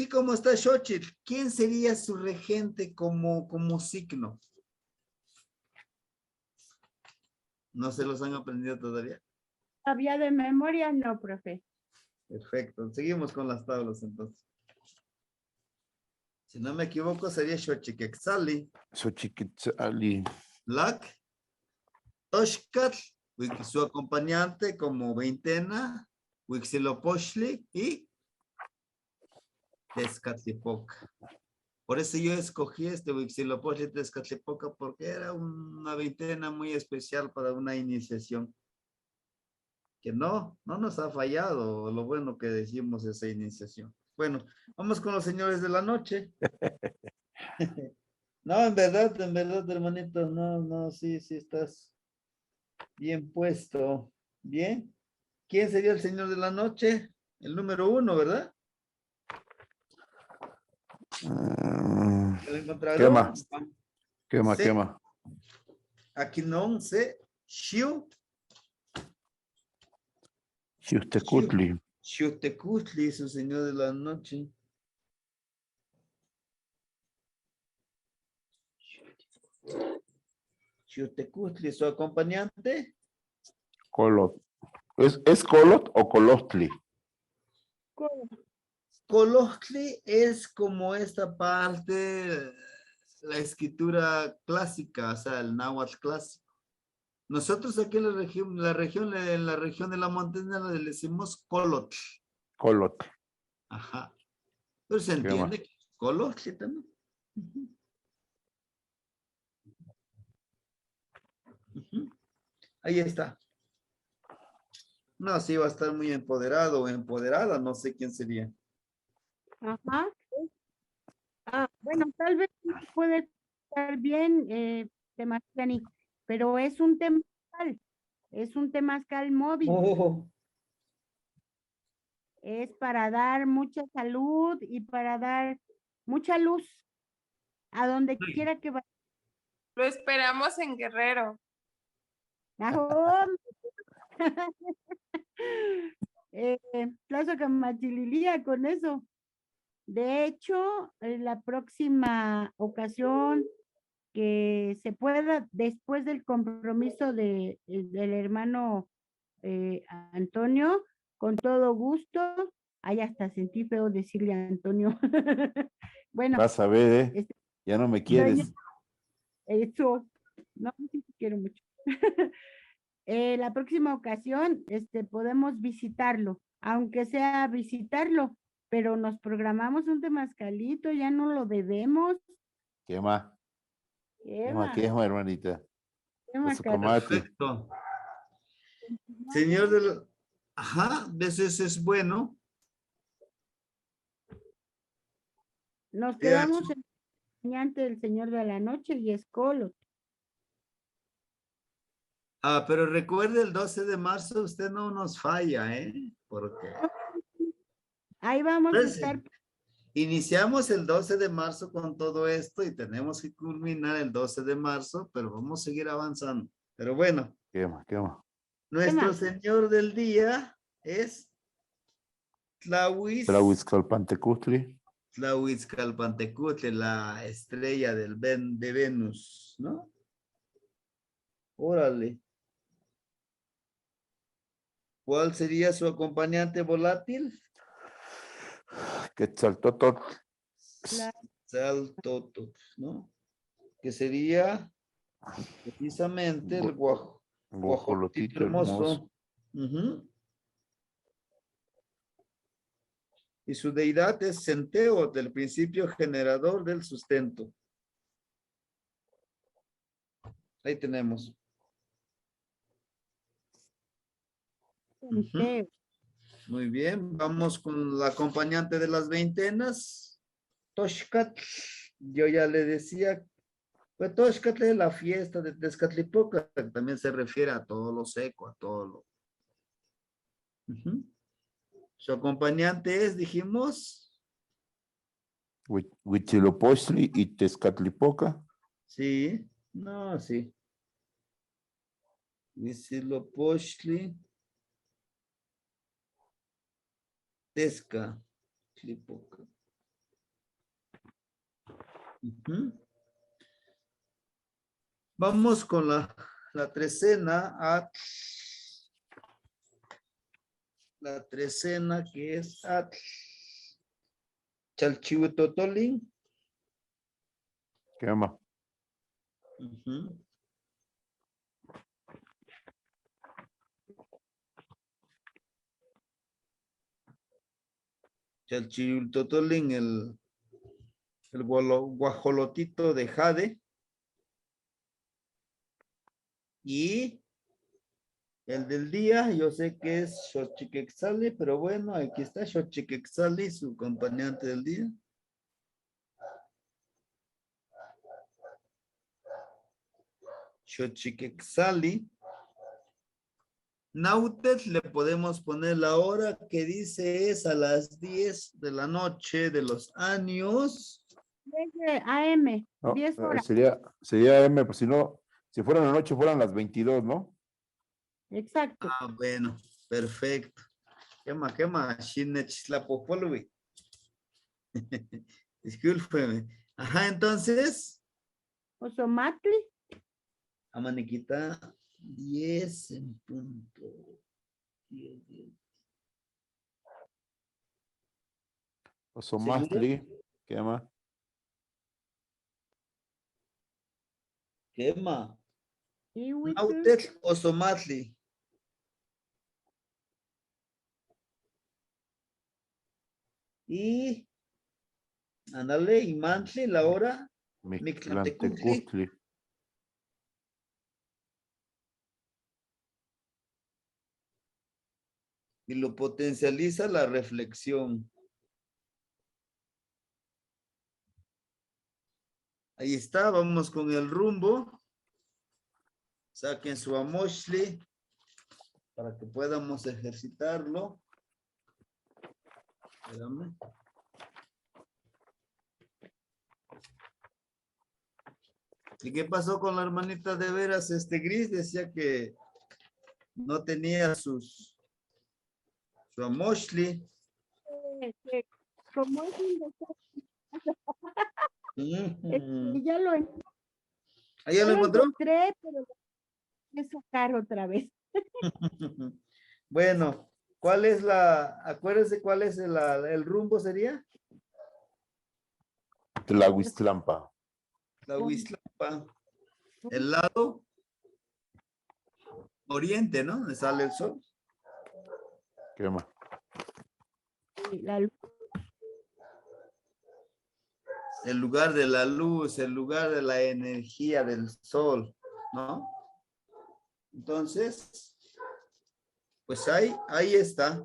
como está Xochitl, ¿quién sería su regente como signo? ¿No se los han aprendido todavía? ¿Había de memoria? No, profe. Perfecto. Seguimos con las tablas entonces. Si no me equivoco, sería Xochiquetzali, Xochiquetzali. Lac, Toshkatl, su acompañante como veintena, Huitzilopochtli y Tezcatlipoca. Por eso yo escogí Huitzilopochtli y Tezcatlipoca porque era una veintena muy especial para una iniciación. Que no nos ha fallado lo bueno que decimos esa iniciación. Bueno, vamos con los señores de la noche. No, en verdad, hermanito, no, sí estás bien puesto. Bien. ¿Quién sería el señor de la noche? El número 1, ¿verdad? ¿Lo encontraron? ¿Qué más? ¿Qué más? Sí. ¿Qué más? Aquí no sé. Xiu. Xiustecutli. Xiutecutli, su señor de la noche. Xiutecutli, su acompañante. Colot. ¿Es Colot o Colostli? Colostli es como esta parte, la escritura clásica, o sea, el náhuatl clásico. Nosotros aquí en la región de la montaña le decimos Colotl. Colot. Ajá. Pero se entiende que Colostli también. Ahí está. No, sí va a estar muy empoderado o empoderada, no sé quién sería. Ajá. Bueno, tal vez no puede estar bien, Temazcani, pero es un temazcal móvil. Oh, Es para dar mucha salud y para dar mucha luz a donde quiera que vaya. Lo esperamos en Guerrero. Plazo Camachililía con eso. De hecho, la próxima ocasión que se pueda, después del compromiso del hermano Antonio, con todo gusto. Ay, hasta sentí feo decirle a Antonio. Bueno, Vas a ver, ¿eh? Ya no me quieres. Eso, no, sí te quiero mucho. La próxima ocasión, podemos visitarlo, aunque sea visitarlo, pero nos programamos un temazcalito, ya no lo debemos. ¿Qué más? ¿Qué más, hermanita? perfecto. Señor de los... Ajá, veces es bueno. Nos quedamos en el Señor de la Noche y Escolot. Pero recuerde, el 12 de marzo usted no nos falla, ¿eh? Porque... Ahí vamos a estar. Iniciamos el 12 de marzo con todo esto y tenemos que culminar el 12 de marzo, pero vamos a seguir avanzando. Pero bueno. ¿Qué más? ¿Qué más? Nuestro señor del día es Tlahuizcalpantecutli. Tlahuizcalpantecutli, la estrella de Venus, ¿no? Órale. ¿Cuál sería su acompañante volátil? Quetzaltototl. Quetzaltototl, ¿no? Que sería precisamente el guajolotito hermoso. Ujú. Y su deidad es Centeo, del principio generador del sustento. Ahí tenemos. Ujú. Muy bien, vamos con la acompañante de las veintenas. Toxcatl. Yo ya le decía, pues Toxcatl es la fiesta de Tezcatlipoca, que también se refiere a todo lo seco, a todo lo. Ujú. Su acompañante es, dijimos. Huitzilopochtli y Tezcatlipoca. Sí, no, sí. Huitzilopochtli. Tezcatlipoca. Ujú. Vamos con la trecena, la trecena que es Chalchihuitotolin. ¿Qué llama? Ujú. Chalchihuitotolin, el guajolotito de jade. Y el del día, yo sé que es Xochiquexali, pero bueno, aquí está Xochiquexali, su acompañante del día. Xochiquexali. Nautet le podemos poner la hora que dice es a las 10 de la noche de los años. 10 AM, No, 10 horas. sería M, pues si no, si fueran la noche fueran las 22, ¿no? Exacto. Ah, bueno, perfecto. ¿Qué más? Shinechtlapopolui. Discúlpeme. Ajá, entonces, Osomatli, Amaniquita, 10 en punto. 10, 10. Osomatli, ¿qué llama? ¿Qué más? Ihuitl, Nautet Osomatli. Y, ándale, y Mantli, la hora, Mictlantecutli. Mictlantecutli. Y lo potencializa la reflexión. Ahí está, vamos con el rumbo. Saquen su amoshli para que podamos ejercitarlo. Espérame. ¿Y qué pasó con la hermanita de veras? Gris decía que no tenía su amoshli. como es un Ujú. ya lo, ¿Ahí ya ya lo lo encontró? encontré, pero lo voy a sacar otra vez. Bueno, acuérdense cuál es el rumbo sería? Tlahuiztlampa. La Huiztlampa. El lado oriente, ¿no? Donde sale el sol. ¿Qué llama? La luz. El lugar de la luz, el lugar de la energía del sol, ¿no? Entonces, pues ahí está.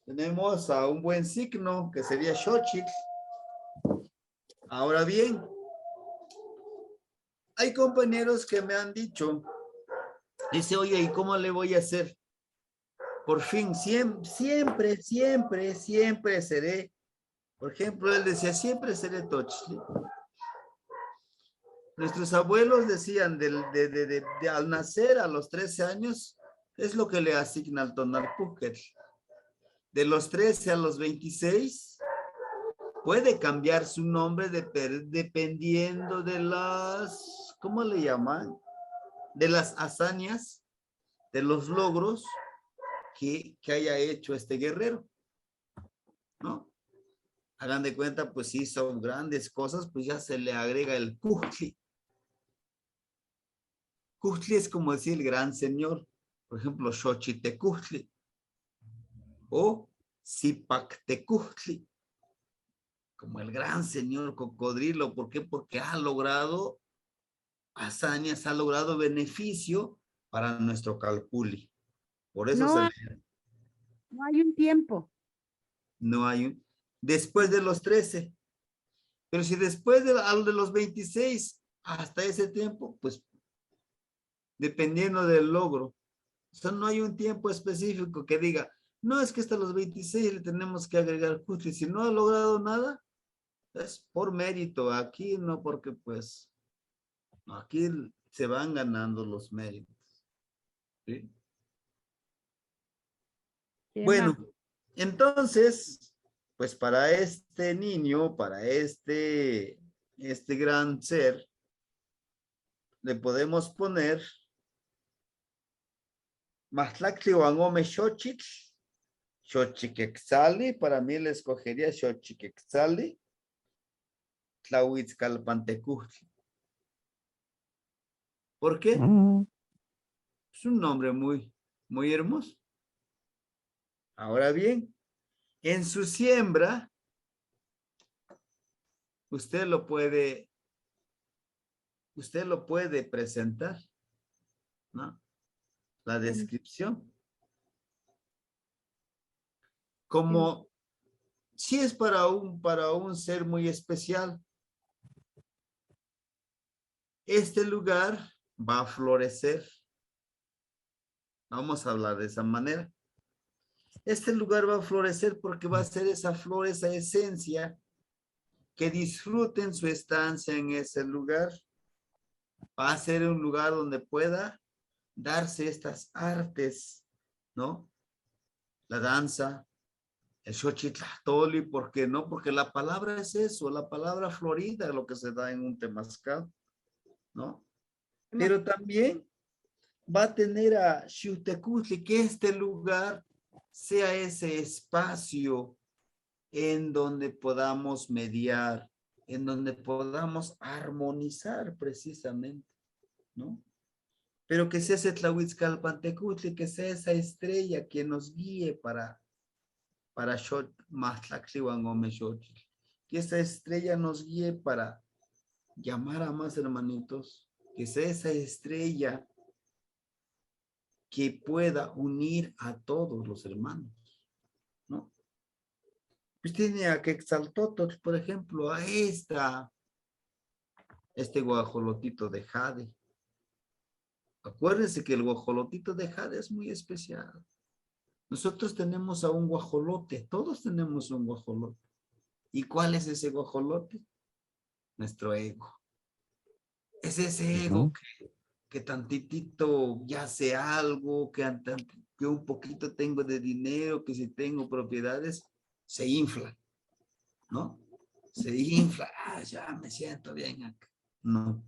Tenemos a un buen signo que sería Xochitl. Ahora bien, hay compañeros que me han dicho, dice, oye, ¿y cómo le voy a hacer? Por fin, siempre seré. Por ejemplo, él decía, siempre seré Tochli. Nuestros abuelos decían, al nacer a los 13 años, es lo que le asigna al Tonalpúquetl. De los 13 a los 26, puede cambiar su nombre dependiendo de las, ¿cómo le llaman? De las hazañas, de los logros que haya hecho este guerrero, ¿no? Hagan de cuenta, pues si son grandes cosas, pues ya se le agrega el Kuchtli. Kuchtli es como decir el gran señor. Por ejemplo, Xochitekuchtli o Zipactekuchtli, como el gran señor cocodrilo. ¿Por qué? Porque ha logrado hazañas, ha logrado beneficio para nuestro calculi. Por eso No, no hay un tiempo. no hay un... Después de los 13. Pero si después de los 26 hasta ese tiempo, pues dependiendo del logro. O sea, no hay un tiempo específico que diga, no, es que hasta los 26 le tenemos que agregar Kuchtli. Si no ha logrado nada, es por mérito. Aquí no, porque pues, aquí se van ganando los méritos. ¿Sí? Bueno, entonces, pues para este niño, para este gran ser, le podemos poner Mahtlaktli Wangome Xochitl, Xochiquexali, para mí le escogería Xochiquexali, Tlahuitzcalpantecujtli. ¿Por qué? Es un nombre muy hermoso. Ahora bien, en su siembra, usted lo puede presentar, ¿no? La descripción. Como si es para un ser muy especial. Este lugar va a florecer. Vamos a hablar de esa manera. Este lugar va a florecer porque va a ser esa flor, esa esencia, que disfruten su estancia en ese lugar. Va a ser un lugar donde pueda darse estas artes, ¿no? La danza, el Xochitl, ¿por qué no? Porque la palabra es eso, la palabra florida, lo que se da en un temazcal, ¿no? Pero también va a tener a Xiuhtecuhtli, que este lugar sea ese espacio en donde podamos mediar, en donde podamos armonizar precisamente, ¿no? Pero que sea ese Tlahuitzcalpantecutli, que sea esa estrella que nos guíe para que esa estrella nos guíe para llamar a más hermanitos, que sea esa estrella que pueda unir a todos los hermanos, ¿no? Pues tiene a Quetzaltótl, por ejemplo, a este guajolotito de jade. Acuérdense que el guajolotito de jade es muy especial. Nosotros tenemos a un guajolote, todos tenemos un guajolote. ¿Y cuál es ese guajolote? Nuestro ego. Es ese ego que tantitito ya sé algo, que un poquito tengo de dinero, que si tengo propiedades, se infla, ¿no? Se infla, ya me siento bien acá. No.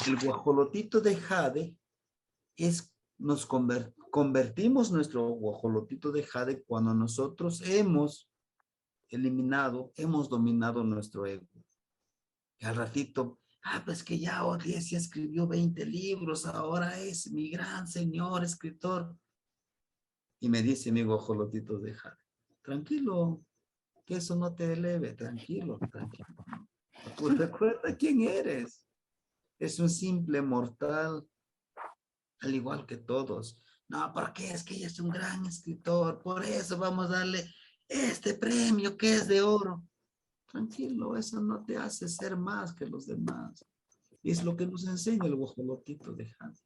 El guajolotito de jade nos convertimos nuestro guajolotito de jade cuando nosotros hemos dominado nuestro ego. Y al ratito, pues que ya Odiesia escribió 20 libros, ahora es mi gran señor escritor. Y me dice mi guajolotito de jade, tranquilo, que eso no te eleve, tranquilo. Pues recuerda quién eres. Es un simple mortal, al igual que todos. No, porque es que ella es un gran escritor, por eso vamos a darle este premio que es de oro. Tranquilo, eso no te hace ser más que los demás. Y es lo que nos enseña el guajolotito de jade.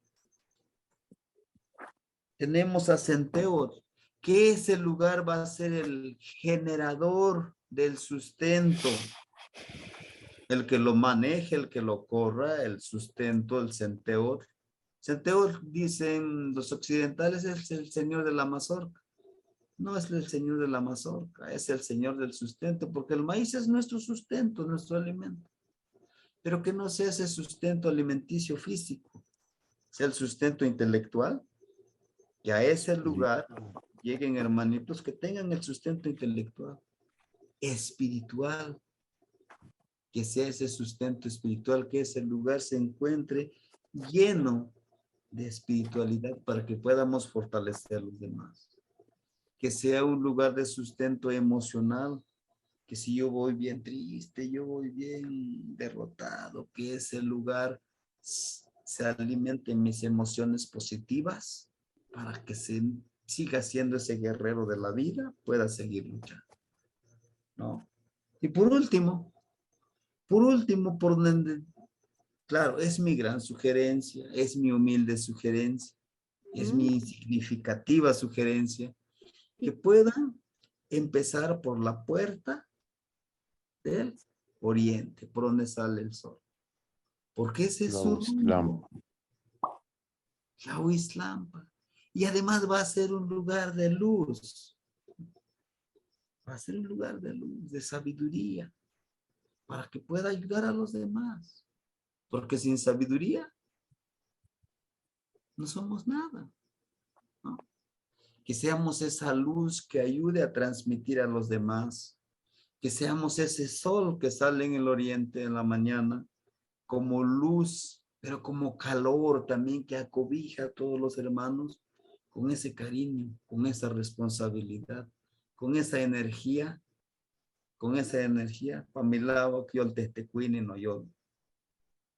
Tenemos a Centeot, que ese lugar va a ser el generador del sustento, el que lo maneje, el que lo corra, el sustento, el Centeot. Centeot, dicen los occidentales, es el señor de la mazorca. No es el señor de la mazorca, es el señor del sustento, porque el maíz es nuestro sustento, nuestro alimento. Pero que no sea ese sustento alimenticio físico, sea el sustento intelectual, que a ese lugar lleguen hermanitos que tengan el sustento intelectual, espiritual, que sea ese sustento espiritual, que ese lugar se encuentre lleno de espiritualidad para que podamos fortalecer a los demás. Que sea un lugar de sustento emocional, que si yo voy bien triste, yo voy bien derrotado, que ese lugar se alimente en mis emociones positivas para que se siga siendo ese guerrero de la vida, pueda seguir luchando, ¿no? Y por último, por donde, claro, es mi gran sugerencia, es mi humilde sugerencia, es mi significativa sugerencia, que puedan empezar por la puerta del oriente, por donde sale el sol. Porque ese es su rumbo, Tlahuiztlampa. Y además va a ser un lugar de luz. Va a ser un lugar de luz, de sabiduría, para que pueda ayudar a los demás. Porque sin sabiduría no somos nada, ¿no? Que seamos esa luz que ayude a transmitir a los demás. Que seamos ese sol que sale en el oriente en la mañana, como luz, pero como calor también que acobija a todos los hermanos con ese cariño, con esa responsabilidad, con esa energía, para mi lado que yo el testecuine no yo.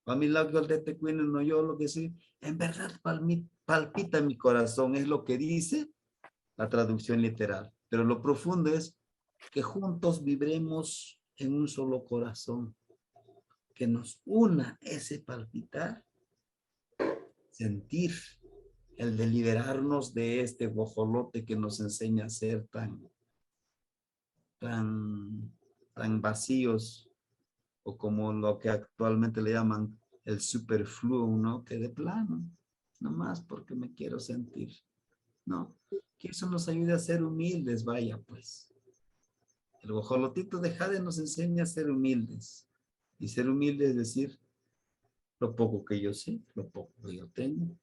Para mi lado que yo el testecuine no yo, lo que sí, en verdad palpita mi corazón, es lo que dice la traducción literal, pero lo profundo es que juntos vibremos en un solo corazón, que nos una ese palpitar, sentir, el de liberarnos de este bojolote que nos enseña a ser tan vacíos, o como lo que actualmente le llaman el superfluo, ¿no? Que de plano, nomás porque me quiero sentir, ¿no? Que eso nos ayude a ser humildes, vaya pues. El bojolotito de Jade nos enseña a ser humildes. Y ser humilde es decir, lo poco que yo sé, lo poco que yo tengo.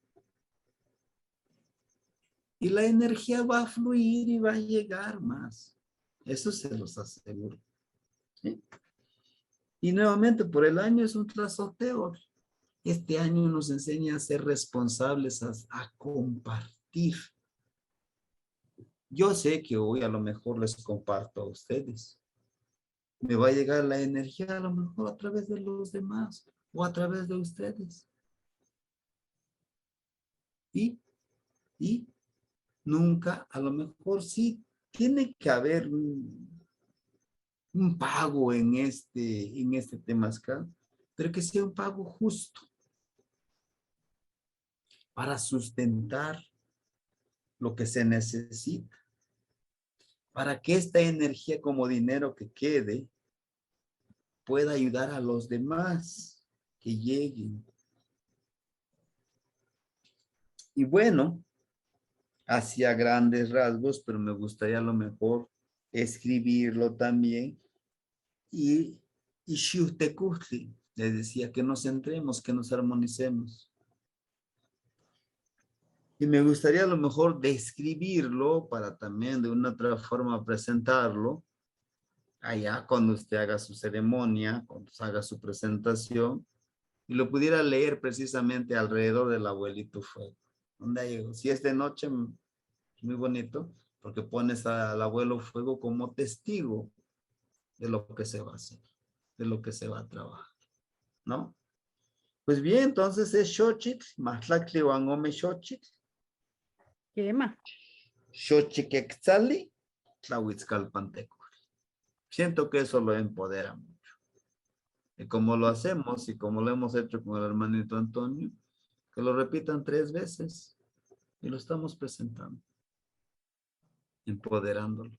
Y la energía va a fluir y va a llegar más. Eso se los aseguro. ¿Sí? Y nuevamente, por el año es un tlazoteo. Este año nos enseña a ser responsables, a compartir. Yo sé que hoy a lo mejor les comparto a ustedes. Me va a llegar la energía a lo mejor a través de los demás o a través de ustedes. Y nunca, a lo mejor sí, tiene que haber un pago en este temazcal, pero que sea un pago justo para sustentar lo que se necesita, para que esta energía como dinero que quede pueda ayudar a los demás que lleguen. Y bueno, hacia grandes rasgos, pero me gustaría a lo mejor escribirlo también. Y Xiuhtecutli les decía que nos centremos, que nos armonicemos. Y me gustaría a lo mejor describirlo para también de una otra forma presentarlo allá cuando usted haga su ceremonia, cuando haga su presentación, y lo pudiera leer precisamente alrededor del abuelito fuego. ¿Dónde llegó? Si es de noche, muy bonito, porque pones al abuelo fuego como testigo de lo que se va a hacer, de lo que se va a trabajar, ¿no? Pues bien, entonces es Xochitl, Matlactli Wangome Xochitl, Quema. Xochiquetzali, Tlahuitzcalpanteco. Siento que eso lo empodera mucho. Y como lo hacemos y como lo hemos hecho con el hermanito Antonio, que lo repitan 3 veces y lo estamos presentando, empoderándolo.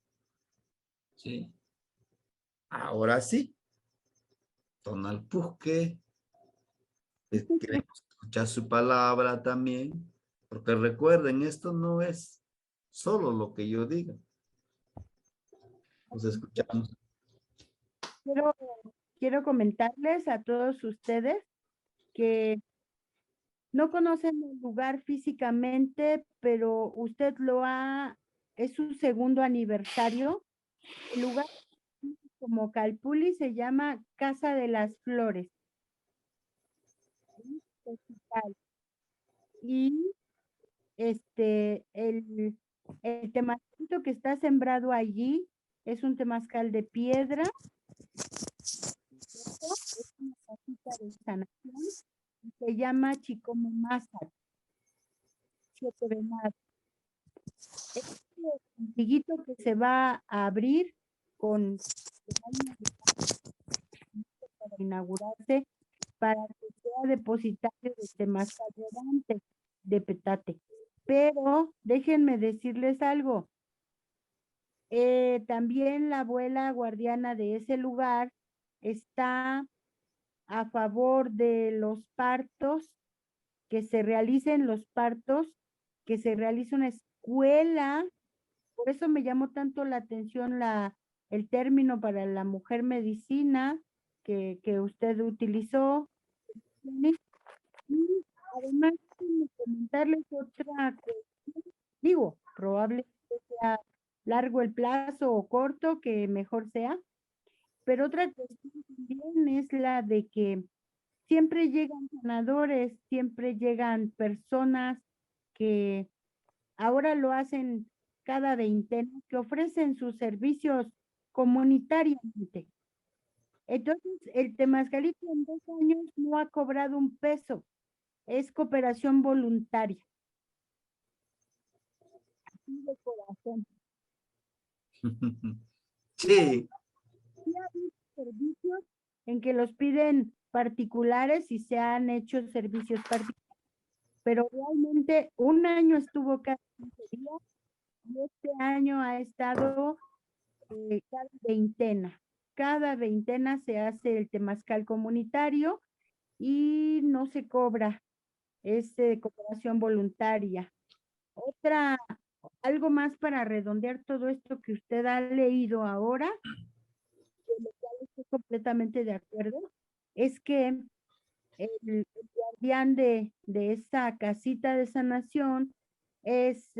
¿Sí? Ahora sí, Tonalpujque, queremos escuchar su palabra también, porque recuerden, esto no es solo lo que yo diga, Nos escuchamos. Quiero comentarles a todos ustedes que no conocen el lugar físicamente, pero usted es su segundo aniversario. El lugar como Calpulli se llama Casa de las Flores. Y el temazcalito que está sembrado allí es un temazcal de piedra. Es una casita de sanación. Se llama Chicomomázatl, 7 de marzo. Este antiguito que se va a abrir para inaugurarse, para que sea depositario de temazcal de petate. Pero déjenme decirles algo. También la abuela guardiana de ese lugar está a favor de los partos, que se realicen los partos, que se realice una escuela. Por eso me llamó tanto la atención el término para la mujer medicina que usted utilizó. Y además, comentarles otra cuestión. Digo, probablemente sea largo el plazo o corto, que mejor sea. Pero otra cuestión también es la de que siempre llegan sanadores, siempre llegan personas que ahora lo hacen cada veintena, que ofrecen sus servicios comunitariamente. Entonces, el temazcalito en 2 años no ha cobrado un peso, es cooperación voluntaria. Así de corazón. Sí. Sí ha habido servicios en que los piden particulares y se han hecho servicios particulares, pero realmente un año estuvo cada 15 días y este año ha estado cada veintena. Cada veintena se hace el temazcal comunitario y no se cobra, es de cooperación voluntaria. Algo más para redondear todo esto que usted ha leído ahora, de lo cual estoy completamente de acuerdo, es que el guardián de esa casita de sanación es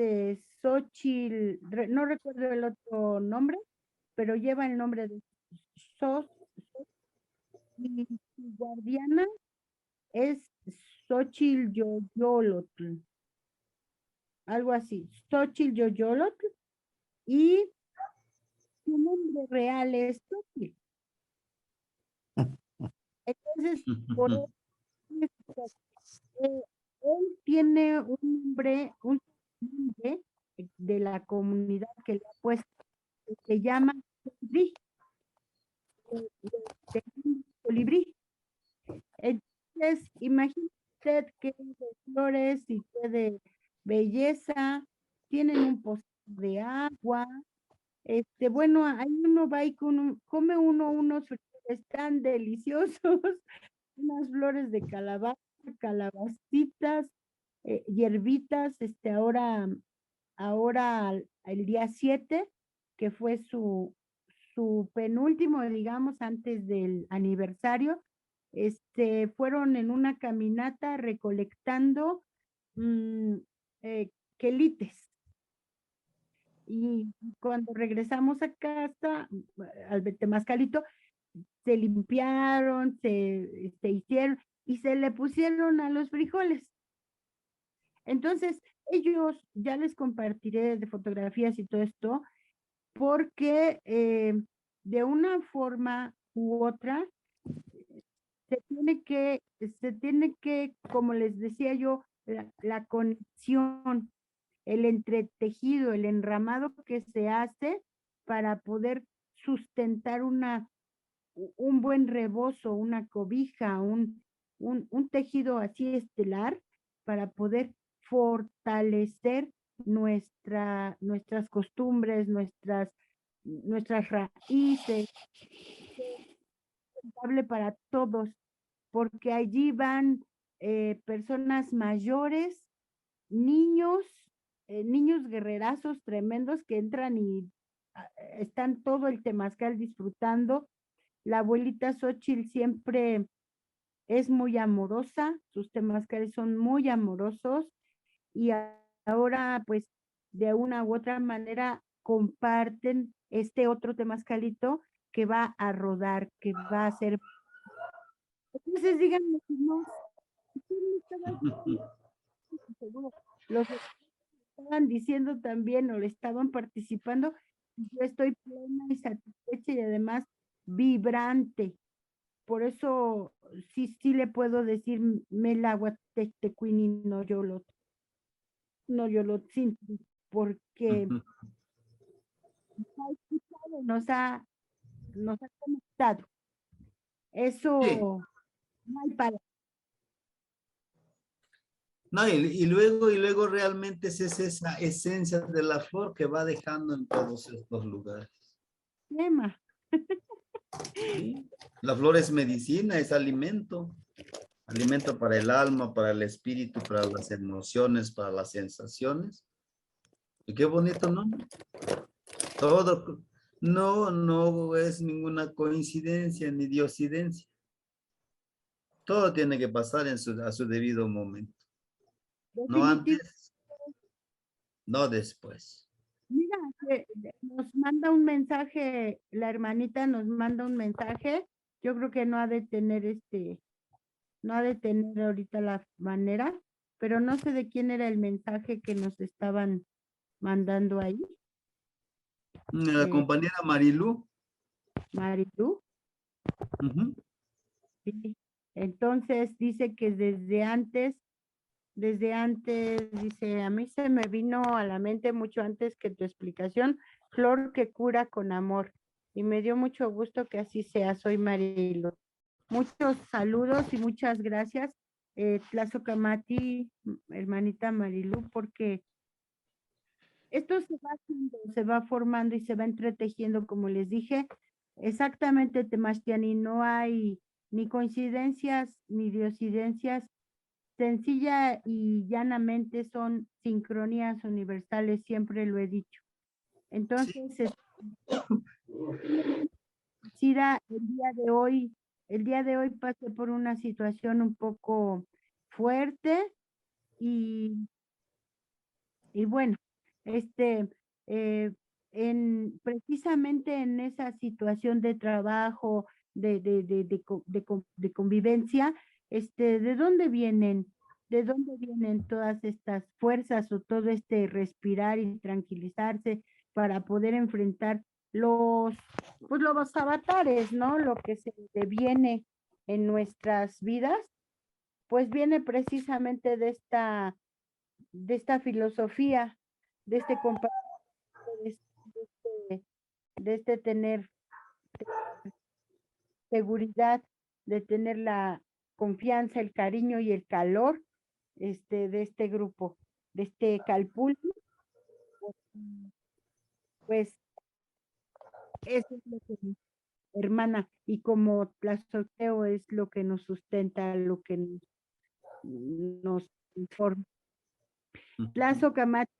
Xochitl, no recuerdo el otro nombre, pero lleva el nombre de y su guardiana es Xochitl Yoyolotl, algo así, Xochitl Yoyolotl, y su nombre real es Xochitl. Entonces, por eso, él tiene un nombre de la comunidad que le ha puesto, que se llama Colibrí, de Colibrí. Entonces, imagínate usted qué de flores y qué de belleza, tienen un pozo de agua, bueno, ahí uno va y come unos frijoles tan deliciosos, unas flores de calabaza, calabacitas, hierbitas, ahora el día 7, que fue su penúltimo, digamos, antes del aniversario, fueron en una caminata recolectando quelites. Y cuando regresamos a casa, al temazcalito, se limpiaron, se hicieron y se le pusieron a los frijoles. Entonces, ellos, ya les compartiré de fotografías y todo esto, porque de una forma u otra, se tiene que, como les decía yo, la conexión, el entretejido, el enramado que se hace para poder sustentar un buen rebozo, una cobija, un tejido así estelar para poder fortalecer nuestras costumbres, nuestras raíces, para todos, porque allí van personas mayores, niños guerrerazos tremendos que entran y están todo el temazcal disfrutando. La abuelita Xochitl siempre es muy amorosa, sus temazcales son muy amorosos y ahora pues de una u otra manera comparten este otro temazcalito que va a rodar, que va a ser. Entonces díganme si no, ustedes no estaban seguro, los estaban diciendo también o le estaban participando, yo estoy plena y satisfecha y además vibrante. Por eso sí le puedo decir Melahuatecuini no Yolot, sí, porque nos ha conectado. Eso Sí. no hay palabras. No, y luego realmente es esa esencia de la flor que va dejando en todos estos lugares. ¿Sí? La flor es medicina, es alimento. Alimento para el alma, para el espíritu, para las emociones, para las sensaciones. Y qué bonito, ¿no? Todo, no es ninguna coincidencia ni diosidencia. Todo tiene que pasar a su debido momento. No Definitivo. antes, no después. Mira, nos manda un mensaje, la hermanita nos manda un mensaje. Yo creo que no ha de tener no ha de tener ahorita la manera, pero no sé de quién era el mensaje que nos estaban mandando ahí. La compañera Marilú. Marilu. Ujú. Sí. Entonces dice que desde antes, dice, a mí se me vino a la mente mucho antes que tu explicación, flor que cura con amor. Y me dio mucho gusto que así sea. Soy Marilu. Muchos saludos y muchas gracias, Tlazocamati, hermanita Marilu, porque esto se va haciendo, se va formando y se va entretejiendo, como les dije, exactamente, Temastiani, no hay ni coincidencias ni diosidencias, sencilla y llanamente son sincronías universales, siempre lo he dicho. Entonces, Sira, el día de hoy pasé por una situación un poco fuerte y bueno, eh, precisamente en esa situación de trabajo, de convivencia, ¿de dónde vienen? ¿De dónde vienen todas estas fuerzas o todo este respirar y tranquilizarse para poder enfrentar pues los avatares, ¿no? Lo que se viene en nuestras vidas, pues viene precisamente de esta filosofía, de este compartir, de este tener seguridad, de tener la confianza, el cariño y el calor de este grupo, de este Calpul, pues eso es lo que hermana, y como Tlazolteo es lo que nos sustenta, lo que nos informa. Tlazocamati,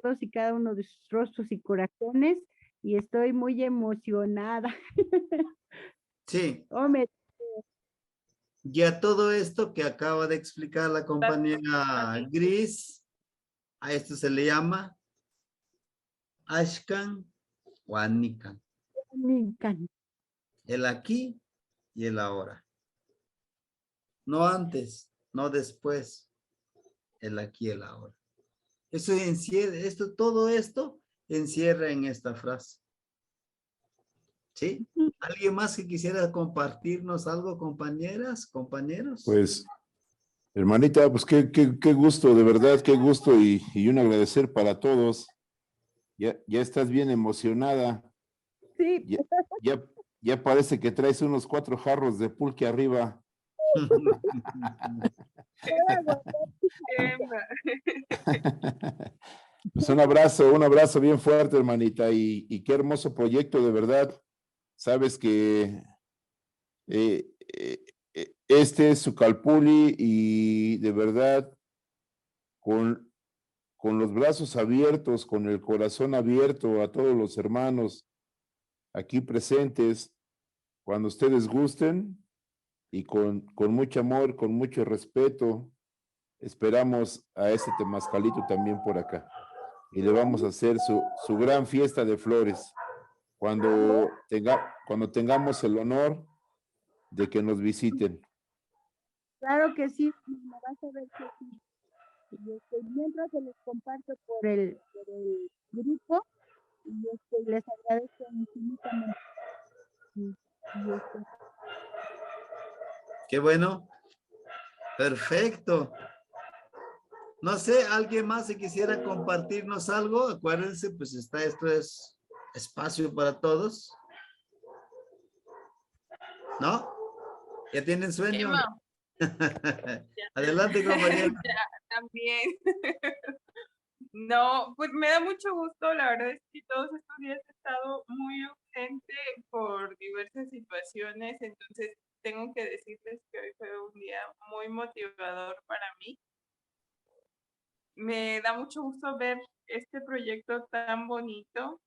todos y cada uno de sus rostros y corazones, y estoy muy emocionada. Sí. Hombre, Ya todo esto que acaba de explicar la compañera Gris, a esto se le llama Ashkan o Anikan. me encanta. El aquí y el ahora. No antes, no después. El aquí y el ahora. Eso encierra, todo esto encierra en esta frase. ¿Sí? ¿Alguien más que quisiera compartirnos algo, compañeras, compañeros? Pues, hermanita, pues qué gusto, de verdad, qué gusto y un agradecer para todos. Ya estás bien emocionada. Sí. Ya parece que traes unos 4 jarros de pulque arriba. Pues un abrazo bien fuerte, hermanita, y qué hermoso proyecto, de verdad. Sabes que este es su Calpuli y de verdad, con con los brazos abiertos, con el corazón abierto a todos los hermanos aquí presentes, cuando ustedes gusten, y con mucho amor, con mucho respeto, esperamos a ese temazcalito también por acá. Y le vamos a hacer su gran fiesta de flores cuando tengamos el honor de que nos visiten. Claro que sí, me vas a ver que sí. Y mientras se los comparto por el grupo, y les agradezco infinitamente. Y Qué bueno. Perfecto. No sé, ¿alguien más si quisiera compartirnos algo? Acuérdense, pues esto es espacio para todos. ¿No? ¿Ya tienen sueño? Emma, Adelante, compañero. ya, también. No, pues me da mucho gusto, la verdad es que todos estos días he estado muy ausente por diversas situaciones, entonces tengo que decirles que hoy fue un día muy motivador para mí. Me da mucho gusto ver este proyecto tan bonito.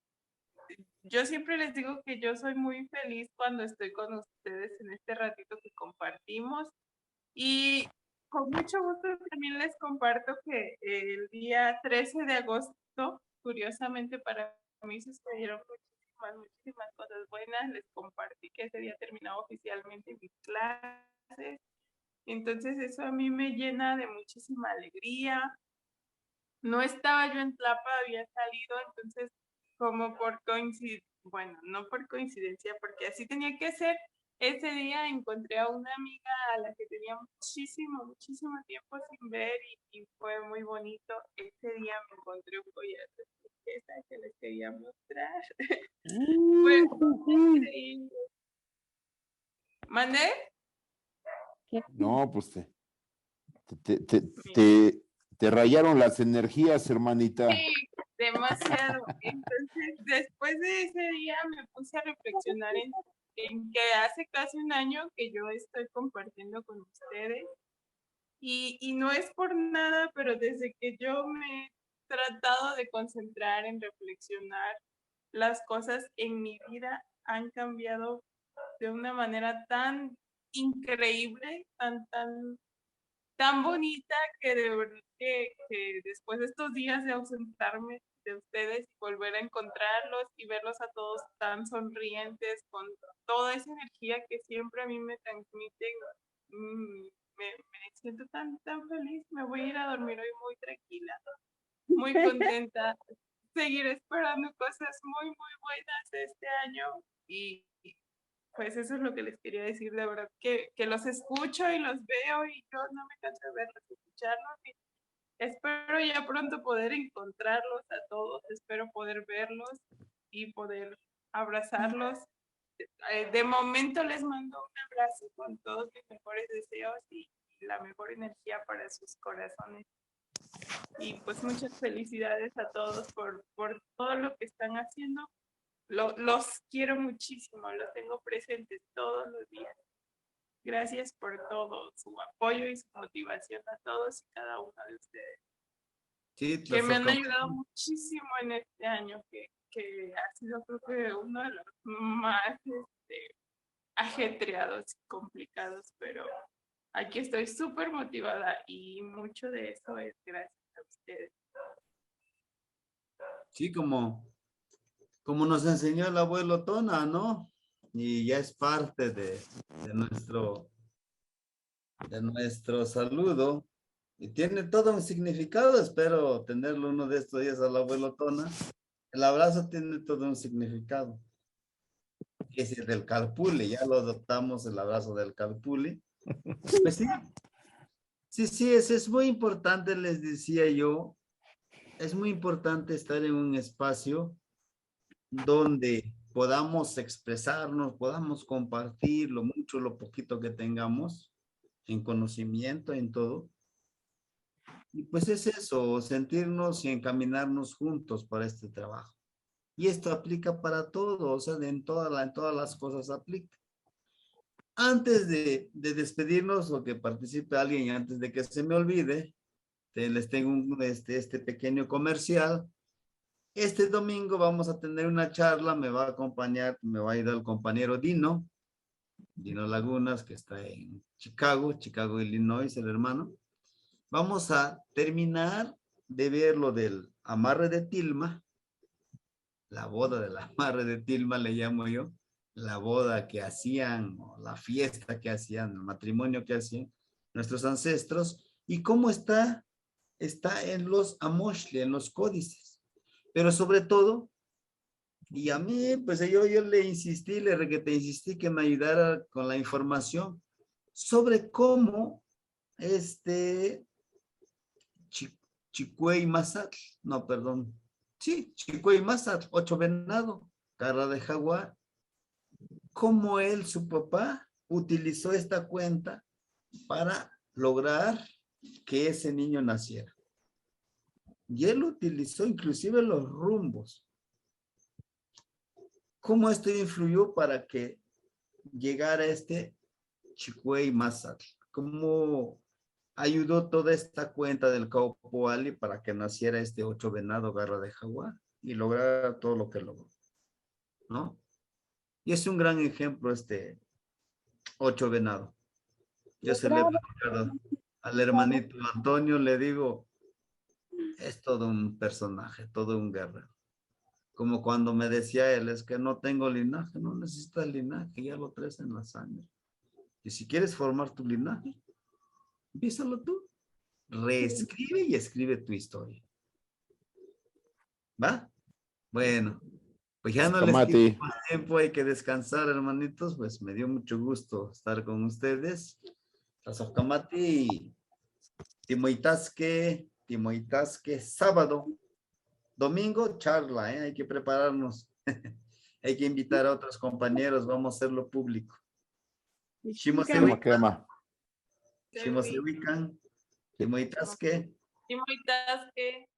Yo siempre les digo que yo soy muy feliz cuando estoy con ustedes en este ratito que compartimos. Y con mucho gusto también les comparto que el día 13 de agosto, curiosamente para mí sucedieron muchísimas cosas buenas. Les compartí que ese día terminaba oficialmente mis clases. Entonces eso a mí me llena de muchísima alegría. No estaba yo en Tlapa, había salido, entonces como por coincidencia, bueno, no por coincidencia, porque así tenía que ser. Ese día encontré a una amiga a la que tenía muchísimo tiempo sin ver y fue muy bonito. Ese día me encontré un collar de turquesa que les quería mostrar. Fue increíble. ¿Mandé? No, pues te rayaron las energías, hermanita. Sí, demasiado. Entonces, después de ese día me puse a reflexionar en que hace casi un año que yo estoy compartiendo con ustedes y no es por nada, pero desde que yo me he tratado de concentrar en reflexionar, las cosas en mi vida han cambiado de una manera tan increíble, tan bonita que de verdad que después de estos días de ausentarme de ustedes y volver a encontrarlos y verlos a todos tan sonrientes, con toda esa energía que siempre a mí me transmiten, me siento tan feliz. Me voy a ir a dormir hoy muy tranquila, muy contenta, seguir esperando cosas muy buenas este año y pues eso es lo que les quería decir, de verdad, que los escucho y los veo y yo no me canso de verlos, escucharlos y espero ya pronto poder encontrarlos a todos, espero poder verlos y poder abrazarlos. De momento les mando un abrazo con todos mis mejores deseos y la mejor energía para sus corazones. Y pues muchas felicidades a todos por todo lo que están haciendo. Los quiero muchísimo, los tengo presentes todos los días. Gracias por todo, su apoyo y su motivación a todos y cada uno de ustedes. Sí, Que me han ayudado muchísimo en este año, que ha sido creo que uno de los más ajetreados y complicados, pero aquí estoy súper motivada y mucho de eso es gracias a ustedes. Sí, como nos enseñó el abuelo Tona, ¿no? Y ya es parte de nuestro saludo. Y tiene todo un significado, espero tenerlo uno de estos días al abuelo Tona. El abrazo tiene todo un significado. Es el del Calpuli, ya lo adoptamos, el abrazo del Calpuli. Pues sí, es muy importante, les decía yo, es muy importante estar en un espacio donde podamos expresarnos, podamos compartir lo mucho, lo poquito que tengamos en conocimiento, en todo. Y pues es eso, sentirnos y encaminarnos juntos para este trabajo. Y esto aplica para todo, o sea, en todas las cosas aplica. Antes de despedirnos o que participe alguien, antes de que se me olvide, les tengo este pequeño comercial. Este domingo vamos a tener una charla, me va a acompañar, me va a ayudar el compañero Dino Lagunas, que está en Chicago, Illinois, el hermano. Vamos a terminar de ver lo del amarre de tilma, la boda del amarre de tilma le llamo yo, la boda que hacían, o la fiesta que hacían, el matrimonio que hacían nuestros ancestros, y cómo está en los Amoshli, en los códices. Pero sobre todo, y a mí, pues yo le insistí, le insistí que me ayudara con la información sobre cómo Chicuey Mazatl, no, perdón, sí, Chicuey Mazatl, 8 venado, cara de jaguar, cómo él, su papá, utilizó esta cuenta para lograr que ese niño naciera. Y él utilizó inclusive los rumbos. ¿Cómo esto influyó para que llegara este Chicuey Mazatl? ¿Cómo ayudó toda esta cuenta del Caupoali para que naciera este 8 venado garra de jaguar y lograra todo lo que logró? ¿No? Y es un gran ejemplo este 8 venado. Yo se le he al hermanito Antonio, le digo, es todo un personaje, todo un guerrero. Como cuando me decía él, es que no tengo linaje, no necesitas linaje, ya lo traes en la sangre. Y si quieres formar tu linaje, empiézalo tú. Reescribe y escribe tu historia. ¿Va? Bueno, pues ya no les quito más tiempo, hay que descansar, hermanitos. Pues me dio mucho gusto estar con ustedes. Tasocamati, Timoitasque, sábado. Domingo, charla, hay que prepararnos. Hay que invitar a otros compañeros, vamos a hacerlo público. Quema. Timoitasque. Timoitasque.